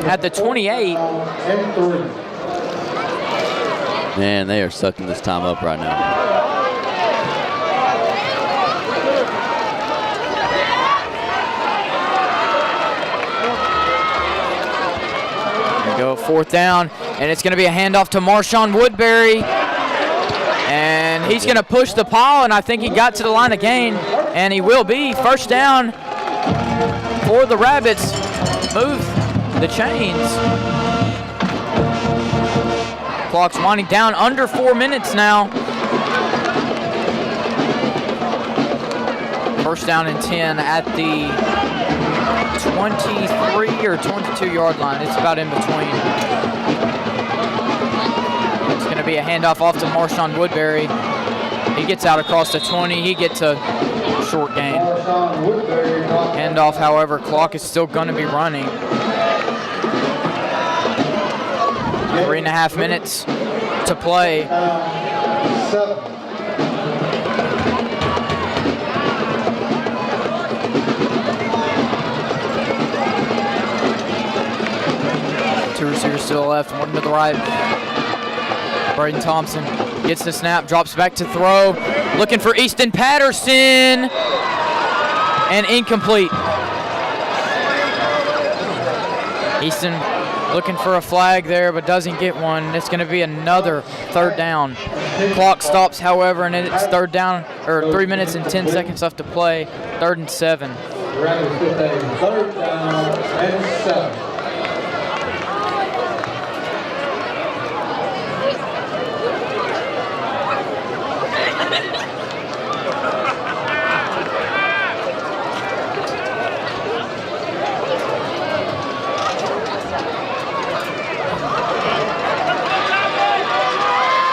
at the 28. and 3. Man, they are sucking this time up right now. There we go, 4th down, and it's going to be a handoff to Marshawn Woodbury. And he's going to push the pile, and I think he got to the line of gain, and he will be. 1st down for the Rabbits. Move the chains. Clock's winding down under 4 minutes now. 1st down and 10 at the 23 or 22-yard line. It's about in between. It's going to be a handoff off to Marshawn Woodbury. He gets out across the 20. He gets a short gain. Handoff, however, clock is still going to be running. 3.5 minutes to play. Two receivers to the left, one to the right. Braden Thompson gets the snap, drops back to throw. Looking for Easton Patterson. And incomplete. Easton looking for a flag there, but doesn't get one. It's going to be another 3rd down. Clock stops, however, and it's 3rd down, or 3 minutes and 10 seconds left to play. 3rd and 7. Rabbits with a 3rd down and 7.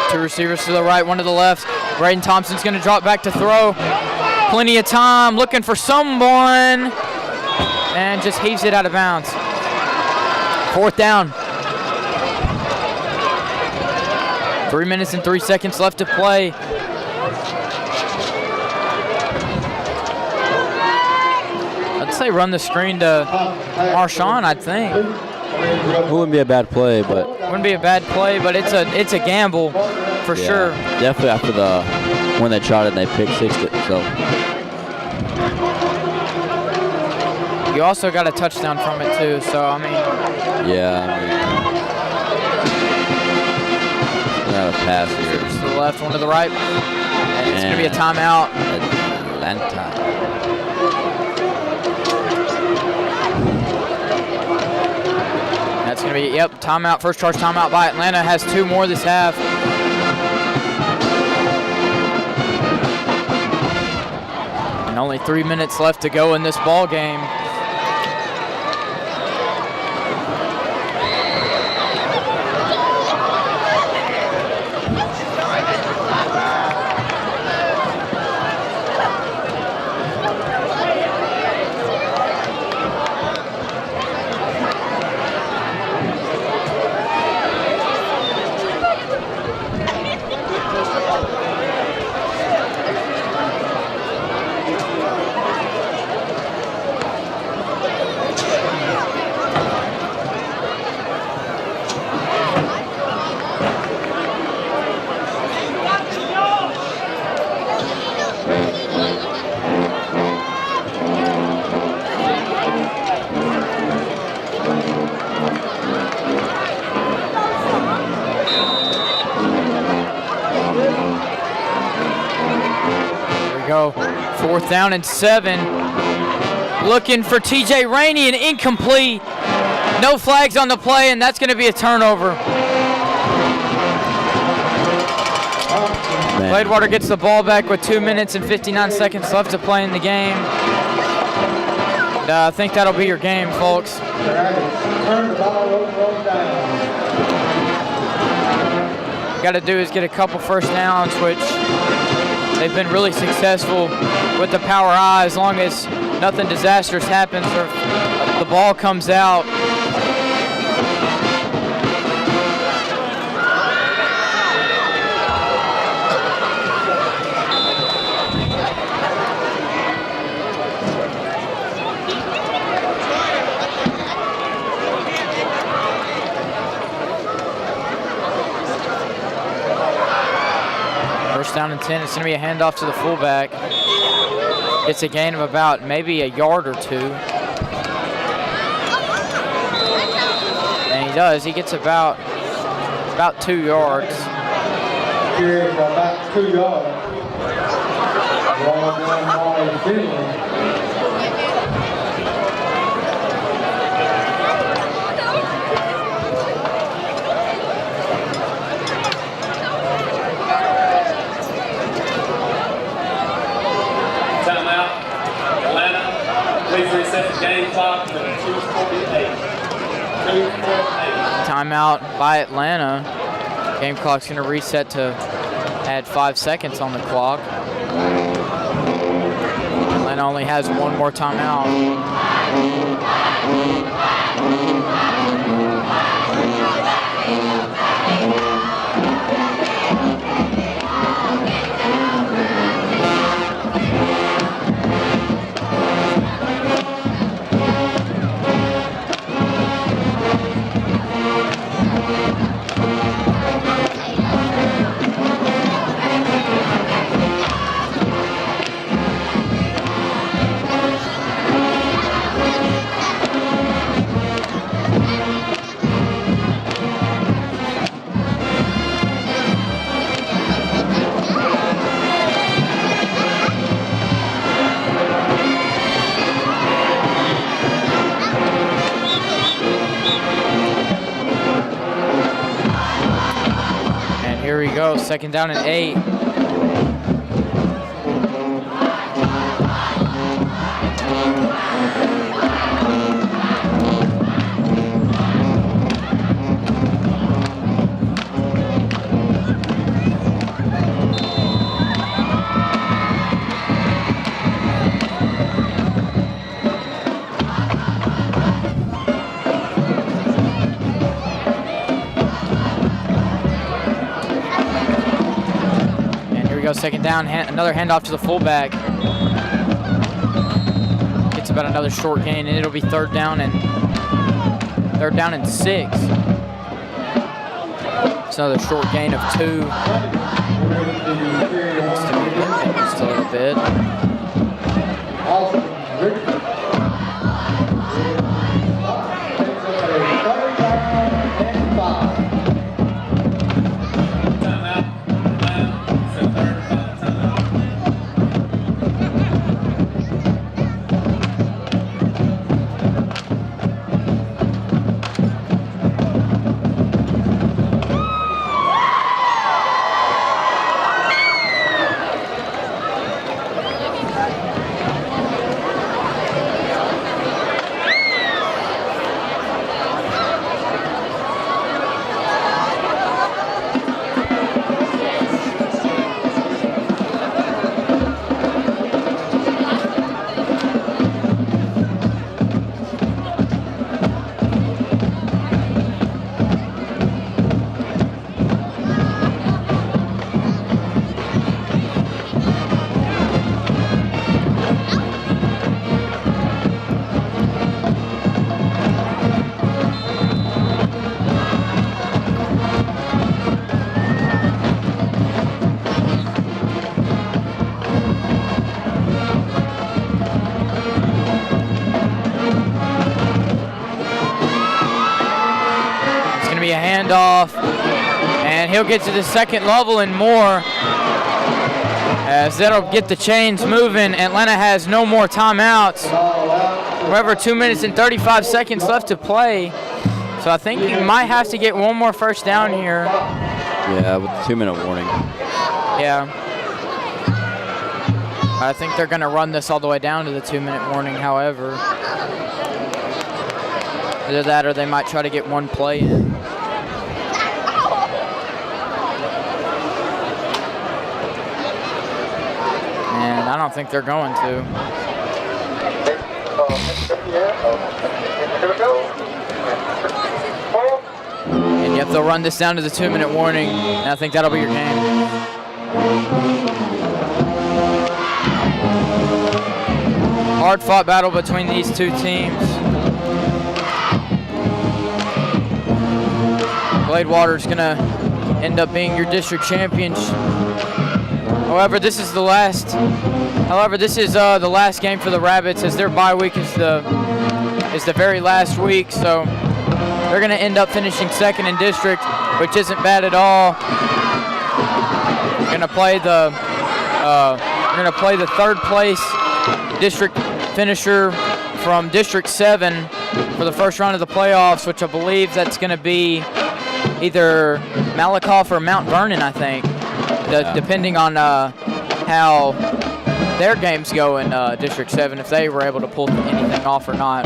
Two receivers to the right, one to the left. Braden Thompson's going to drop back to throw. Plenty of time, looking for someone, and just heaves it out of bounds. 4th down. 3 minutes and 3 seconds left to play. I'd say run the screen to Marshawn, I think. It wouldn't be a bad play, but Wouldn't be a bad play, but it's a gamble for sure. Definitely after when they tried it and they pick-sixed it. So you also got a touchdown from it too. So I mean. Yeah. Not a pass here. To the left, one to the right, and it's gonna be a timeout. Atlanta. That's going to be, timeout, first charge timeout by Atlanta. Has 2 more this half. And only 3 minutes left to go in this ball game. Go. 4th down and 7. Looking for TJ Rainey and incomplete. No flags on the play, and that's going to be a turnover. Gladewater gets the ball back with 2 minutes and 59 seconds left to play in the game. And, I think that'll be your game, folks. Turn the ball over down. Got to do is get a couple 1st downs, which they've been really successful with the power I, as long as nothing disastrous happens or if the ball comes out. down and 10. It's going to be a handoff to the fullback. It's a gain of about maybe a yard or two. And he does. He gets about 2 yards. Here, about 2 yards. Timeout. Atlanta, please reset the game clock to 2:48. 2:48. Timeout by Atlanta. Game clock's going to reset to add 5 seconds on the clock. Atlanta only has one more timeout. Here we go, 2nd down and 8. Go 2nd down, another handoff to the fullback. Gets about another short gain, and it'll be 3rd down and 6. It's another short gain of 2. Just a little bit. Handoff, and he'll get to the 2nd level and more, as that'll get the chains moving. Atlanta has no more timeouts. However, 2 minutes and 35 seconds left to play, so I think you might have to get one more 1st down here. Yeah, with the 2-minute warning. Yeah. I think they're going to run this all the way down to the 2-minute warning, however. Either that or they might try to get one play in. And I don't think they're going to. And yep, they'll run this down to the 2-minute warning, and I think that'll be your game. Hard-fought battle between these two teams. Gladewater's gonna end up being your district champions. However, this is the last. However, this is the last game for the Rabbits, as their bye week is the very last week. So they're going to end up finishing second in district, which isn't bad at all. We're going to play the third place district finisher from District 7 for the first round of the playoffs, which I believe that's going to be either Malakoff or Mount Vernon, I think, depending on how their games go in District 7, if they were able to pull anything off or not.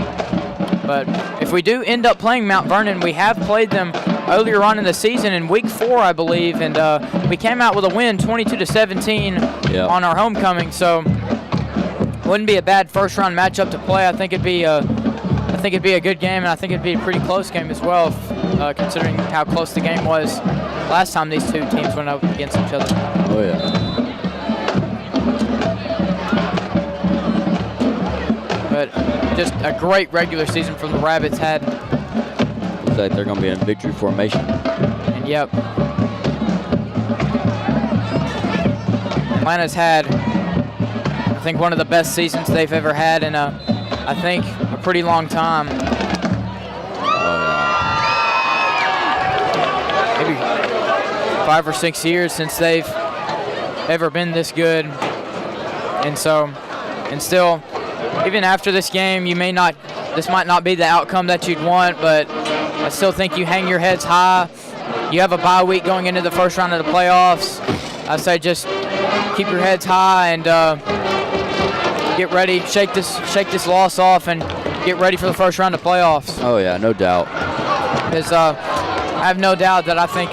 But if we do end up playing Mount Vernon, we have played them earlier on in the season in week 4, I believe, and we came out with a win, 22-17 on our homecoming. So wouldn't be a bad first-round matchup to play. I think it'd be a good game, and I think it'd be a pretty close game as well, considering how close the game was last time these two teams went up against each other. Oh yeah. But just a great regular season from the Rabbits had. Looks like they're going to be in victory formation. And yep. Atlanta's had, I think, one of the best seasons they've ever had in I think, a pretty long time. Maybe 5 or 6 years since they've ever been this good. And still, even after this game, this might not be the outcome that you'd want, but I still think you hang your heads high. You have a bye week going into the first round of the playoffs. I say just keep your heads high and get ready, shake this loss off, and get ready for the first round of playoffs. Oh yeah, no doubt. Because I have no doubt that I think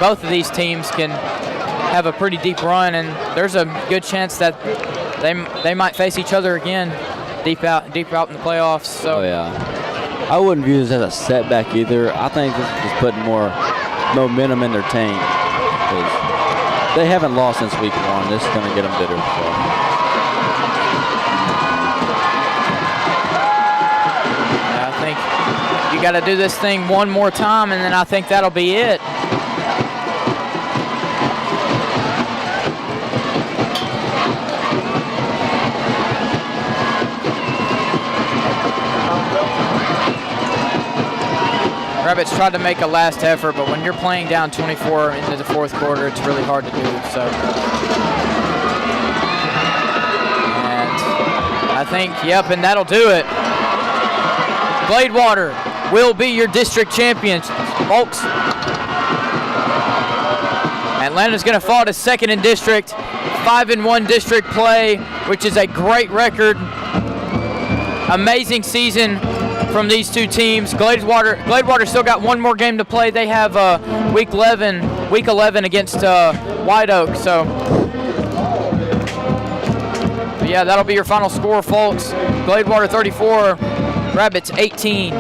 both of these teams can have a pretty deep run, and there's a good chance that they might face each other again deep out in the playoffs. So. Oh yeah, I wouldn't view this as a setback either. I think this is just putting more momentum in their team. They haven't lost since week 1. This is going to get them bitter. So. I think you got to do this thing one more time, and then I think that'll be it. Rabbits tried to make a last effort, but when you're playing down 24 into the fourth quarter, it's really hard to do. So, and I think, yep, and that'll do it. Gladewater will be your district champions, folks. Atlanta's going to fall to second in district, 5-1 district play, which is a great record. Amazing season from these two teams. Gladewater still got one more game to play. They have week 11 against White Oak. So, but yeah, that'll be your final score, folks. Gladewater 34, Rabbits 18.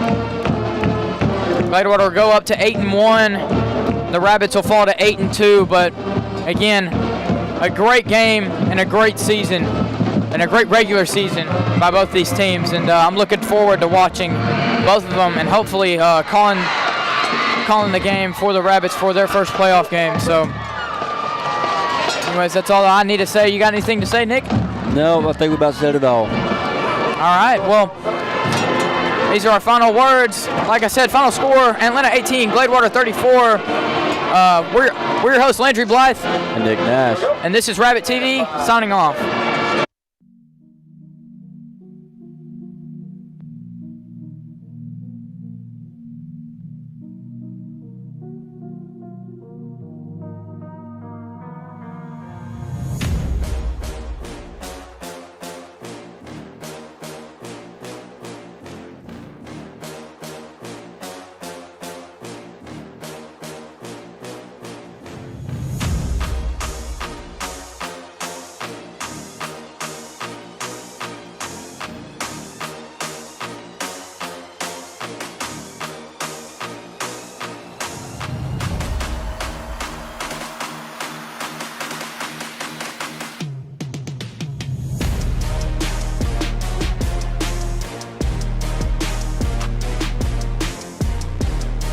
Gladewater will go up to 8-1. The Rabbits will fall to 8-2. But again, a great game and a great season. And a great regular season by both these teams, and I'm looking forward to watching both of them and hopefully calling the game for the Rabbits for their first playoff game. So, anyways, that's all I need to say. You got anything to say, Nick? No, I think we about said it all. All right, well, these are our final words. Like I said, final score, Atlanta 18, Gladewater 34. We're your hosts, Landry Blythe. And Nick Nash. And this is RabbitTV, signing off.